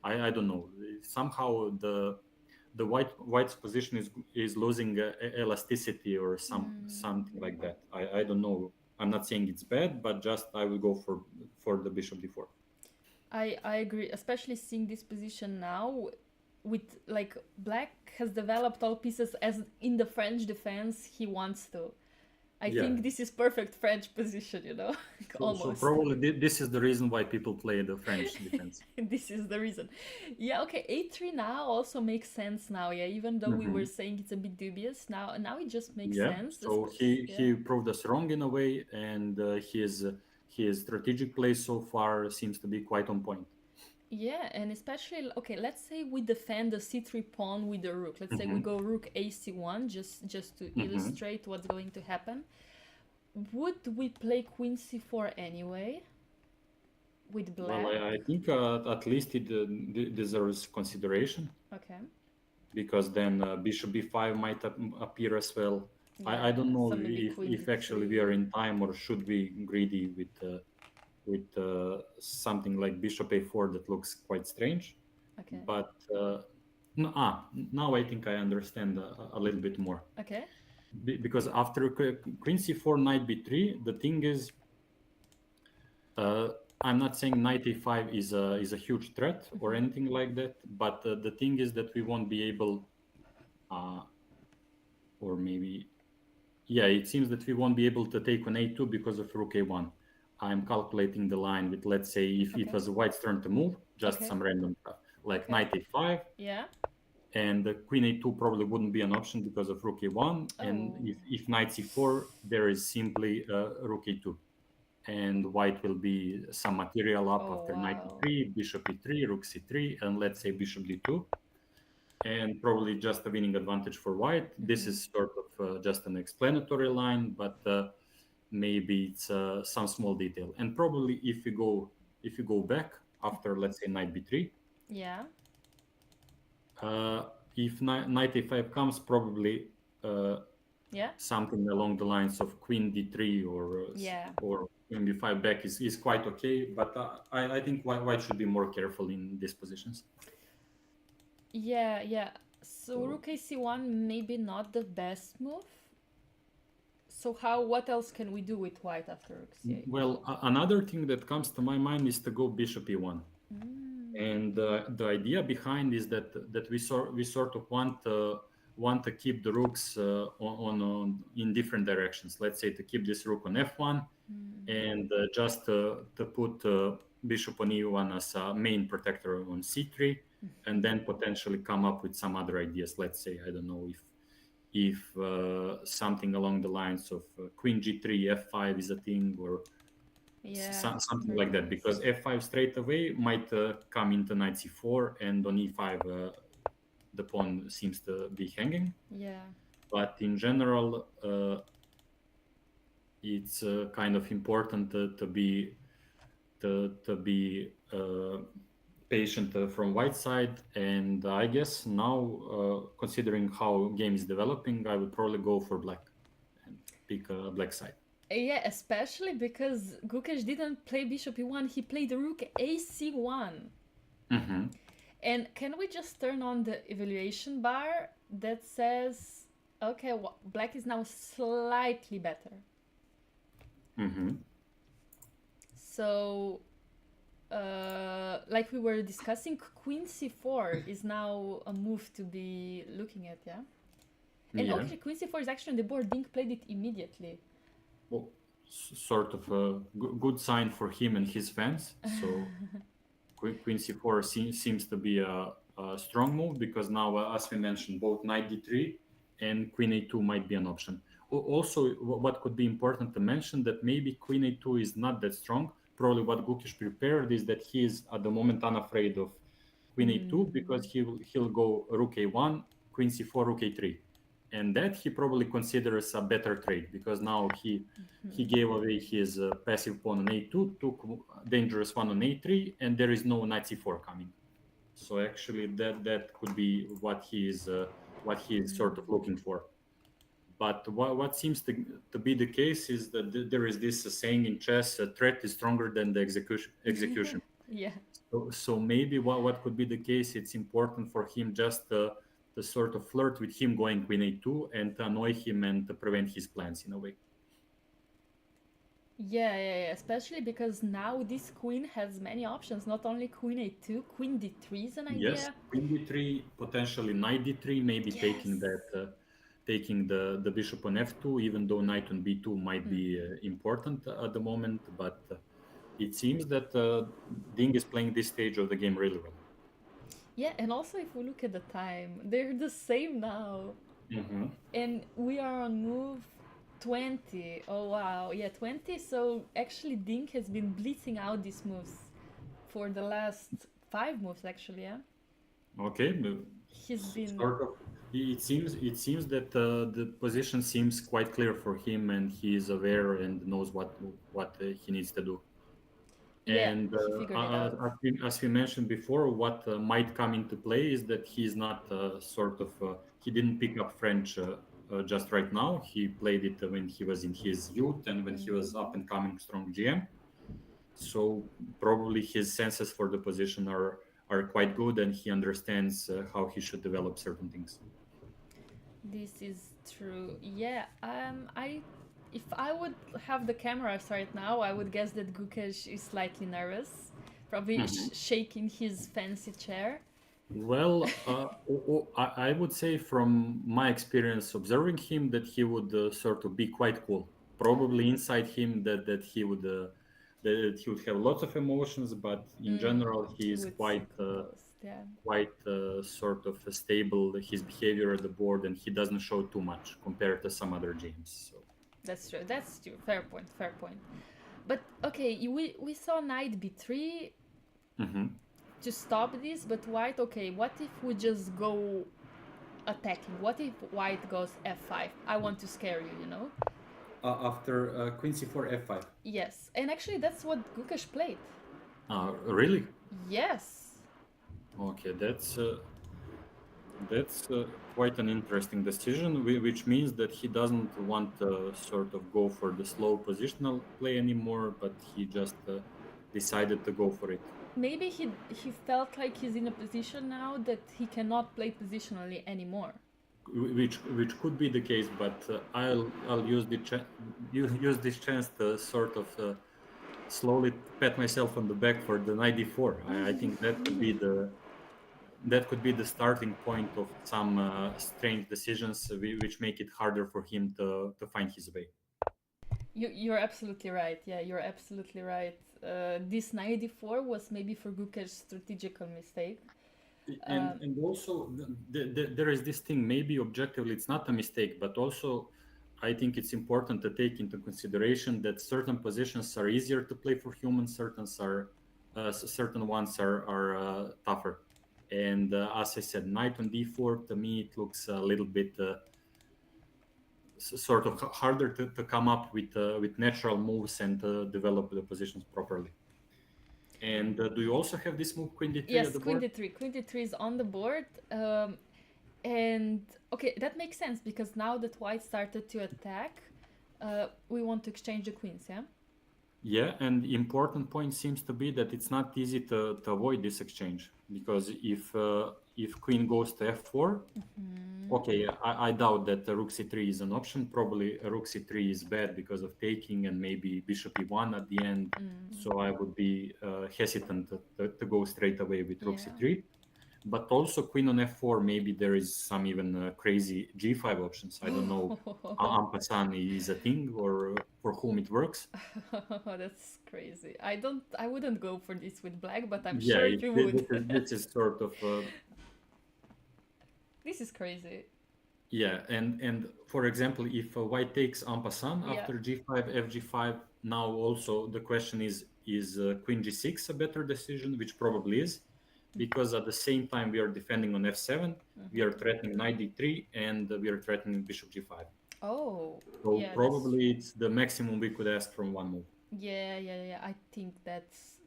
I don't know, somehow the white's position is losing elasticity or something like that. I don't know. I'm not saying it's bad, but just I will go for the bishop d4. I agree, especially seeing this position now with like black has developed all pieces as in the French defense he wants to. I Yeah. think this is perfect French position, So almost. probably this is the reason why people play the French defense. This is the reason. Yeah, okay, a3 now also makes sense now, yeah, even though we were Hmm. saying it's a bit dubious, now it just makes Yeah. sense. So Yeah. he proved us wrong in a way, and his strategic play so far seems to be quite on point. Yeah, and especially, okay, let's say we defend the c3 pawn with the rook. Let's say we go rook ac1, just to illustrate what's going to happen. Would we play queen c4 anyway with black? Well, I think at least it deserves consideration, Okay. because then bishop b5 might appear as well. Yeah, I don't know so maybe queen if actually we d3. are in time, or should we greedy with something like bishop a4 that looks quite strange. Okay. But now I think I understand a little bit more. Okay. Because after queen c4, knight b3, the thing is, I'm not saying knight a5 is a huge threat or anything like that, but the thing is that we won't be able, or maybe, yeah, it seems that we won't be able to take on a2 because of rook a1. I'm calculating the line with, let's say, if it was white's turn to move, just Okay. some random stuff, like Okay. knight a5, Yeah. and queen a2 probably wouldn't be an option because of rook a1. And Oh. if knight c4, there is simply rook a2. And white will be some material up Oh, after knight wow. e3, bishop e3, rook c3, and let's say bishop d2. And probably just a winning advantage for white. This is sort of just an explanatory line, but maybe it's some small detail. And probably if you go back after, let's say, knight b3, Yeah. if knight a5 comes, probably Yeah. something along the lines of queen d3 Yeah. or queen b5 back is quite okay. But I think white should be more careful in these positions. Yeah, yeah. So rook ac1 maybe not the best move. So what else can we do with white after rook c8? Well, another thing that comes to my mind is to go bishop e1. And the idea behind is that we sort of want to keep the rooks on in different directions. Let's say to keep this rook on f1, and just to put bishop on e1 as a main protector on c3, and then potentially come up with some other ideas. Let's say, I don't know, if something along the lines of queen g3 f5 is a thing, or something like that, because f5 straight away might come into knight c4, and on e5 the pawn seems to be hanging. Yeah. But in general, it's kind of important to be patient from white side. And I guess now, considering how game is developing, I would probably go for black and pick a black side. Yeah, especially because Gukesh didn't play bishop e1, he played rook ac1. And can we just turn on the evaluation bar that says, okay, black is now slightly better. So, like we were discussing, queen c4 is now a move to be looking at, yeah? And actually, queen c4 is actually on the board. Dink played it immediately. Well, sort of a good sign for him and his fans. So queen c4 seems to be a strong move, because now, as we mentioned, both knight d3 and queen a2 might be an option. Also, what could be important to mention, that maybe queen a2 is not that strong. Probably what Gukesh prepared is that he is at the moment unafraid of queen a2, because he'll go rook a1, queen c4, rook a3. And that he probably considers a better trade, because now he gave away his passive pawn on a2, took dangerous one on a3, and there is no knight c4 coming. So actually, that could be what he is sort of looking for. But what seems to be the case is that there is this saying in chess: a threat is stronger than the execution. Yeah. So maybe what could be the case, it's important for him just to sort of flirt with him going queen a2, and to annoy him and to prevent his plans in a way. Yeah, especially because now this queen has many options, not only queen a2, queen d3 is an idea. Yes, queen d3, potentially knight d3, maybe taking the bishop on f2, even though knight on b2 might be important at the moment. But it seems that Ding is playing this stage of the game really well. Yeah, and also if we look at the time, they're the same now. And we are on move 20. Oh wow, yeah, 20. So actually Dink has been blitzing out these moves for the last F5 moves actually. Yeah, Okay, he's been. sort of. It seems that the position seems quite clear for him, and he is aware and knows what he needs to do. Yeah, And he figured it out. as we mentioned before, what might come into play is that he's not he didn't pick up French just right now. He played it when he was in his youth and when he was up and coming strong GM. So probably his senses for the position are quite good, and he understands how he should develop certain things. This is true. Yeah, I if I would have the cameras right now, I would guess that Gukesh is slightly nervous, probably Mhm. shaking his fancy chair. Well, I would say from my experience observing him that he would sort of be quite cool. Probably inside him that he would have lots of emotions, but in general he He is would sit quite composed. Yeah, sort of stable. His behavior at the board, and he doesn't show too much compared to some other games. So. that's true. That's true. Fair point. Fair point. But okay, we saw knight b3 Mhm. to stop this, but white. Okay, what if we just go attacking? What if white goes f5? I want to scare you, you know? After Queen c4 f5. Yes, and actually that's what Gukesh played. Really? Yes. Okay, that's quite an interesting decision, which means that he doesn't want to sort of go for the slow positional play anymore, but he just decided to go for it. Maybe he felt like he's in a position now that he cannot play positionally anymore. Which could be the case, but I'll use use this chance to sort of slowly pat myself on the back for the knight d4. I think that could be the starting point of some strange decisions which make it harder for him to find his way. You're absolutely right. Yeah, you're absolutely right. This 94 was maybe for Gukesh's strategical mistake. And also there is this thing, maybe objectively it's not a mistake, but also I think it's important to take into consideration that certain positions are easier to play for humans, certain ones are tougher. And as I said, knight on d4, to me it looks a little bit sort of harder to come up with natural moves and to develop the positions properly. And do you also have this move queen d3 at Yes, the queen board? d3. Queen d3 is on the board. And okay, that makes sense because now that white started to attack, we want to exchange the queens, yeah? Yeah, and the important point seems to be that it's not easy to avoid this exchange, because if queen goes to f4, okay, I doubt that rook c3 is an option. Probably rook c3 is bad because of taking and maybe bishop e1 at the end. So I would be hesitant to go straight away with rook Yeah. c3. But also queen on f4, maybe there is some even crazy g5 options. I don't know. En passant is a thing or for whom it works. That's crazy. I wouldn't go for this with black, but I'm Yeah, sure you would. this is sort of This is crazy. yeah, and for example, if white takes en passant Yeah. after g5, fg5, now also the question is queen g6 a better decision, which probably is, because at the same time we are defending on f7, we are threatening knight d3, and we are threatening bishop g5. Oh, So yeah, probably it's the maximum we could ask from one move. yeah. I think that's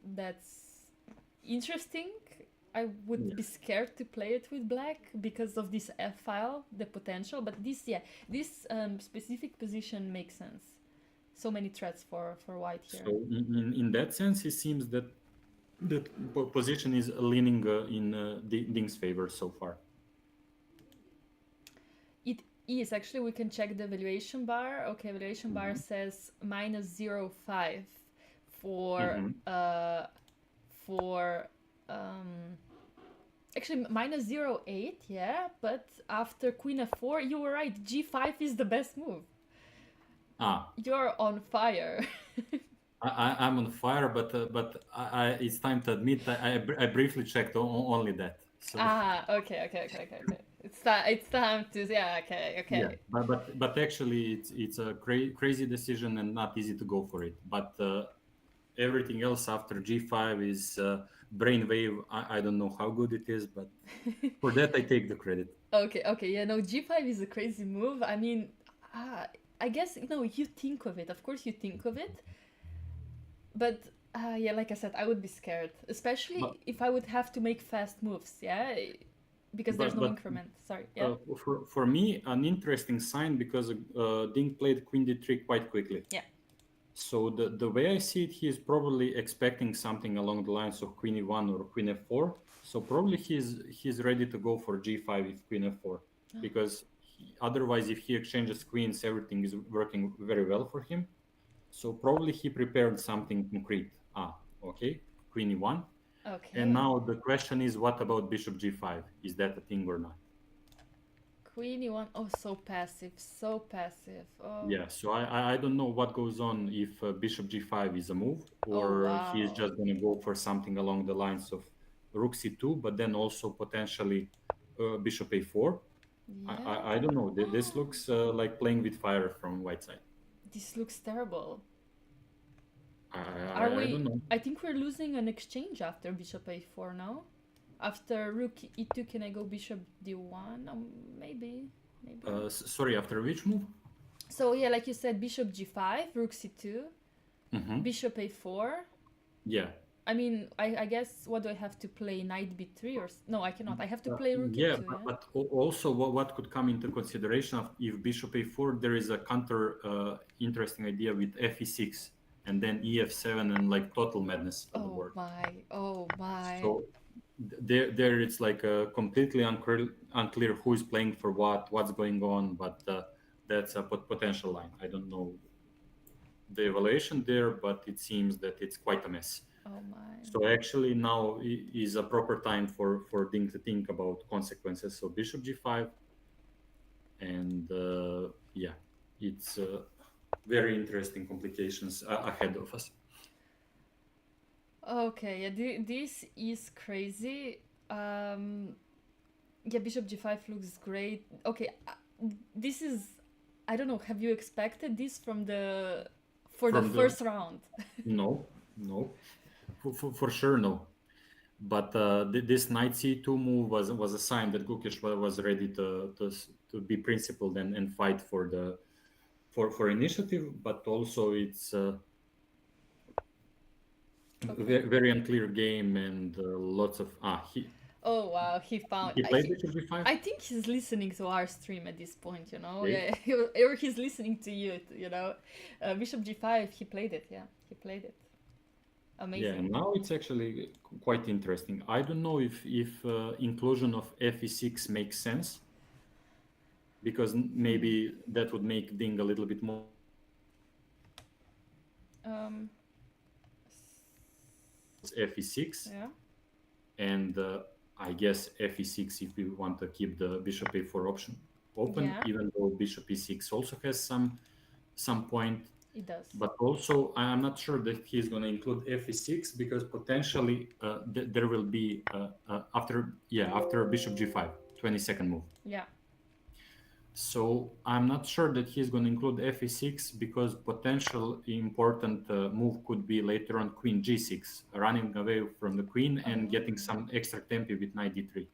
interesting. I would Yeah. be scared to play it with black because of this F file, the potential. But this specific position makes sense. So many threats for white here. So in that sense, it seems that position is leaning in Ding's favor so far. It is actually, we can check the valuation bar. Okay, valuation bar says minus 0.5 for for actually minus 0.8, yeah, but after queen f4, you were right, g5 is the best move. You're on fire. I'm on fire, but it's time to admit I briefly checked only that. So Okay. It's time to, yeah, okay. yeah, but actually it's a crazy decision and not easy to go for it. But everything else after g5 is brainwave. I don't know how good it is, but for that I take the credit. Okay, yeah, no, g5 is a crazy move. I mean, I guess, you think of it. Of course, you think of it. But, yeah, like I said, I would be scared. But Especially if I would have to make fast moves, yeah? Because there's but no but increment. Sorry, yeah? for me, an interesting sign because Ding played Queen d3 quite quickly. Yeah. So the way I see it, he is probably expecting something along the lines of Queen e1 or Queen f4. So probably he's ready to go for g5 if Queen f4, because otherwise, if he exchanges queens, everything is working very well for him. So probably he prepared something concrete. Okay, Queen e1. And Okay. now the question is, what about Bishop g5? Is that a thing or not? Queen e1. Oh, so passive. So passive. Oh. Yeah, so I don't know what goes on if Bishop g5 is a move, Oh, or he is wow. just going to go for something along the lines of Rook c2, but then also potentially Bishop a4. I Yeah. don't know. This looks like playing with fire from white side. This looks terrible. I, Are I don't we... know. I think we're losing an exchange after bishop a4 now. After rook e2, can I go bishop d1? Maybe. Maybe. Sorry, after which move? So, yeah, like you said, bishop g5, rook c2, bishop a4. Yeah. I mean, I guess, what do I have to play? Knight b3 or... No, I cannot. I have to play rook Yeah, e2, yeah? but also what could come into consideration of if bishop a4, there is a counter interesting idea with fe6 and then ef7 and like total madness on the Oh board. my. Oh my. So there it's like completely unclear who is playing for what's going on, but that's a potential line. I don't know the evaluation there, but it seems that it's quite a mess. Oh my. So actually now is a proper time for Ding to think about consequences. So bishop g5, and yeah, it's very interesting complications ahead of us. Okay, yeah, this is crazy. Yeah, bishop g5 looks great. Okay, this is... I don't know, have you expected this from the... for the From the first round? No, for sure no. But this knight c2 move was a sign that Gukesh was ready to be principled and fight for the for initiative, but also it's Okay. very unclear game and lots of Oh wow, he found... he played bishop g5. I think he's listening to our stream at this point, you know? Okay. Yeah, or he's listening to you, you know? Bishop g5, he played it, yeah. He played it. Yeah, Amazing. and now it's actually quite interesting. I don't know if inclusion of fe6 makes sense, because maybe that would make Ding a little bit more Um, fe6, yeah. and I guess fe6 if we want to keep the bishop a4 option open, Yeah. even though bishop e6 also has some point. It does. But also, I'm not sure that he's going to include fe6 because potentially there will be after bishop g5, 22nd move. Yeah. So I'm not sure that he's going to include fe6 because potential important move could be later on queen g6, running away from the queen and getting some extra tempi with knight d3.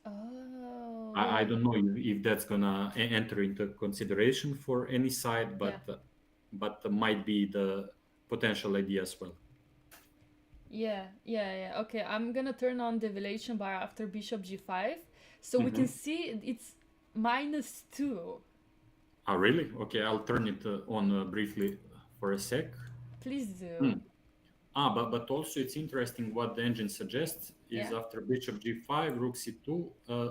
Oh, I yeah. don't know if that's going to enter into consideration for any side, but might be the potential idea as well. Yeah. Okay, I'm gonna turn on the evaluation bar after bishop g5, so we can see it's -2. Oh, really? Okay, I'll turn it on briefly for a sec. Please do. But also it's interesting what the engine suggests is after bishop g5, rook c2,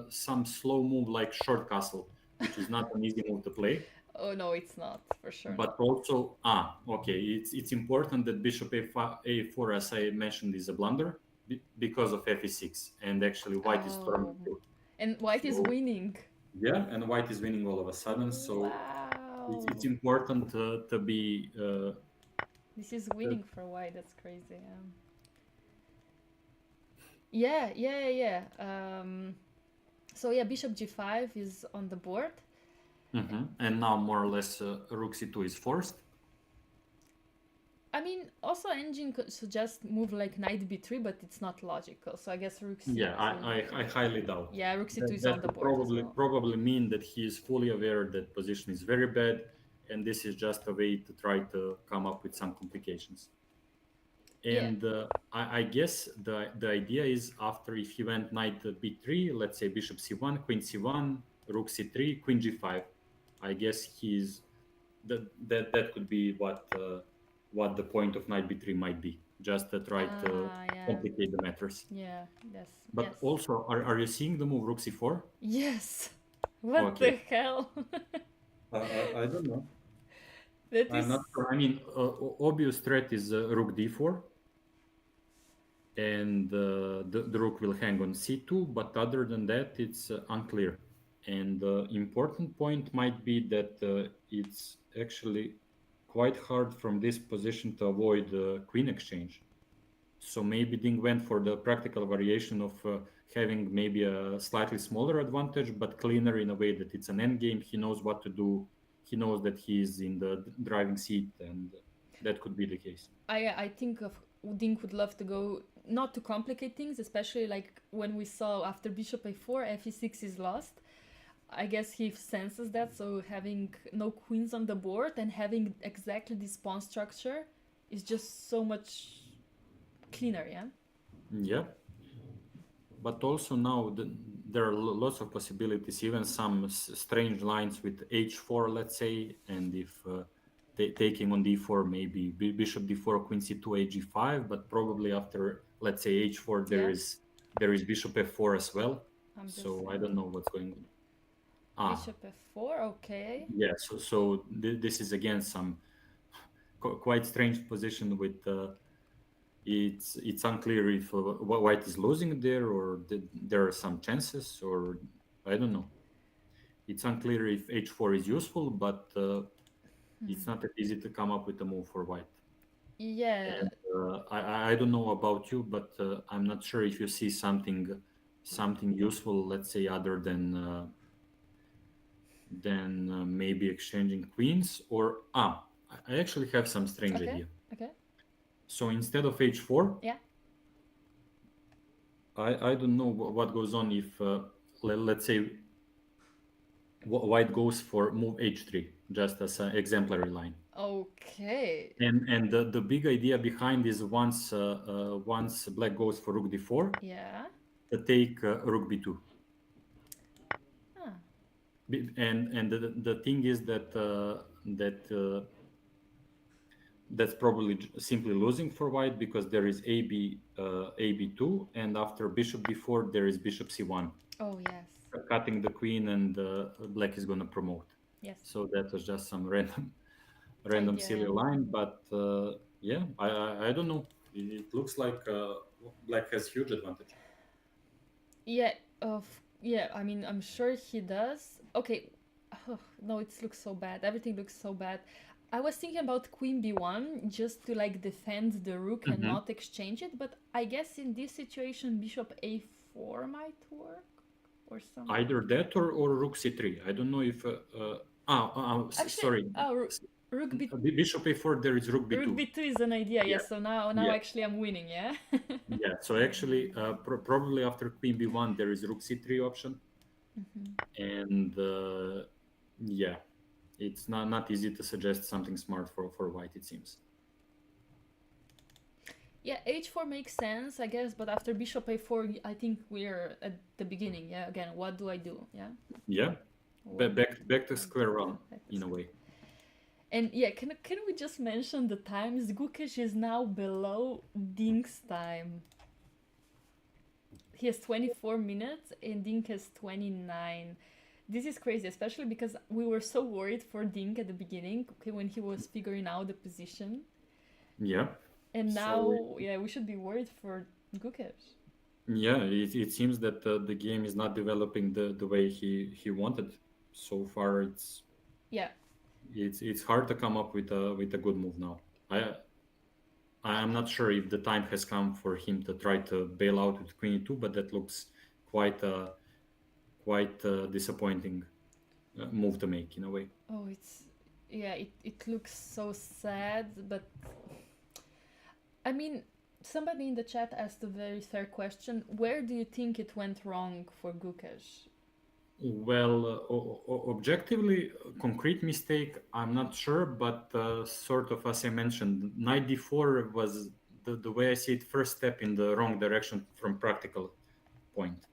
some slow move like short castle, which is not an easy move to play. Oh no, it's not, for sure. But also, okay, it's important that bishop a4, as I mentioned, is a blunder because of fe6, and actually white is turning through. And white is winning. Yeah, and white is winning all of a sudden, so wow. it's important to be... this is winning for white, that's crazy. Yeah. So yeah, bishop g5 is on the board. And now more or less rook c2 is forced. I mean, also engine could suggest move like knight b3, but it's not logical. So I guess rook c2. Yeah, I highly doubt. Yeah, rook c2 is That on the would board as well. probably mean that he is fully aware that position is very bad, and this is just a way to try to come up with some complications. Yeah. And I guess the idea is after if he went knight b3, let's say bishop c1, queen c1, rook c3, queen g5. I guess he's that could be what the point of knight b3 might be, just to try to Yeah. complicate the matters. Yeah. Yes. But Yes. also, are you seeing the move rook c4? Yes. What Okay. the hell? I don't know. That I'm is. not sure. I mean, obvious threat is rook d4, and the rook will hang on c2. But other than that, it's unclear. And the important point might be that it's actually quite hard from this position to avoid queen exchange. So maybe Ding went for the practical variation of having maybe a slightly smaller advantage, but cleaner in a way that it's an endgame. He knows what to do. He knows that he's in the driving seat, and that could be the case. I think of Dink would love to go not to complicate things, especially like when we saw after bishop a4, fe6 is lost. I guess he senses that, so having no queens on the board and having exactly this pawn structure is just so much cleaner, yeah? Yeah. But also now there are lots of possibilities, even some strange lines with h4, let's say, and if taking on d4, maybe bishop d4, queen c2, ag5, but probably after, let's say, h4, there is bishop f4 as well. So I don't know what's going on. Bishop f4, okay. Yeah, so this is again some quite strange position with it's unclear if white is losing there or there are some chances, or I don't know. It's unclear if h4 is useful, but it's not that easy to come up with a move for white. Yeah. And I don't know about you, but I'm not sure if you see something useful, let's say, other than maybe exchanging queens, or I actually have some strange idea. Okay. So instead of h4, Yeah. I don't know what goes on if let's say white goes for move h3, just as an exemplary line. Okay. And the big idea behind is once black goes for rook d4, Yeah. to take rook b2. Ah. And the thing is that that's probably simply losing for white, because there is ab2, and after bishop d4 there is bishop c1. Oh yes. Cutting the queen, and black is going to promote. Yes. So that was just some random silly line, but yeah, I don't know. It looks like black has huge advantage. Yeah. Yeah. I mean, I'm sure he does. Okay. Oh, no, it looks so bad. Everything looks so bad. I was thinking about queen b1 just to like defend the rook and not exchange it, but I guess in this situation bishop a4 might work or something. Either that or rook c3. I don't know if Actually, sorry. Rook b2. Bishop a4, there is rook b2. Rook b2 is an idea, yes. So now actually I'm winning, yeah? Yeah, so actually probably after queen b1 there is rook c3 option. And yeah, it's not easy to suggest something smart for white, it seems. Yeah, h4 makes sense, I guess, but after bishop a4, I think we're at the beginning, yeah? Again, what do I do, yeah? Yeah, back to square one, in a way. And yeah, can we just mention the times? Gukesh is now below Dink's time. He has 24 minutes and Dink has 29. This is crazy, especially because we were so worried for Dink at the beginning, okay, when he was figuring out the position. Yeah. And now, yeah, we should be worried for Gukesh. Yeah, it seems that the game is not developing the way he wanted. So far, it's hard to come up with a good move now. I'm not sure if the time has come for him to try to bail out with queen e2, but that looks quite disappointing move to make in a way. Oh, it looks so sad, but I mean, somebody in the chat asked a very fair question. Where do you think it went wrong for Gukesh? Well, objectively, concrete mistake, I'm not sure, but sort of as I mentioned, knight d4 was the way I see it, first step in the wrong direction from practical point.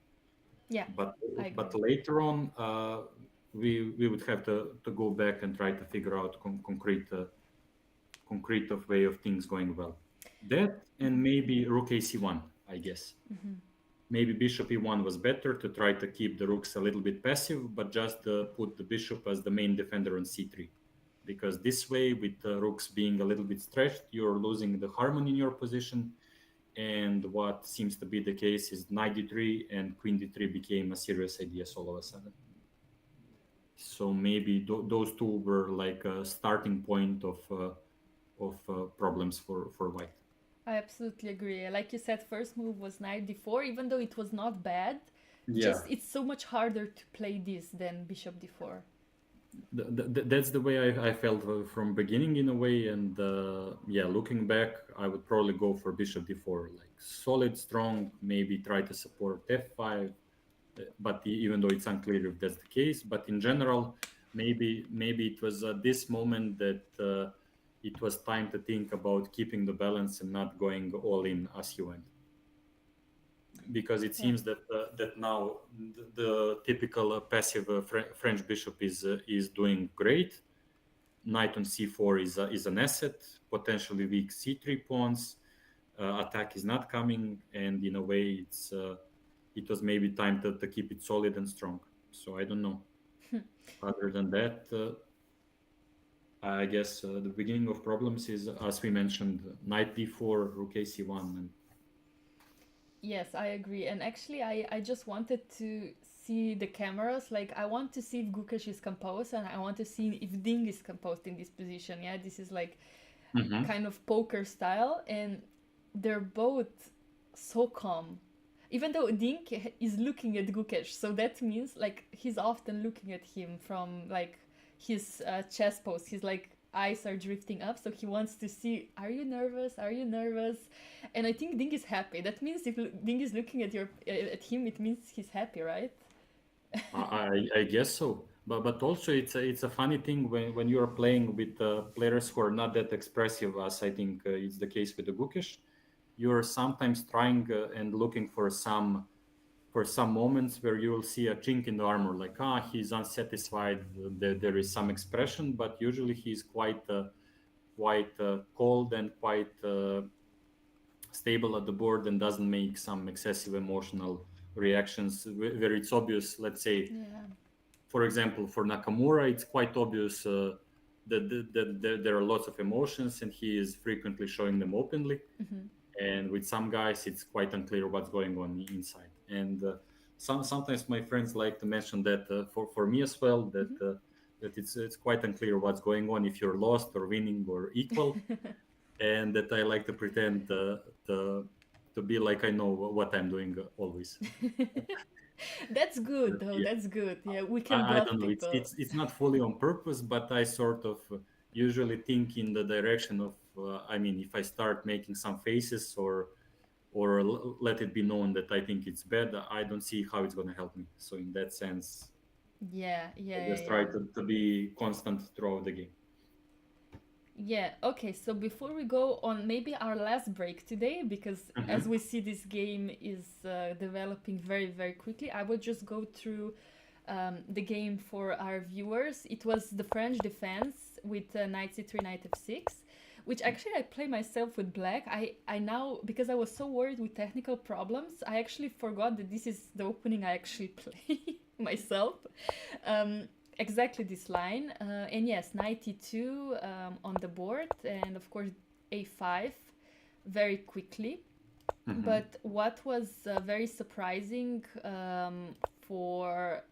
Yeah, But I agree. later on, we would have to go back and try to figure out concrete of way of things going well. That and maybe rook ac1, I guess. Maybe bishop e1 was better to try to keep the rooks a little bit passive, but just put the bishop as the main defender on c3. Because this way, with the rooks being a little bit stretched, you're losing the harmony in your position. And what seems to be the case is knight d3 and queen d3 became a serious idea all of a sudden. So maybe those two were like a starting point of problems for white. I absolutely agree. Like you said, first move was knight d4, even though it was not bad. Yeah, Just it's so much harder to play this than bishop d4. that's the way I felt from beginning in a way. And yeah, looking back, I would probably go for bishop d4, like solid, strong. Maybe try to support f5, but even though it's unclear if that's the case. But in general, maybe it was at this moment that it was time to think about keeping the balance and not going all in as you went. Because it Yeah. seems that now the typical passive French bishop is doing great. Knight on c4 is an asset, potentially weak c3 pawns. Attack is not coming, and in a way, it was maybe time to keep it solid and strong. So I don't know. Other than that, I guess the beginning of problems is, as we mentioned, knight d4, rook ac1, and Yes, I agree. And actually, I just wanted to see the cameras. Like, I want to see if Gukesh is composed, and I want to see if Ding is composed in this position. Yeah, this is like kind of poker style, and they're both so calm. Even though Ding is looking at Gukesh, so that means like he's often looking at him from like his chess pose. He's like eyes are drifting up, so he wants to see, are you nervous? Are you nervous? And I think Ding is happy. That means if Ding is looking at at him, it means he's happy, right? I guess so. But also it's a funny thing when you are playing with players who are not that expressive, as I think is the case with the Gukesh. You're sometimes trying and looking for some moments where you will see a chink in the armor, like he's unsatisfied. There is some expression, but usually he's quite cold and quite stable at the board and doesn't make some excessive emotional reactions where it's obvious. Let's say, Yeah. for example, for Nakamura, it's quite obvious that there are lots of emotions and he is frequently showing them openly. And with some guys, it's quite unclear what's going on inside. And sometimes my friends like to mention that for me as well, that it's quite unclear what's going on if you're lost or winning or equal, and that I like to pretend to be like I know what I'm doing always. That's good, though. Yeah. That's good. Yeah, we can I bluff don't know. people. It's not fully on purpose, but I sort of usually think in the direction of. I mean, if I start making some faces or let it be known that I think it's bad, I don't see how it's going to help me. So in that sense, Yeah, I yeah, yeah, just yeah. try to be constant throughout the game. Yeah, okay, so before we go on maybe our last break today, because as we see this game is developing very, very quickly, I would just go through the game for our viewers. It was the French defense with knight c3, knight f6, which actually I play myself with black. I now, because I was so worried with technical problems, I actually forgot that this is the opening I actually play myself. Um, exactly this line. And yes, knight e2 on the board, and of course a5 very quickly. But what was very surprising for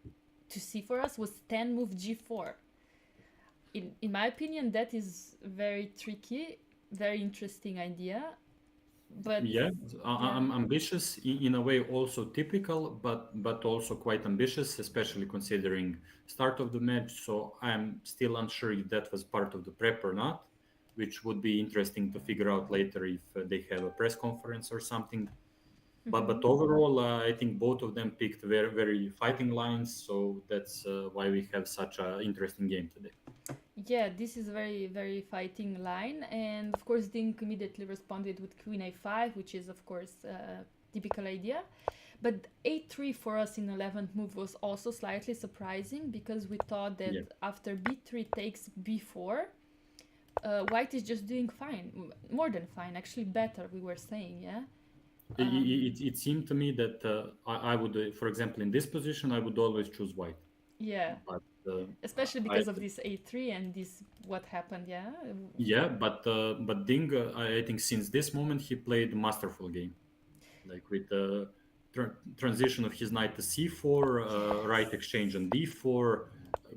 to see for us was 10 move g4. In my opinion, that is very tricky, very interesting idea. But Yeah, yeah, I'm ambitious in a way, also typical, but also quite ambitious, especially considering start of the match. So I'm still unsure if that was part of the prep or not. which would be interesting to figure out later if they have a press conference or something. But overall, I think both of them picked very very fighting lines, so that's why we have such an interesting game today. Yeah, this is very, very fighting line. And of course, Dink immediately responded with Queen A5, which is, of course, a typical idea. But A3 for us in 11th move was also slightly surprising because we thought that Yeah. after B3 takes B4, White is just doing fine. More than fine, actually better, we were saying, yeah? It seemed to me that I would, for example, in this position, I would always choose white. Yeah, But especially I, because of this A3 and this what happened, yeah? yeah, but Ding, I think since this moment he played masterful game, like with the transition of his knight to C4, right exchange on D4,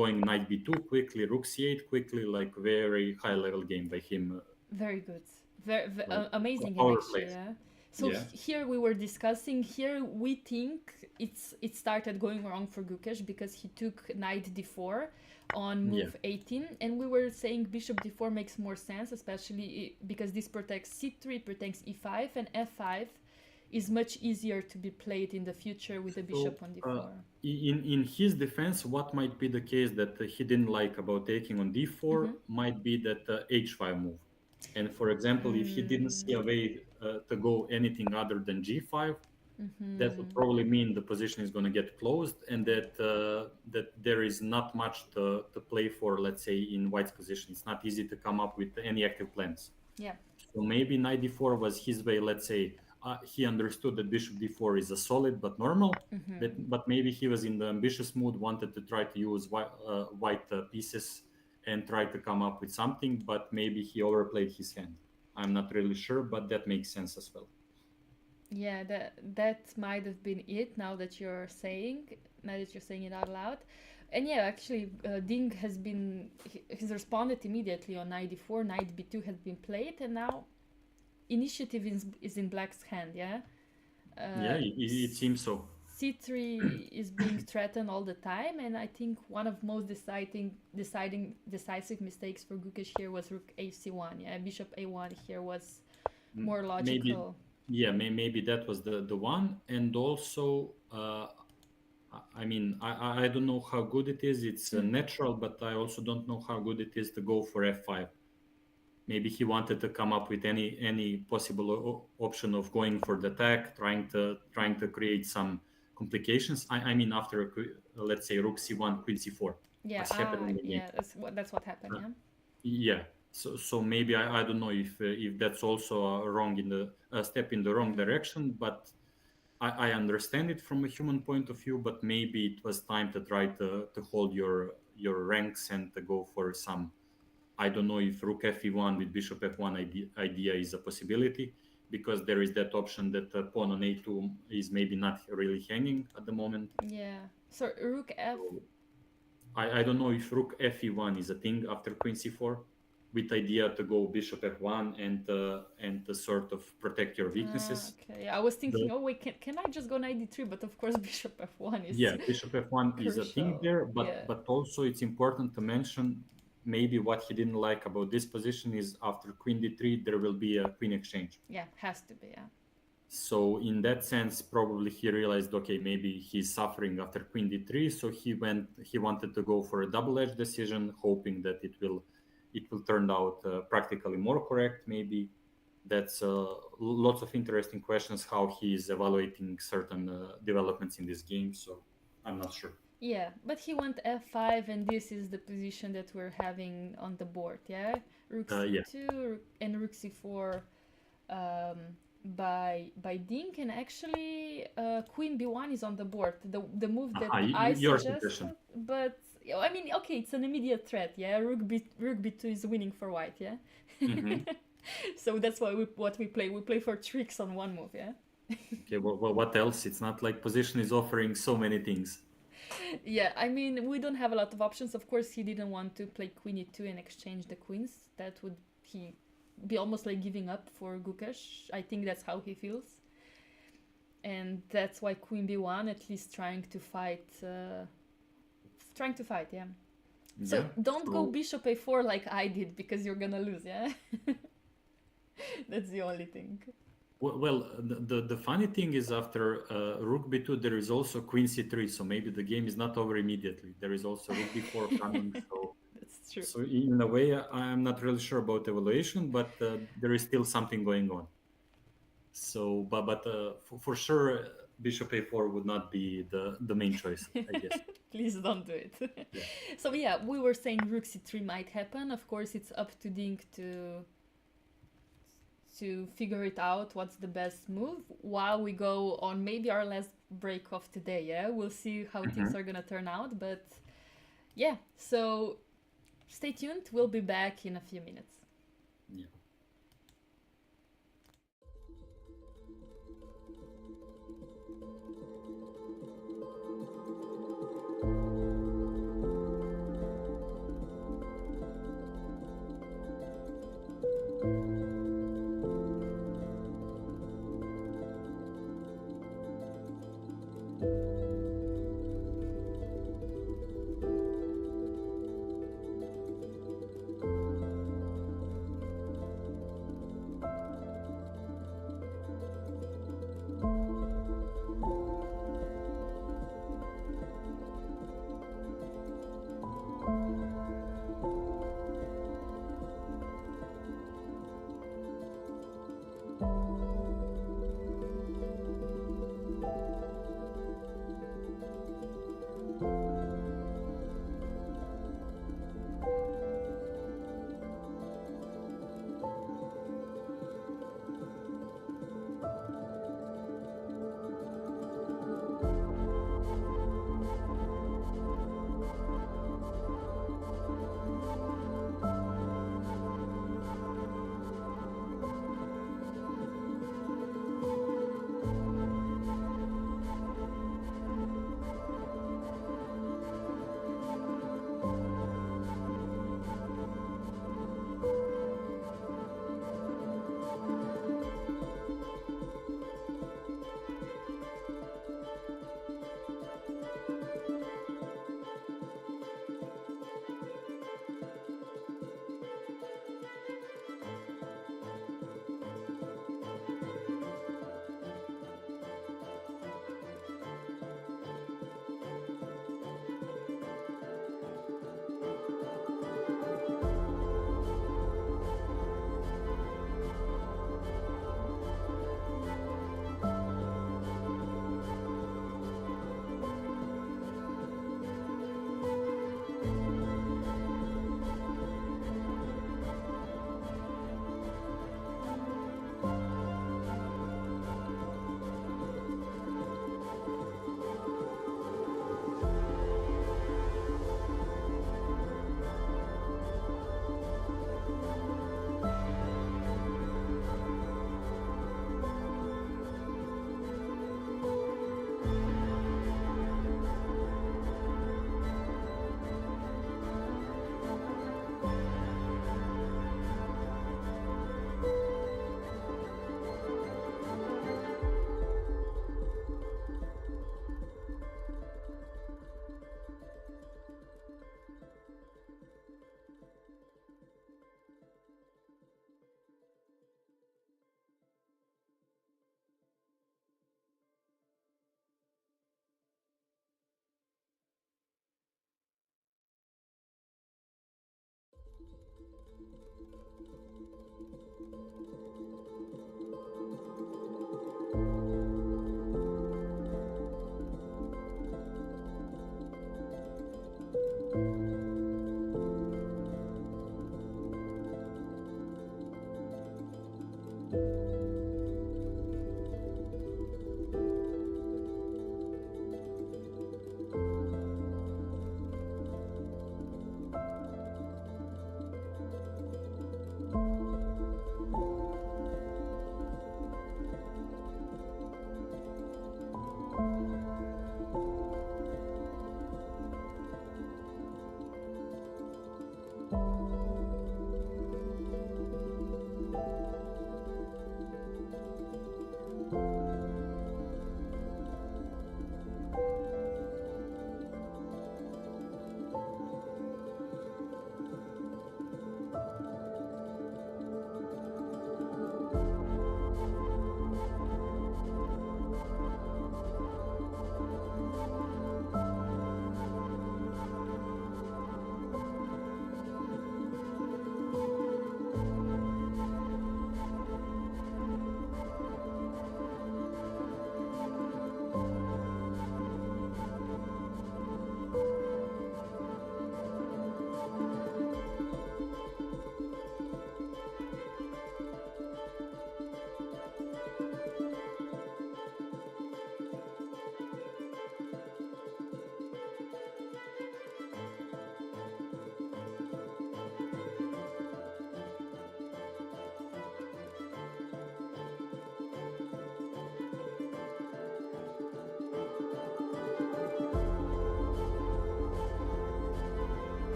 going knight B2 quickly, rook C8 quickly, like very high level game by him, Very good. Very, like amazing game our actually, place. yeah. So Yeah, here we were discussing. Here we think it started going wrong for Gukesh because he took knight d4 on yeah. move 18, and we were saying bishop d4 makes more sense, especially because this protects c3, protects e5, and f5 is much easier to be played in the future with the So, bishop on d4. in his defense, what might be the case that he didn't like about taking on d4 might be that h5 move. And for example, if he didn't see a way to go anything other than g5, that would probably mean the position is going to get closed, and that there is not much to play for. Let's say in White's position, it's not easy to come up with any active plans. Yeah. So maybe knight d4 was his way. Let's say he understood that bishop d4 is a solid but normal. But maybe he was in the ambitious mood, wanted to try to use white pieces and try to come up with something. But maybe he overplayed his hand. I'm not really sure, but that makes sense as well. Yeah, that might have been it. Now that you're saying it out loud, and yeah, actually, Ding he's responded immediately on knight d4, knight b2 has been played, and now initiative is in Black's hand. Yeah, Yeah, it seems so. c3 is being threatened all the time, and I think one of most decisive mistakes for Gukesh here was rook ac1. Yeah, bishop a1 here was more Maybe, logical. yeah, maybe that was the one. And also, I mean, I don't know how good it is. It's natural, but I also don't know how good it is to go for f5. Maybe he wanted to come up with any possible option of going for the attack, trying to create some complications. I mean, after let's say rook c1, queen c4, Yeah, as happened in the game. yeah, that's what happened. Yeah. Yeah. So maybe I don't know if that's also wrong in the step in the wrong direction, but I understand it from a human point of view. But maybe it was time to try to hold your ranks and to go for some. I don't know if rook fe1 with bishop f1 idea is a possibility, because there is that option that pawn on a2 is maybe not really hanging at the moment. Yeah. So rook f. So I don't know if rook fe1 is a thing after queen c4, with idea to go bishop f1 and to sort of protect your weaknesses. Okay. I was thinking, The, oh wait, can I just go knight d3? But of course, bishop f1 is yeah, bishop f1 is a thing crucial. there, Yeah. but also it's important to mention maybe what he didn't like about this position is after queen d3 there will be a queen exchange. Yeah, has to be. Yeah. So in that sense, probably he realized, okay, maybe he's suffering after queen d3, so he wanted to go for a double edge decision, hoping that it will turn out practically more correct. Maybe that's lots of interesting questions how he is evaluating certain developments in this game. So I'm not sure. Yeah, but he went f5, and this is the position that we're having on the board. Yeah, rook Yeah. c2 and rook c4 um, by Dink, and actually queen b1 is on the board. The move that I Your suggested, suggestion. but I mean, okay, it's an immediate threat. Yeah, rook b2 is winning for white. Yeah. Hmm. So that's why what we play. We play for tricks on one move. Yeah. Okay. Well, what else? It's not like position is offering so many things. Yeah, I mean, we don't have a lot of options. Of course, he didn't want to play queen e2 and exchange the queens. That would he be almost like giving up for Gukesh. I think that's how he feels. And that's why queen b1, at least trying to fight, yeah. So Yeah. don't go bishop a4 like I did, because you're gonna lose, yeah? That's the only thing. Well, the funny thing is after rook b2, there is also queen c3, so maybe the game is not over immediately. There is also rook b4 coming, so That's true. so in a way, I'm not really sure about evaluation, but there is still something going on. So, but for sure, bishop a4 would not be the main choice, I guess. Please don't do it. Yeah. So yeah, we were saying rook c3 might happen. Of course, it's up to Dink to figure it out what's the best move while we go on maybe our last break of today. Yeah, we'll see how things are gonna turn out, but yeah, so stay tuned, we'll be back in a few minutes. Yeah.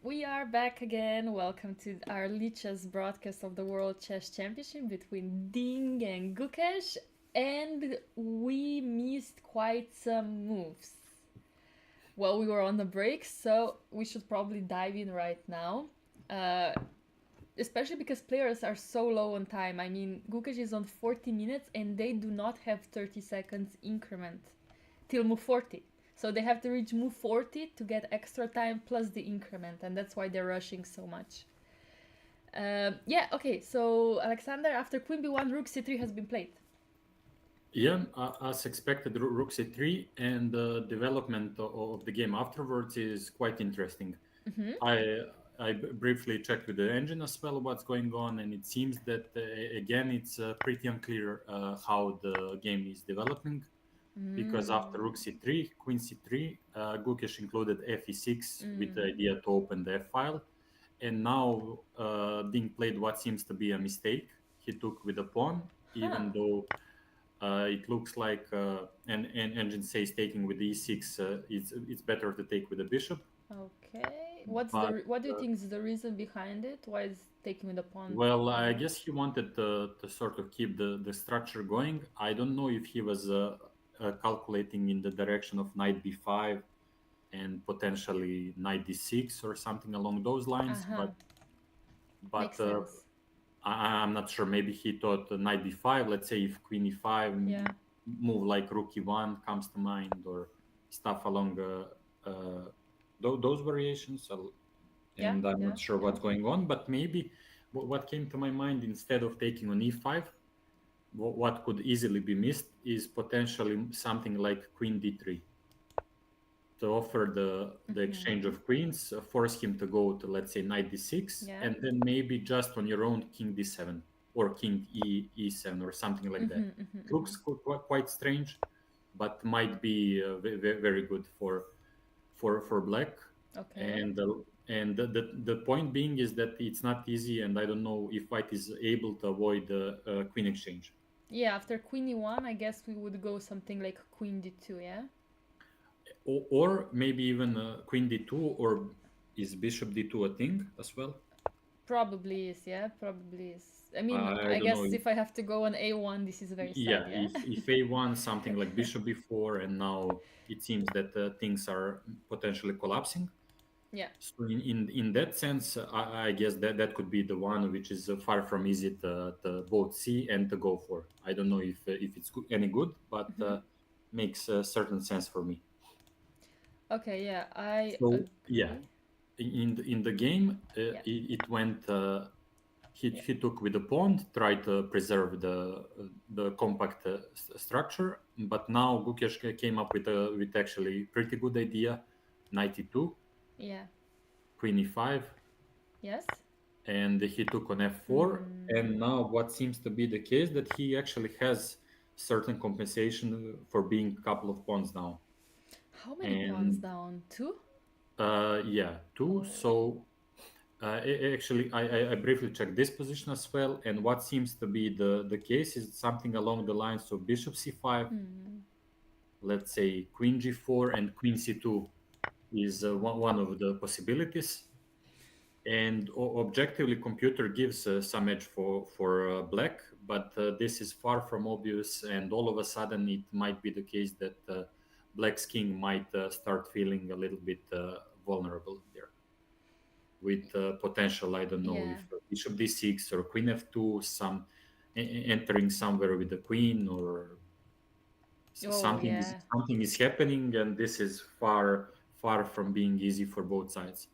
We are back again. Welcome to our Lichess broadcast of the World Chess Championship between Ding and Gukesh. And we missed quite some moves. Well, we were on the break, so we should probably dive in right now. Especially because players are so low on time. I mean, Gukesh is on 40 minutes and they do not have 30 seconds increment till move 40. So they have to reach move 40 to get extra time plus the increment, and that's why they're rushing so much. Okay, so Aleksandar, after queen b1, rook c3 has been played. Yeah, as expected, rook c3, and the development of the game afterwards is quite interesting. I briefly checked with the engine as well what's going on, and it seems that again it's pretty unclear how the game is developing. Because after rook c3, queen c3, Gukesh included f e6 with the idea to open the f file. And now Ding played what seems to be a mistake. He took with a pawn, even though it looks like and engine says taking with e6, it's better to take with a bishop. Okay, what do you think is the reason behind it? Why is taking with the pawn? Well, I guess he wanted to sort of keep the structure going. I don't know if he was calculating in the direction of knight b5 and potentially knight d6 or something along those lines. Makes sense. I'm not sure. Maybe he thought knight b5. Let's say if queen e5, Yeah. move like rook e1 comes to mind, or stuff along those variations. And I'm not sure what's going on. But maybe what came to my mind, instead of taking on e5, what could easily be missed is potentially something like queen d3 to offer the exchange of queens, force him to go to, let's say, knight d6, and then maybe just on your own king d7 or king e7 or something like that. Looks quite strange, but might be very good for black. Okay. And the point being is that it's not easy, and I don't know if white is able to avoid the queen exchange. Yeah, after queen e1, I guess we would go something like queen d2, yeah? Or maybe even queen d2, or is bishop d2 a thing as well? Probably is, yeah, probably is. I mean, I I don't know guess if I have to go on a1, this is very sad, yeah? if a1 something like bishop b4, and now it seems that things are potentially collapsing. Yeah. So in that sense, I guess that could be the one which is far from easy to both see and to go for. I don't know if it's any good, but makes certain sense for me. Okay, yeah, I So agree. yeah, in the game, it went. He took with the pawn, tried to preserve the compact structure, but now Gukesh came up with actually pretty good idea, 92. Yeah. Queen e5. Yes. And he took on f4. And now what seems to be the case, that he actually has certain compensation for being a couple of pawns down. How many pawns down? Two? Yeah, two. So actually, I briefly checked this position as well, and what seems to be the case is something along the lines of bishop c5, let's say queen g4, and queen c2 is one of the possibilities. And objectively, computer gives some edge for black, but this is far from obvious, and all of a sudden it might be the case that black's king might start feeling a little bit vulnerable there with potential, I don't know, if bishop d6 or queen f2, some entering somewhere with the queen, or something is happening, and this is far from being easy for both sides.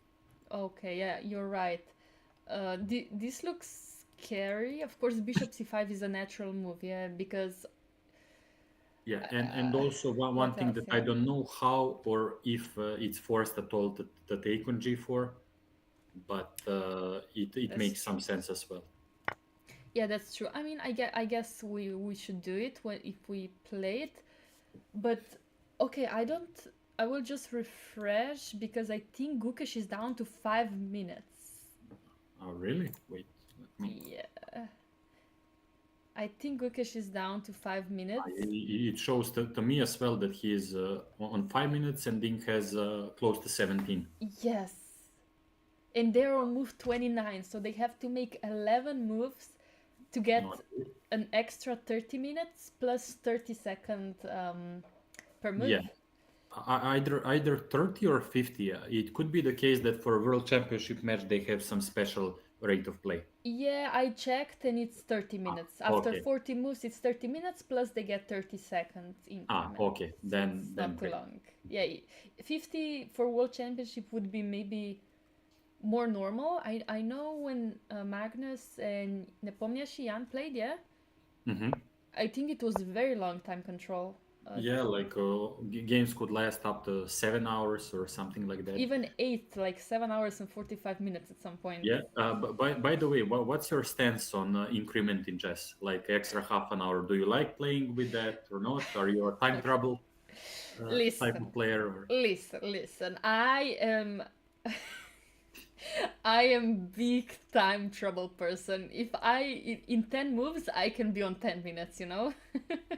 Okay, yeah, you're right. This looks scary. Of course, bishop c5 is a natural move, yeah, because yeah, and also one thing that I don't know how or if it's forced at all to take on g4, but it makes some sense as well. Yeah, that's true. I mean, I guess we should do it if we play it, but okay, I will just refresh because I think Gukesh is down to 5 minutes. Oh, really? Wait, let me. Yeah. I think Gukesh is down to 5 minutes. It shows to me as well that he is on 5 minutes, and Ding has close to 17. Yes. and they're on move 29, so they have to make 11 moves to get Not an extra 30 minutes plus 30 seconds per move. yeah. Either 30 or 50. It could be the case that for a world championship match they have some special rate of play. Yeah, I checked and it's 30 minutes. After Okay. 40 moves, it's 30 minutes plus they get 30 seconds increment. Okay. So it's not Then too great. long. Yeah, 50 for World Championship would be maybe more normal. I know when Magnus and Nepomniachtchi Jan played, yeah, Hmm. I think it was very long time control. Yeah, like games could last up to 7 hours or something like that. Even 8, like 7 hours and 45 minutes at some point. Yeah. But by the way, what's your stance on increment in chess? Like extra half an hour? Do you like playing with that or not? Are you a time trouble type Listen, of player? Or... listen. I am I am big time trouble person. If in 10 moves I can be on 10 minutes, you know?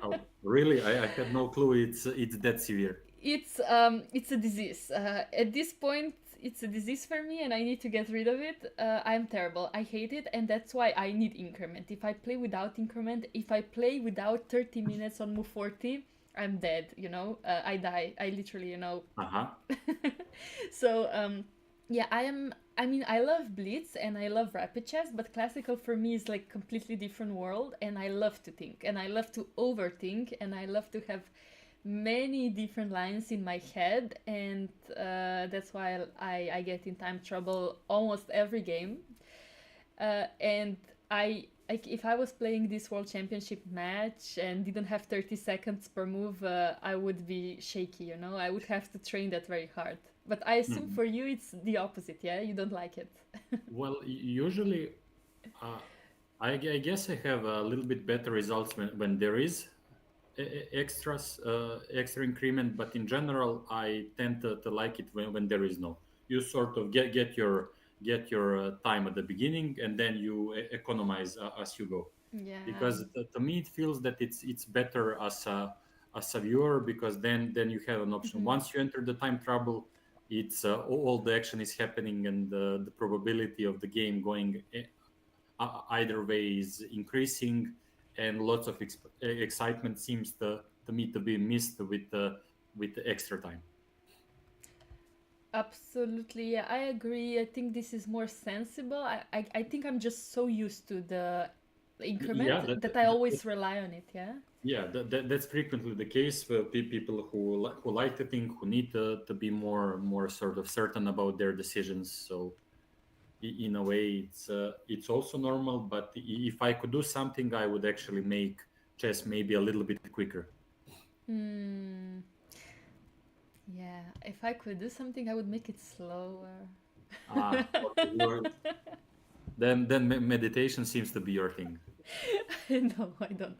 Oh, really? I had no clue. It's that severe. It's a disease. At this point it's a disease for me and I need to get rid of it. I'm terrible. I hate it and that's why I need increment. If I play without increment, if I play without 30 minutes on move 40, I'm dead, you know? I die. I literally, you know. Uh-huh. So, yeah, I mean, I love Blitz and I love rapid chess, but classical for me is like completely different world, and I love to think and I love to overthink and I love to have many different lines in my head, and that's why I get in time trouble almost every game. And I like if I was playing this world championship match and didn't have 30 seconds per move, I would be shaky, you know. I would have to train that very hard. But I assume Mhm. for you it's the opposite, yeah? You don't like it. Well, usually, uh, I guess I have a little bit better results when there is extra increment, but in general, I tend to like it when there is no. You sort of get your time at the beginning, and then you economize as you go. Yeah. Because to me, it feels that it's better as a viewer, because then you have an option. Hmm. Once you enter the time trouble, it's all the action is happening, and the probability of the game going either way is increasing, and lots of excitement seems to me to be missed with the extra time. Absolutely. Yeah, I agree. I think this is more sensible. I think I'm just so used to the Yeah, increment that I always rely on it, yeah? yeah, that's frequently the case for people who like to think, who need to be more sort of certain about their decisions. So in a way, it's also normal. But if I could do something, I would actually make chess maybe a little bit quicker. Hmm. Yeah, if I could do something, I would make it slower. Okay. Then meditation seems to be your thing. No, I don't.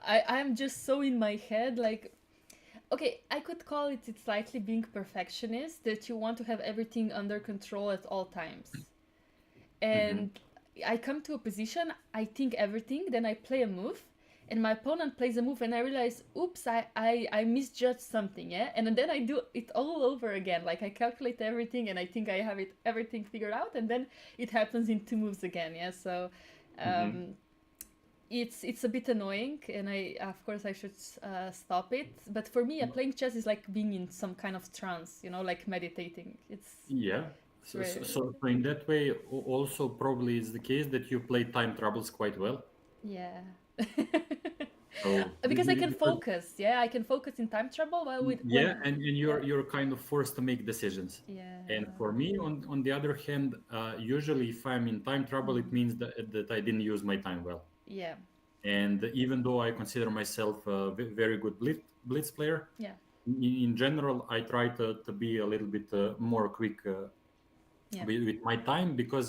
I'm just so in my head, like, okay, I could call it it's slightly being perfectionist, that you want to have everything under control at all times. Hmm. And I come to a position, I think everything, then I play a move, and my opponent plays a move, and I realize, oops, I misjudged something, yeah? And then I do it all over again. Like, I calculate everything, and I think I have everything figured out, and then it happens in 2 moves again, yeah? So, Hmm. um, it's a bit annoying, and I of course I should stop it. But for me, playing chess is like being in some kind of trance, you know, like meditating. Yeah. It's So, so, very so so in that way, also probably is the case that you play time troubles quite well. yeah. So Because I can because focus, yeah, I can focus in time trouble while with yeah, when and yeah, you're kind of forced to make decisions. yeah, And for me, on the other hand, usually if I'm in time trouble, it means that I didn't use my time well. yeah, And even though I consider myself a very good blitz player, yeah, in general, I try to be a little bit more quick yeah. with my time, because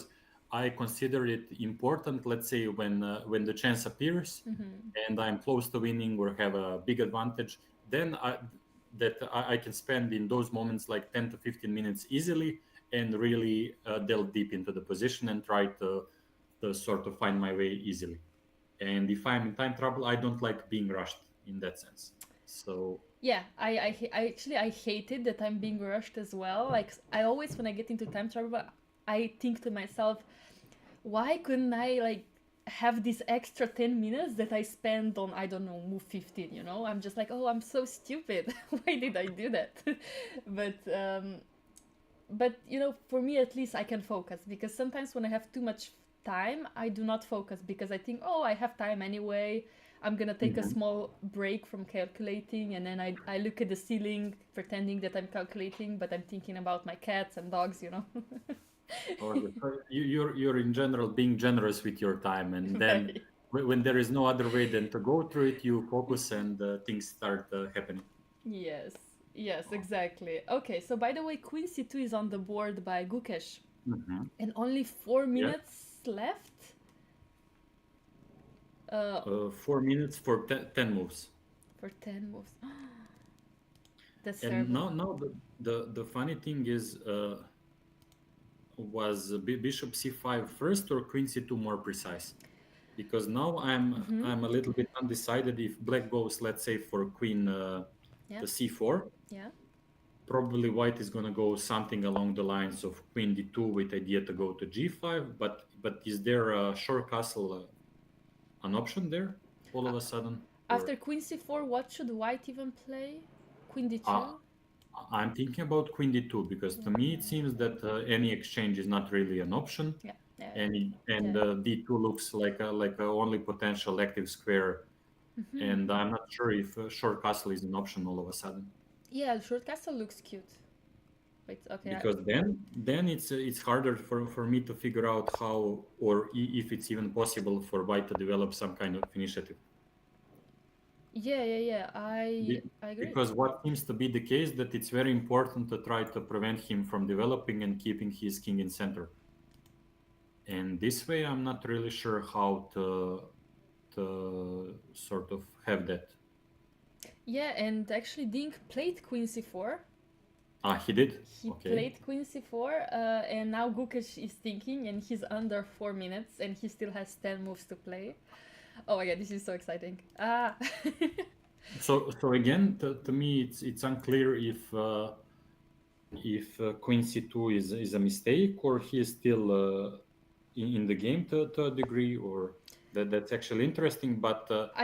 I consider it important. Let's say when the chance appears Hmm. and I'm close to winning or have a big advantage, then I can spend in those moments like 10 to 15 minutes easily, and really delve deep into the position and try to sort of find my way easily. And if I'm in time trouble, I don't like being rushed in that sense. So Yeah, I actually I hated that I'm being rushed as well. Like I always when I get into time trouble, I think to myself, why couldn't I like have this extra 10 minutes that I spend on, I don't know, move 15, you know? I'm just like, oh, I'm so stupid. Why did I do that? but you know, for me at least I can focus, because sometimes when I have too much time, I do not focus because I think, oh, I have time anyway. I'm gonna take a small break from calculating, and then I look at the ceiling pretending that I'm calculating, but I'm thinking about my cats and dogs, you know. Okay. So you're in general being generous with your time, and then Very. when there is no other way than to go through it, you focus and things start happening. Yes, yes, exactly. Okay, so by the way, Queen C2 is on the board by Gukesh, Hmm. and only 4 Yeah. minutes left. 4 minutes for 10 moves. For 10 moves. That's And terrible. now the funny thing is, was bishop c5 first or queen c2 more precise? Because now Mm-hmm. I'm a little bit undecided if black goes, let's say, for queen Yeah, the c4. yeah. Probably white is going to go something along the lines of queen d2 with idea to go to g5. But is there a short castle an option there all Uh, of a sudden? Or After Queen C4, what should white even play? Queen uh, D2? I'm thinking about queen d2 because to me it seems that any exchange is not really an option, Yeah, yeah, and yeah. d2 looks like a only potential active square, Mm-hmm. and I'm not sure if short castle is an option all of a sudden. Yeah, short castle looks cute. Wait, okay. Because then it's harder for me to figure out how or if it's even possible for white to develop some kind of initiative. Yeah, yeah, yeah. Be- I agree. because what seems to be the case that it's very important to try to prevent him from developing and keeping his king in center. And this way, I'm not really sure how to sort of have that. Yeah, and actually Dink played Queen C4. Ah, he did. He Okay. played Queen C4, and now Gukesh is thinking, and he's under 4 minutes, and he still has 10 moves to play. Oh my god, this is so exciting. Ah! So again, to me, it's unclear if Queen C2 is a mistake or he is still in the game to a degree, or that's actually interesting.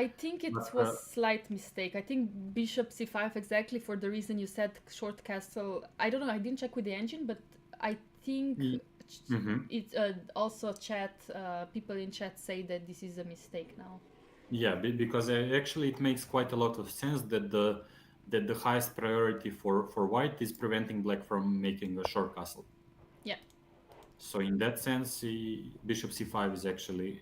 I think it But was slight mistake. I think Bishop C5 exactly for the reason you said short castle. I don't know. I didn't check with the engine, but I think mhm. it also chat people in chat say that this is a mistake now. Yeah, because actually it makes quite a lot of sense that the highest priority for white is preventing black from making a short castle. Yeah. So in that sense, Bishop C5 is actually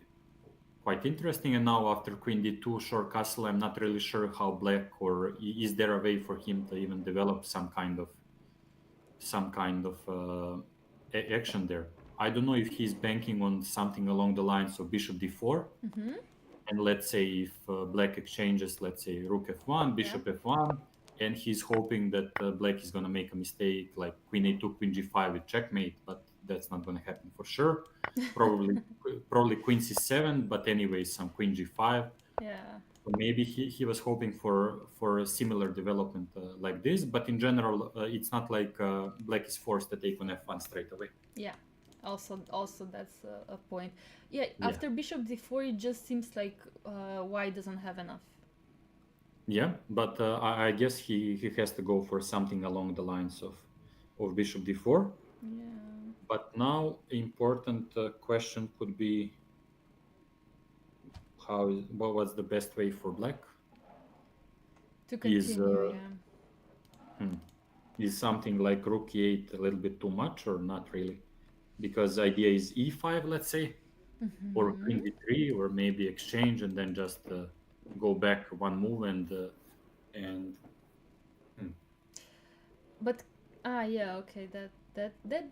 quite interesting. And now after Queen D2 short castle, I'm not really sure how black, or is there a way for him to even develop some kind of action there. I don't know if he's banking on something along the lines of Bishop D4, Mm-hmm. and let's say if black exchanges, let's say Rook F1, Yeah. Bishop F1, and he's hoping that black is going to make a mistake like Queen A2, Queen G5 with checkmate, but that's not going to happen for sure. Probably probably Queen C7, but anyway, some Queen G5. Yeah. So maybe he was hoping for a similar development like this, but in general, it's not like black is forced to take on F1 straight away. Yeah. Also that's a point. Yeah. Yeah, After Bishop D4, it just seems like white doesn't have enough. yeah, but I guess he has to go for something along the lines of Bishop D4. Yeah. But now, important question could be what's the best way for black? To Is continue. Yeah. hmm, is something like Rook E8 a little bit too much or not really? Because the idea is E5, let's say, or Mm-hmm. Queen D3, or maybe exchange and then just go back one move and hmm. But yeah, okay, that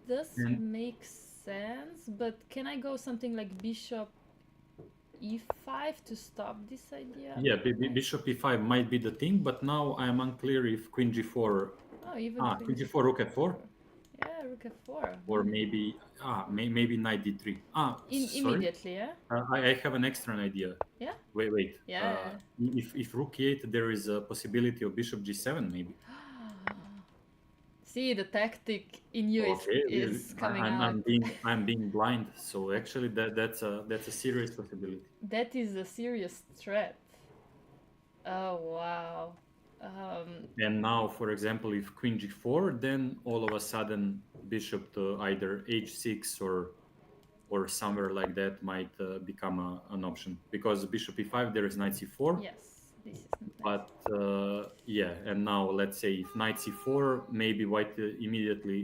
does And make sense. But can I go something like Bishop E5 to stop this idea? yeah, Bishop E5 might be the thing, but now I'm unclear if Queen G4, Oh, even Queen Queen G4, Rook F4, G4. Yeah, Rook F4. or maybe maybe Knight D3. Sorry, Immediately, yeah, I have an extra idea. yeah, Wait. yeah. If Rook E8, there is a possibility of Bishop G7, maybe. See, the tactic in you Okay, is coming I'm out. I'm being blind. So actually, that's a serious possibility. That is a serious threat. Oh wow. Um, And now, for example, if Queen G4, then all of a sudden Bishop to either H6 or somewhere like that might become an option because Bishop E5 there is Knight C4. yes, this is not But nice. yeah, and now let's say if Knight C4, maybe White immediately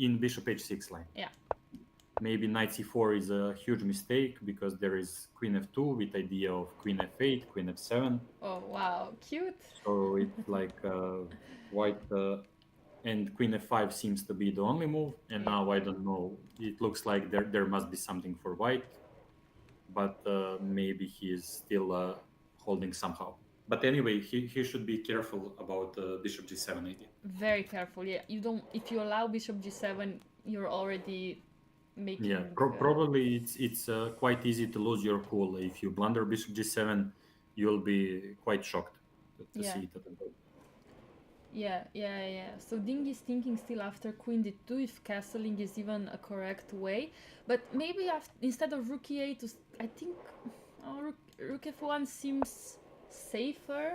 in Bishop H6 line. Yeah. Maybe Knight C4 is a huge mistake because there is Queen F2 with idea of Queen F8, Queen F7. Oh wow, cute. So it's like White and Queen F5 seems to be the only move. And Yeah. now I don't know. It looks like there must be something for White, but maybe he is still holding somehow. But anyway, he should be careful about Bishop G7 idea. Very careful. Yeah, you don't. If you allow Bishop G7, you're already Yeah, making. probably it's quite easy to lose your cool if you blunder Bishop G7. You'll be quite shocked to Yeah. see it at the top. Yeah. So Ding is thinking still after Queen D2 if castling is even a correct way, but maybe instead of Rook E8, I think Rook F1 seems safer.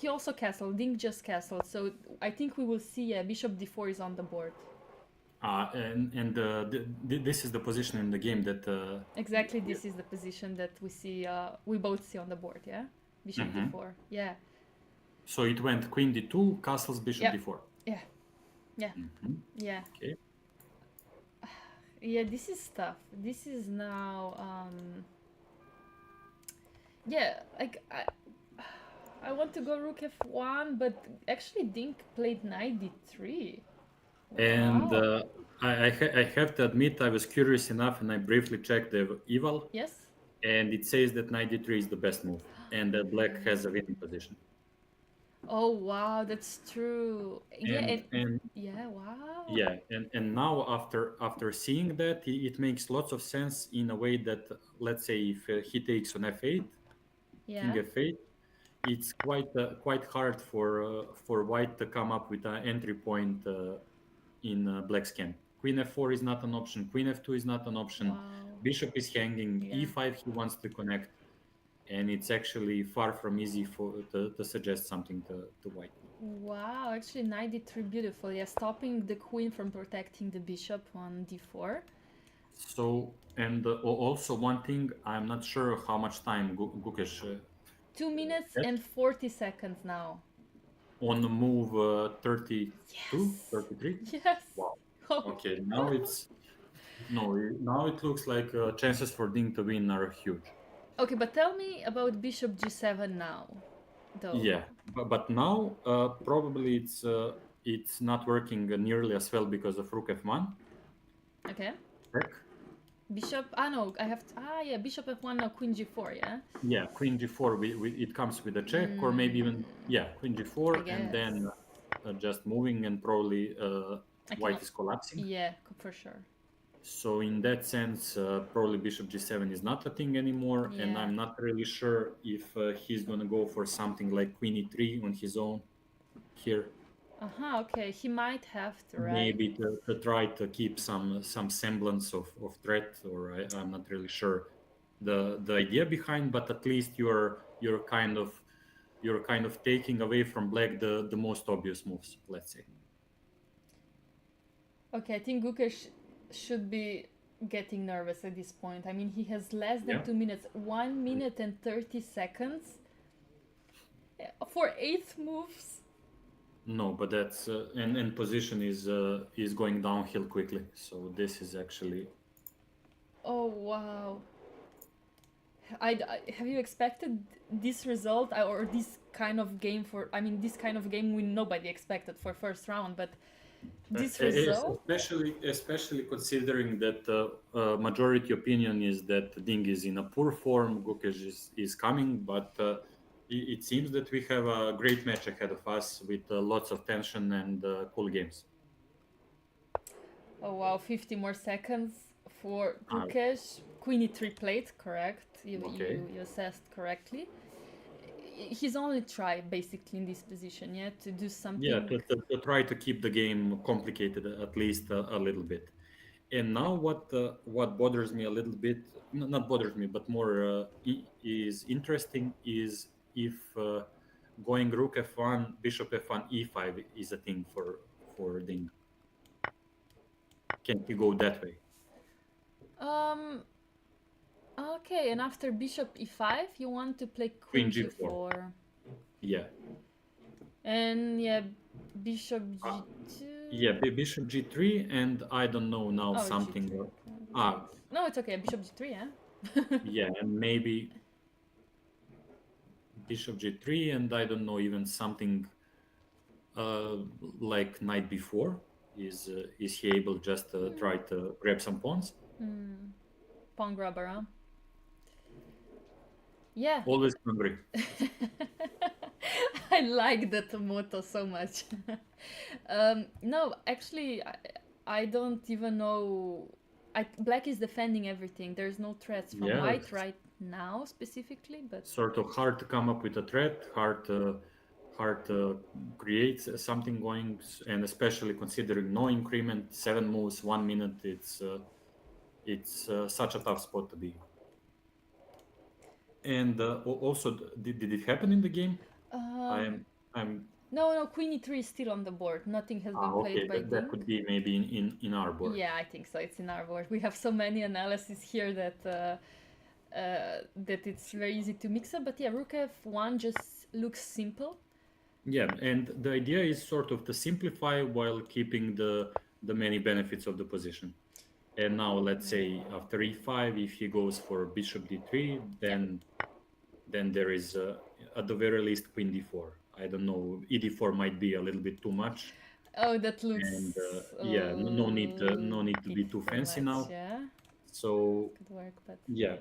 He also castled. Ding just castled, so I think we will see Bishop D4 is on the board. This is the position in the game that Exactly, this is the position that we see. We both see on the board. Yeah, Bishop Mhm. D4. Yeah. So it went Queen D2, castles Bishop Yep. D4. Yeah. Yeah. Mhm. Yeah. Okay. Yeah. This is tough. This is now. Yeah. Like I want to go Rook F1, but actually Dink played Knight D3. And Wow. I have to admit, I was curious enough and I briefly checked the eval, Yes. and it says that knight d3 is the best move, and that black has a winning position. Oh wow, that's true. Yeah. And Yeah. Wow. yeah, and now after seeing that, it makes lots of sense in a way that let's say if he takes on f8, king Yeah. f8, it's quite hard for white to come up with an entry point in black's camp. Queen f4 is not an option. Queen f2 is not an option. Wow. Bishop is hanging. Yeah. e5 he wants to connect, and it's actually far from easy to suggest something to white. Wow. Actually, Knight D3 beautiful. Yeah, stopping the queen from protecting the bishop on D4. So and also one thing, I'm not sure how much time Gukesh 2 minutes has and 40 seconds now. on the move 32, Yes. 33. Yes. Wow. Oh. Okay, now it's no, now it looks like chances for Ding to win are huge. Okay, but tell me about Bishop G7 now, though. Yeah, but now probably it's not working nearly as well because of Rook F1. Okay. Check. Bishop. No, I have. Yeah. Bishop F1 now. Queen G4. Yeah. Yeah, Queen G4. It comes with a check, or maybe even Queen I G4, and guess. then just moving, and probably I White cannot. is collapsing. Yeah, for sure. So in that sense, probably Bishop G7 is not a thing anymore, and Yeah. I'm not really sure if he's gonna go for something like Queen E3 on his own here. Okay. He might have to, right? Maybe to try to keep some semblance of threat, or I'm not really sure the idea behind, but at least you're kind of taking away from black the most obvious moves, let's say. Okay, I think Gukesh should be getting nervous at this point. I mean, he has less than Yeah. 2 minutes, 1 minute and 30 seconds for 8 moves. No, but that's and position is going downhill quickly. So this is actually Oh wow! Have you expected this result or this kind of game for? I mean, this kind of game we nobody expected for first round, but this result. especially considering that majority opinion is that Ding is in a poor form, Gukesh is coming, but it seems that we have a great match ahead of us with lots of tension and cool games. Oh wow! 50 more seconds for Uh, Gukesh. Queen E3 plate, correct? Okay. You assessed correctly. his only try basically in this position, yeah, to do Yeah, something. to try to keep the game complicated at least a little bit. And now what bothers me a little bit, not bothers me, but more is interesting is if going rook f1, bishop f1, e5 is a thing for Ding. Can he go that way? Um. Okay, and after bishop e5, you want to play Queen queen g4. g4. Yeah. And yeah, bishop Uh, g2. yeah, bishop g3, and I don't know now Oh, something. g3. Ah, No, it's okay. Bishop g3, yeah. yeah, and maybe bishop g3, and I don't know, even something uh, like knight b4. Is he able just to try to grab some pawns? Pawn grabber, huh? Yeah. Always hungry. I like that motto so much. No, actually, I don't even know. Black is defending everything. There's no threats from Yeah, white right now specifically, but sort of hard to come up with a threat, hard to create something going, and especially considering no increment, 7 moves, 1 minute. It's such a tough spot to be. And also, did it happen in the game? um, I'm no, queen e3 is still on the board. Nothing has been played okay. by That Ding. could be maybe in our board. Yeah, I think so. It's in our board. We have so many analyses here that that it's very easy to mix up. But yeah, rook f1 just looks simple. Yeah, and the idea is sort of to simplify while keeping the many benefits of the position. And now let's say after e5, if he goes for bishop d3, then there is at the very least queen d4. I don't know, ed4 might be a little bit too much. Oh, that looks And a yeah, no need to bit be too fancy much, now. yeah. So Could work, but yeah,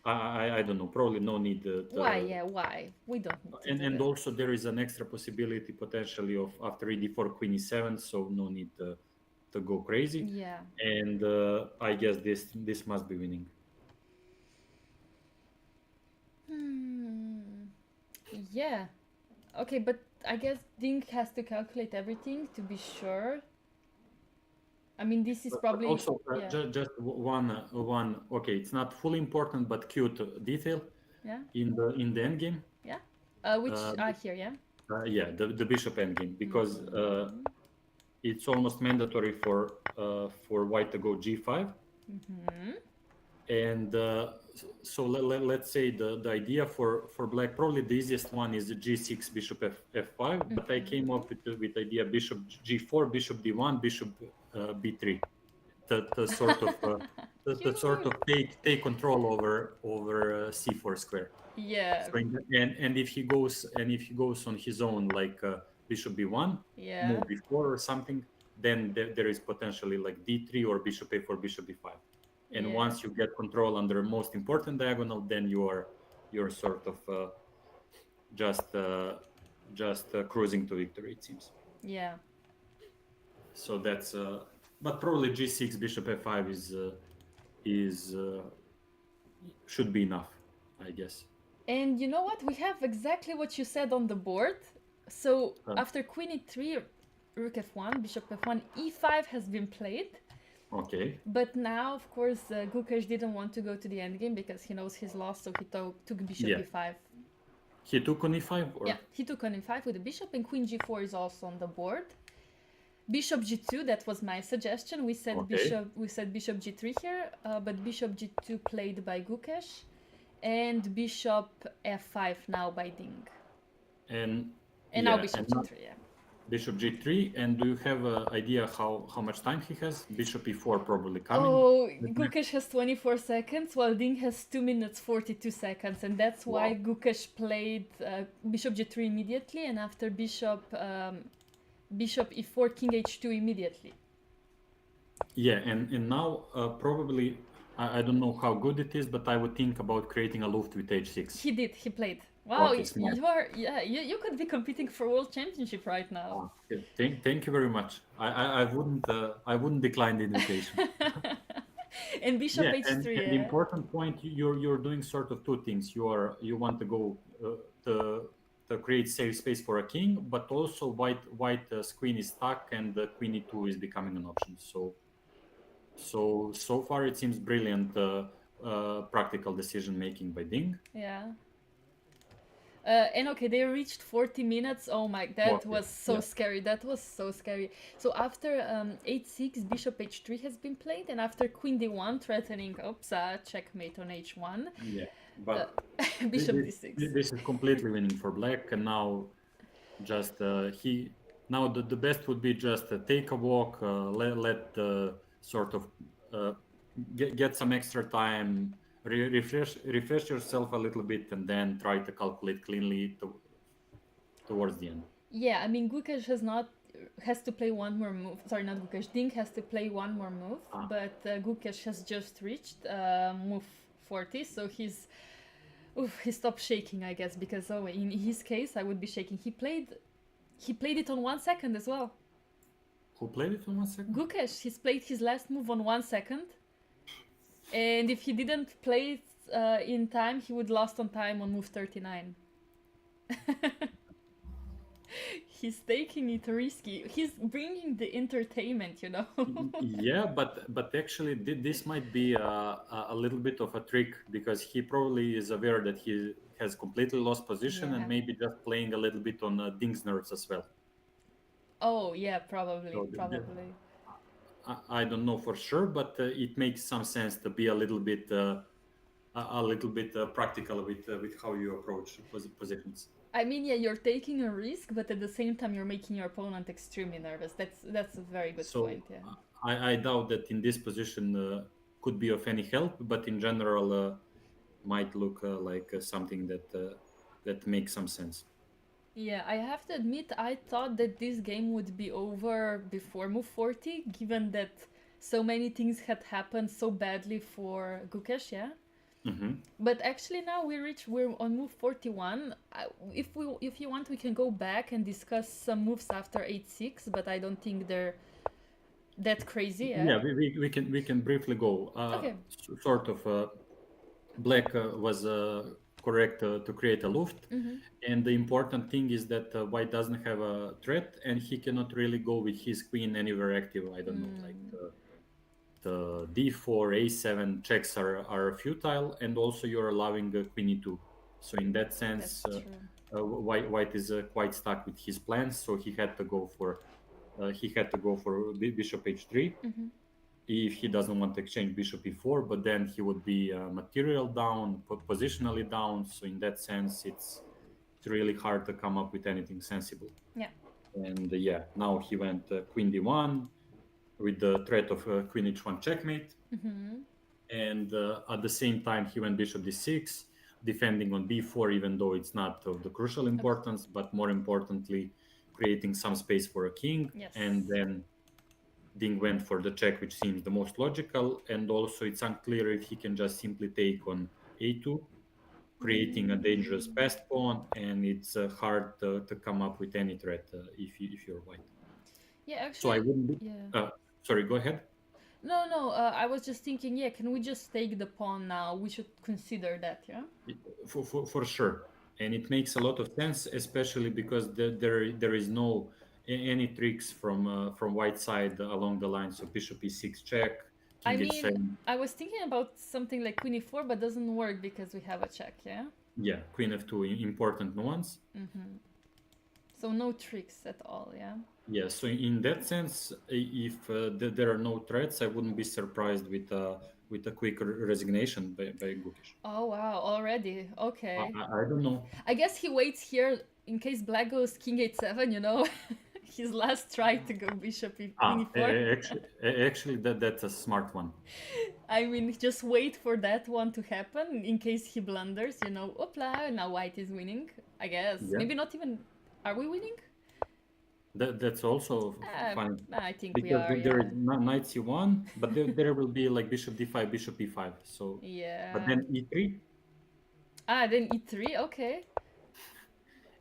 I don't know, probably no need why? Yeah, why? We don't need to do and that. also there is an extra possibility potentially of after ed4 queen e7, so no need to go crazy. Yeah. And I guess this must be winning. Yeah. Okay, but I guess Ding has to calculate everything to be sure. I mean, this is But probably also yeah. just one okay, it's not fully important but cute detail Yeah. in the endgame. Yeah. Which here, yeah. Yeah, the bishop endgame, because it's almost mandatory for white to go g5. And so let's say the idea for black, probably the easiest one is g6 bishop f5, but I came up with idea bishop g4 bishop d1 bishop b3 to sort of to sort of take control over c4 square. Yeah. So and if he goes on his own, like bishop b1, Yeah. move b4 or something, then there is potentially like d3 or bishop a4 bishop b5. And once you get control on the most important diagonal, then you're sort of just cruising to victory, it seems. Yeah. So that's but probably g6 bishop f5 is should be enough, I guess. And you know what? We have exactly what you said on the board. So after queen e3, rook f1, bishop f1, e5 has been played. Okay. But now, of course, Gukash didn't want to go to the endgame because he knows his loss, so he took bishop e5. He took on e5? Or? Yeah, he took on e5 with the bishop, and queen g4 is also on the board. Bishop g2, that was my suggestion. We said bishop g3 here, but bishop g2 played by Gukash, and bishop f5 now by Ding. And now bishop g3, yeah. Bishop g3, and do you have an idea how much time he has? Bishop e4 probably coming. Oh, Gukash has 24 seconds, while Ding has 2 minutes 42 seconds, and that's why Gukash played bishop g3 immediately, and after bishop e4, king h2 immediately. Yeah, and now probably, I don't know how good it is, but I would think about creating a Luft with h6. He played. Wow, you could be competing for world championship right now. Thank you very much. I wouldn't decline the invitation. And bishop Yeah, h3, and the yeah? important point, you're doing sort of two things. You want to go to create safe space for a king, but also white queen is stuck and the queen e2 is becoming an option. So far it seems brilliant practical decision making by Ding. Yeah. And okay, they reached 40 minutes. Oh my, Well, that was so yeah, scary. That was so scary. So after h6, bishop h3 has been played, and after queen d1, threatening, oops, checkmate on h1, yeah. uh, But bishop d6. this is completely winning for black, and now just he now the best would be just take a walk, let sort of uh, get some extra time, refresh yourself a little bit, and then try to calculate cleanly towards the end. Yeah, I mean, Gukesh has to play one more move. Sorry, not Gukesh. Dink has to play one more move, Ah, but Gukesh has just reached move 40, so he stopped shaking, I guess, because oh, in his case, I would be shaking. He played it on 1 second as well. who played it in 1 second? Gukesh, he's played his last move on 1 second, and if he didn't play it in time, he would lost on time on move 39. He's taking it risky. He's bringing the entertainment. Yeah, but actually this might be a little bit of a trick because he probably is aware that he has completely lost position Yeah. and maybe just playing a little bit on Ding's nerves as well. Oh, yeah, probably, So probably. I don't know for sure, but it makes some sense to be a little bit practical with how you approach positions. I mean, yeah, you're taking a risk, but at the same time, you're making your opponent extremely nervous. That's a very good So point. Yeah. I doubt that in this position could be of any help, but in general might look like something that makes some sense. Yeah, I have to admit, I thought that this game would be over before move 40, given that so many things had happened so badly for Gukesh, yeah? Hmm. But actually now we're on move 41. If you want, we can go back and discuss some moves after 8-6, but I don't think they're that crazy, yeah? Yeah, we can briefly go. Okay. Sort of black was correct to create a luft, Mm-hmm. and the important thing is that white doesn't have a threat, and he cannot really go with his queen anywhere active. I don't know, like the d4, a7 checks are futile, and also you're allowing queen e2. So in that sense, That's true. white is quite stuck with his plans. So he had to go for bishop h3 Mm-hmm. if he doesn't want to exchange bishop e4, but then he would be material down, positionally down. So in that sense, it's really hard to come up with anything sensible. Yeah. And yeah, now he went queen d1 with the threat of queen h1 checkmate. Mm-hmm. And at the same time, he went bishop d6, defending on b4, even though it's not of the crucial importance, but more importantly, creating some space for a king. Yes. And then Ding went for the check, which seems the most logical. And also, it's unclear if he can just simply take on a2, creating a dangerous passed pawn, and it's hard to come up with any threat if you're white. Yeah, So I actually, wouldn't be. yeah. Sorry, go ahead. No, no, I was just thinking, yeah, can we just take the pawn now? We should consider that, yeah? For sure, and it makes a lot of sense, especially because there is no any tricks from white side along the lines of bishop e6 check, I king mean, h7. I was thinking about something like queen e4, but doesn't work because we have a check, yeah? Yeah, queen f2, important nuance. Mm-hmm. So no tricks at all, yeah? Yeah, so in that sense, if there are no threats, I wouldn't be surprised with a quick resignation by Gukesh. Oh, wow, already. Okay. I don't know. I guess he waits here in case black goes king h7. His last try to go bishop queen e4. Actually, that's a smart one. I mean, just wait for that one to happen in case he blunders. Opla, now white is winning, I guess. Yeah, Maybe not even. Are we winning? that's also fine. I think we Because are, there yeah. is knight c1, but there will be like bishop d5, bishop e5. So, but Yeah. then e3, Then e3, okay.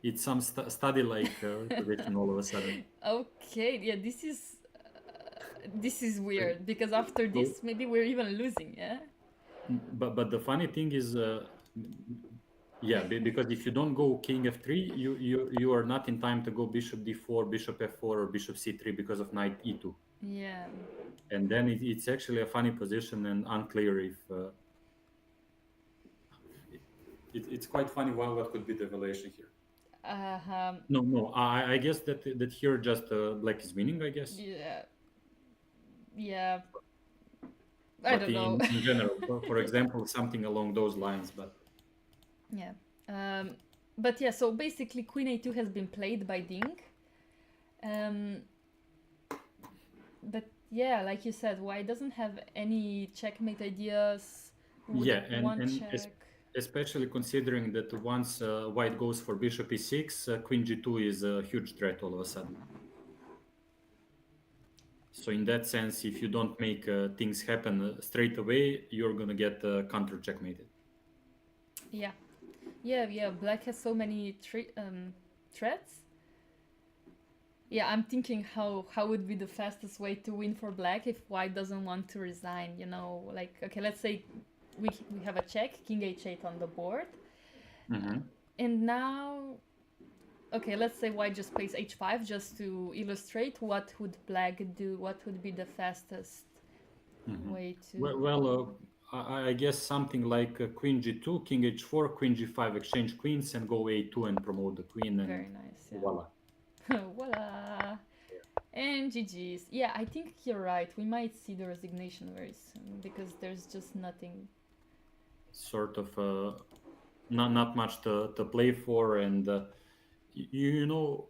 it's some study like position all of a sudden. Okay, yeah, this is. this is weird because after this, maybe we're even losing, yeah? But the funny thing is, because if you don't go king f3, you are not in time to go bishop d4, bishop f4, or bishop c3 because of knight e2. Yeah. And then it's actually a funny position and unclear if it's quite funny what could be the evaluation here. No, I guess that here just black is winning, I guess. Yeah. I But don't know. in general, for example, something along those lines, but yeah. But yeah, so basically queen a2 has been played by Ding. But yeah, like you said, white doesn't have any checkmate ideas. and especially considering that once white goes for bishop e6, queen g2 is a huge threat all of a sudden. So in that sense, if you don't make things happen straight away, you're gonna get counter checkmated. Yeah. Black has so many threats. Yeah, I'm thinking how would be the fastest way to win for black if white doesn't want to resign. You know, like okay, let's say we have a check, king h8 on the board, and now. Okay, let's say white just plays h5 just to illustrate what would black do, what would be the fastest way to... Well, I guess something like queen g2, king h4, queen g5, exchange queens and go a2 and promote the queen. And very nice, yeah. Voila. Voila. And GG's. Yeah, I think you're right. We might see the resignation very soon because there's just nothing. Sort of not much to play for, and you know,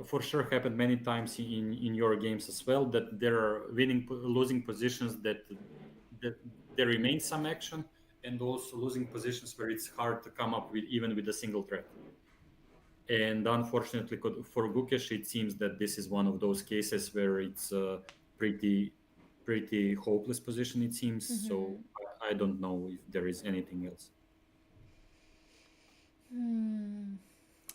for sure happened many times in your games as well that there are losing positions that there remains some action, and also losing positions where it's hard to come up with even with a single threat. And unfortunately for Gukesh, it seems that this is one of those cases where it's a pretty hopeless position, it seems. So I don't know if there is anything else.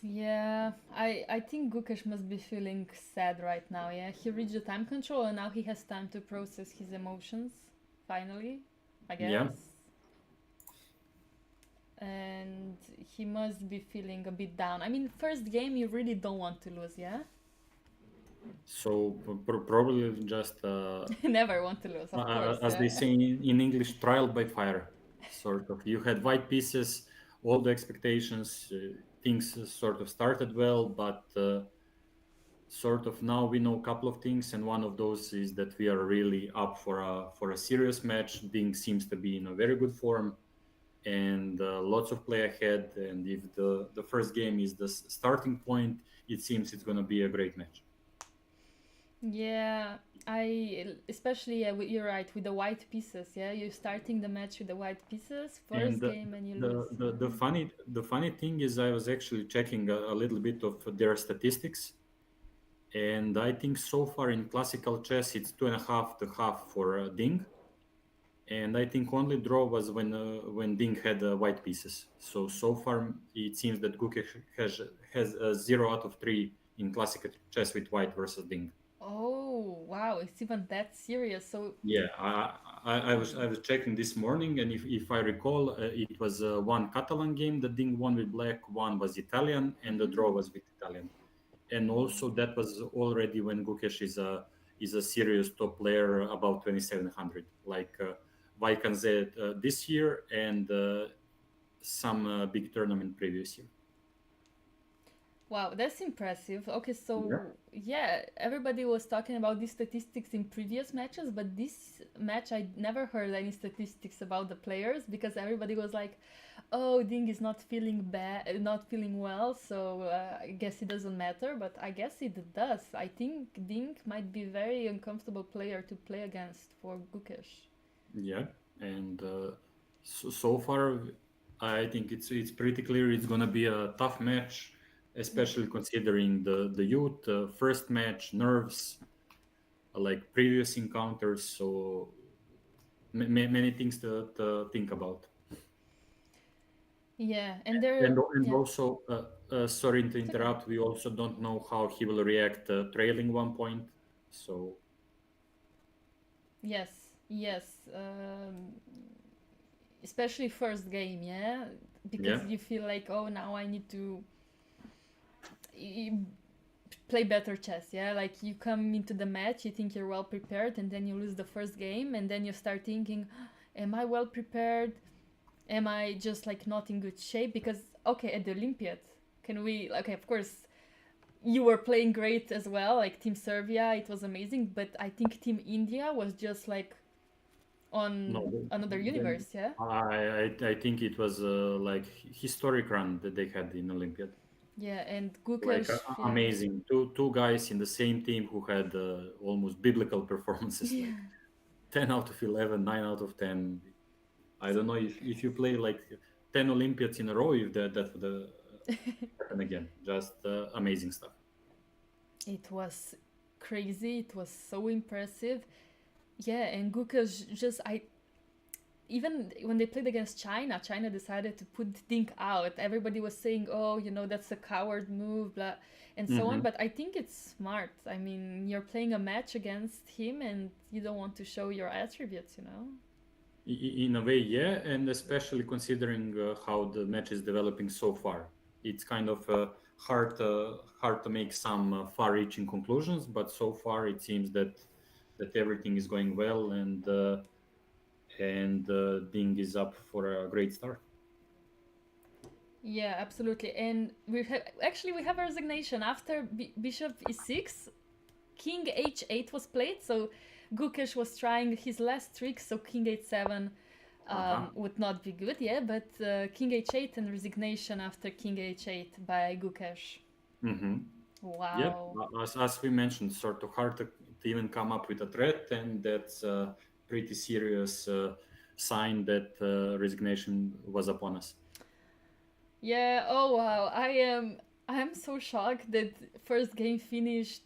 Yeah, I think Gukesh must be feeling sad right now, yeah? He reached the time control and now he has time to process his emotions, finally, I guess. Yeah. And he must be feeling a bit down. I mean, first game you really don't want to lose, yeah? So probably just... Never want to lose, of course. As they say in English, trial by fire, sort of. You had white pieces, all the expectations, things sort of started well, but sort of now we know a couple of things, and one of those is that we are really up for a serious match. Ding seems to be in a very good form, and lots of play ahead. And if the first game is the starting point, it seems it's going to be a great match. Yeah, especially you're right with the white pieces. Yeah, you're starting the match with the white pieces first game and you lose. The funny thing is, I was actually checking a little bit of their statistics, and I think so far in classical chess it's 2.5 to half for Ding, and I think only draw was when Ding had white pieces. So far it seems that Gukesh has 0 out of 3 in classical chess with white versus Ding. Oh wow, it's even that serious. So yeah, I was checking this morning, and if I recall, it was one Catalan game that Ding won with black, one was Italian, and the draw was with Italian. And also that was already when Gukesh is a serious top player, about 2700, like Vaikanze this year and some big tournament previous year. Wow, that's impressive. Okay, so yeah, everybody was talking about these statistics in previous matches, but this match I never heard any statistics about the players because everybody was like, "Oh, Ding is not feeling not feeling well, so I guess it doesn't matter." But I guess it does. I think Ding might be a very uncomfortable player to play against for Gukesh. Yeah, and so far, I think it's pretty clear it's gonna be a tough match, especially considering the youth, first match, nerves, like previous encounters. So many things to think about. Yeah, and also, sorry to interrupt. We also don't know how he will react trailing 1 point. So Yes, yes. Especially first game, yeah, because Yeah. you feel like, oh, now I need to y- play better chess, yeah. Like you come into the match, you think you're well prepared, and then you lose the first game, and then you start thinking, am I well prepared? Am I just like not in good shape? Because okay, at the Olympiad, can we? Okay, of course, you were playing great as well. Like Team Serbia, it was amazing, but I think Team India was just like No, on another then universe, yeah. I think it was like historic run that they had in Olympiad. Yeah, and Like Gukesh, yeah. amazing. Two guys in the same team who had almost biblical performances, Yeah. like 10 out of 11, 9 out of 10. I don't know if you play like 10 Olympiads in a row, if that would happen again. Just amazing stuff. It was crazy. It was so impressive. Yeah, and Gukesh just I even when they played against China, China decided to put Dink out. Everybody was saying, "Oh, that's a coward move," blah, and so on. Hmm. But I think it's smart. I mean, you're playing a match against him, and you don't want to show your attributes. In a way, yeah, and especially considering how the match is developing so far, it's kind of hard to make some far-reaching conclusions. But so far, it seems that everything is going well, and Ding is up for a great start. Yeah, absolutely. And we have a resignation after Bishop E6. King H8 was played, so Gukesh was trying his last trick, so King H7 Uh-huh. would not be good, yeah, but King H8 and resignation after King H8 by Gukesh. Mm-hmm. Yeah, Wow. as we mentioned, sort of hard to even come up with a threat, and that's a pretty serious sign that resignation was upon us. Yeah, oh wow. I'm so shocked that first game finished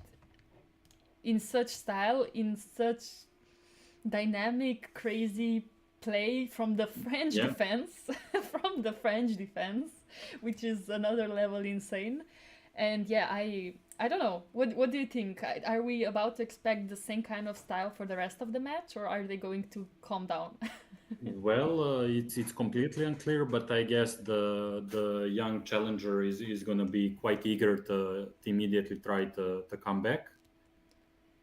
in such style, in such dynamic, crazy play from the French Yeah. defense, from the French defense, which is another level insane. And yeah, I don't know. What do you think? Are we about to expect the same kind of style for the rest of the match, or are they going to calm down? Well, it's completely unclear, but I guess the young challenger is going to be quite eager to immediately try to come back.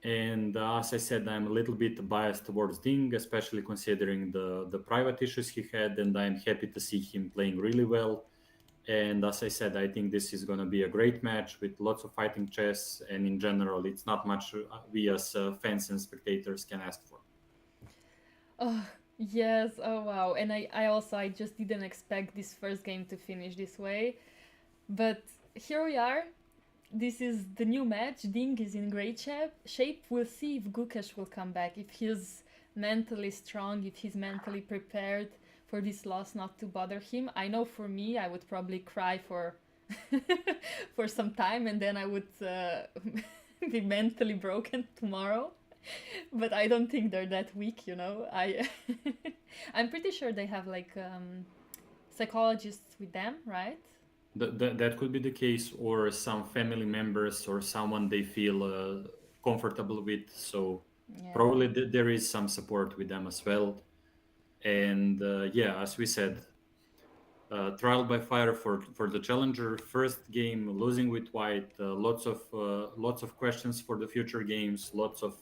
And as I said, I'm a little bit biased towards Ding, especially considering the private issues he had, and I'm happy to see him playing really well. And as I said, I think this is going to be a great match with lots of fighting chess, and in general, it's not much we as fans and spectators can ask for. Oh, yes. Oh, wow. And I just didn't expect this first game to finish this way. But here we are. This is the new match. Ding is in great shape. We'll see if Gukesh will come back, if he's mentally strong, if he's mentally prepared for this loss not to bother him. I know for me, I would probably cry for for some time, and then I would be mentally broken tomorrow. But I don't think they're that weak. I'm pretty sure they have like psychologists with them, right? That could be the case, or some family members or someone they feel comfortable with. So Yeah. probably there is some support with them as well. And yeah, as we said, trial by fire for the challenger. First game losing with white. Lots of questions for the future games. Lots of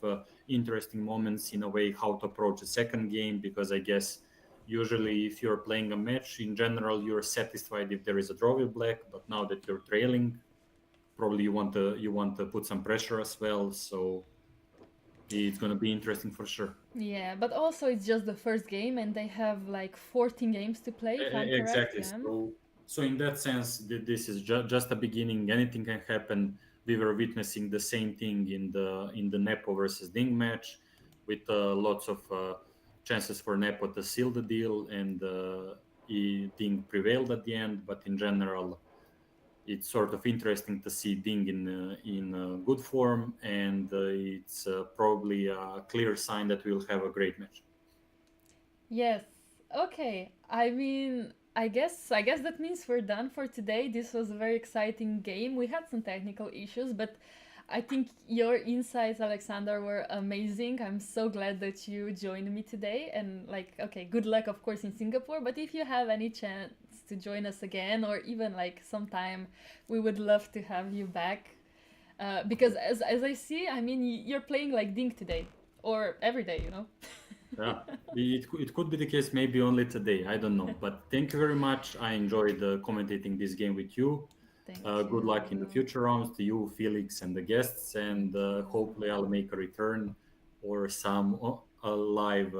interesting moments in a way how to approach a second game, because I guess usually if you're playing a match in general you're satisfied if there is a draw with black, but now that you're trailing, probably you want to put some pressure as well. So it's going to be interesting for sure. Yeah, but also it's just the first game and they have like 14 games to play, if I'm correct, Exactly. yeah? So in that sense, this is just a beginning. Anything can happen. We were witnessing the same thing in the Nepo versus Ding match, with lots of chances for Nepo to seal the deal, and Ding prevailed at the end. But in general, it's sort of interesting to see Ding in good form, and it's probably a clear sign that we'll have a great match. Yes. Okay. I mean, I guess that means we're done for today. This was a very exciting game. We had some technical issues, but I think your insights, Alexander, were amazing. I'm so glad that you joined me today. And like, okay, good luck, of course, in Singapore. But if you have any chance to join us again, or even like sometime, we would love to have you back. Because as I see, I mean, you're playing like Dink today, or every day, you know. Yeah, it could be the case maybe only today. I don't know. But thank you very much. I enjoyed commentating this game with you. Thank Good luck in the you. future rounds to you, Felix, and the guests. And hopefully, I'll make a return or some live,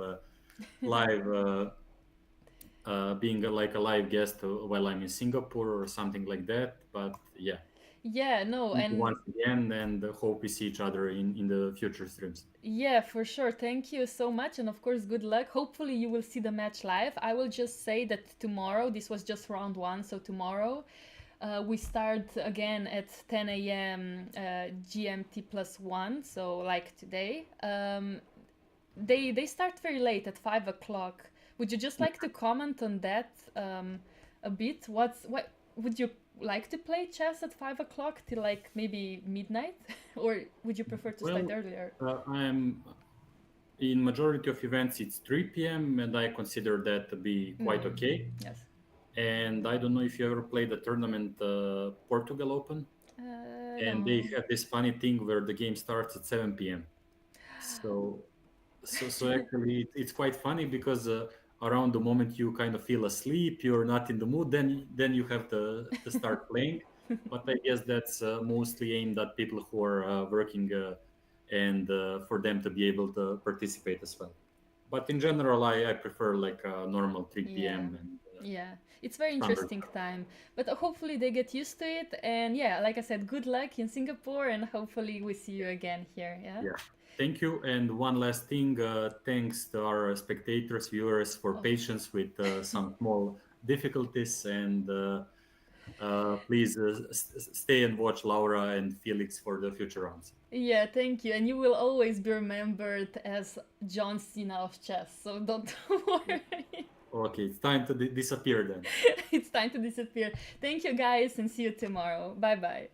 being like a live guest while I'm in Singapore or something like that. But yeah, Yeah, no, thank you and once again, and hope we see each other in the future streams. yeah, for sure. Thank you so much. And of course, good luck. Hopefully, you will see the match live. I will just say that tomorrow, this was just round one. So, tomorrow, we start again at 10 a.m. GMT plus one. So, like today. They start very late at 5 o'clock. Would you just like to comment on that a bit? What would you like to play chess at 5 o'clock till like maybe midnight, or would you prefer to start Well, earlier? I'm in majority of events it's 3 p.m. and I consider that to be quite okay. Yes. And I don't know if you ever played the tournament Portugal Open, and they No. have this funny thing where the game starts at 7 p.m. So so actually it's quite funny because around the moment you kind of feel asleep, you're not in the mood, then you have to start playing. But I guess that's mostly aimed at people who are working and for them to be able to participate as well. But in general, I prefer like a normal 3 Yeah. p.m. and Yeah. It's very standard. interesting time. But hopefully they get used to it. And yeah, like I said, good luck in Singapore and hopefully we see you again here. Yeah. Yeah. Thank you. And one last thing, thanks to our spectators, viewers for Oh. patience with some small difficulties. And please stay and watch Laura and Felix for the future rounds. Yeah, thank you. And you will always be remembered as John Cena of chess. So don't worry. Okay, it's time to disappear then. It's time to disappear. Thank you guys and see you tomorrow. Bye bye.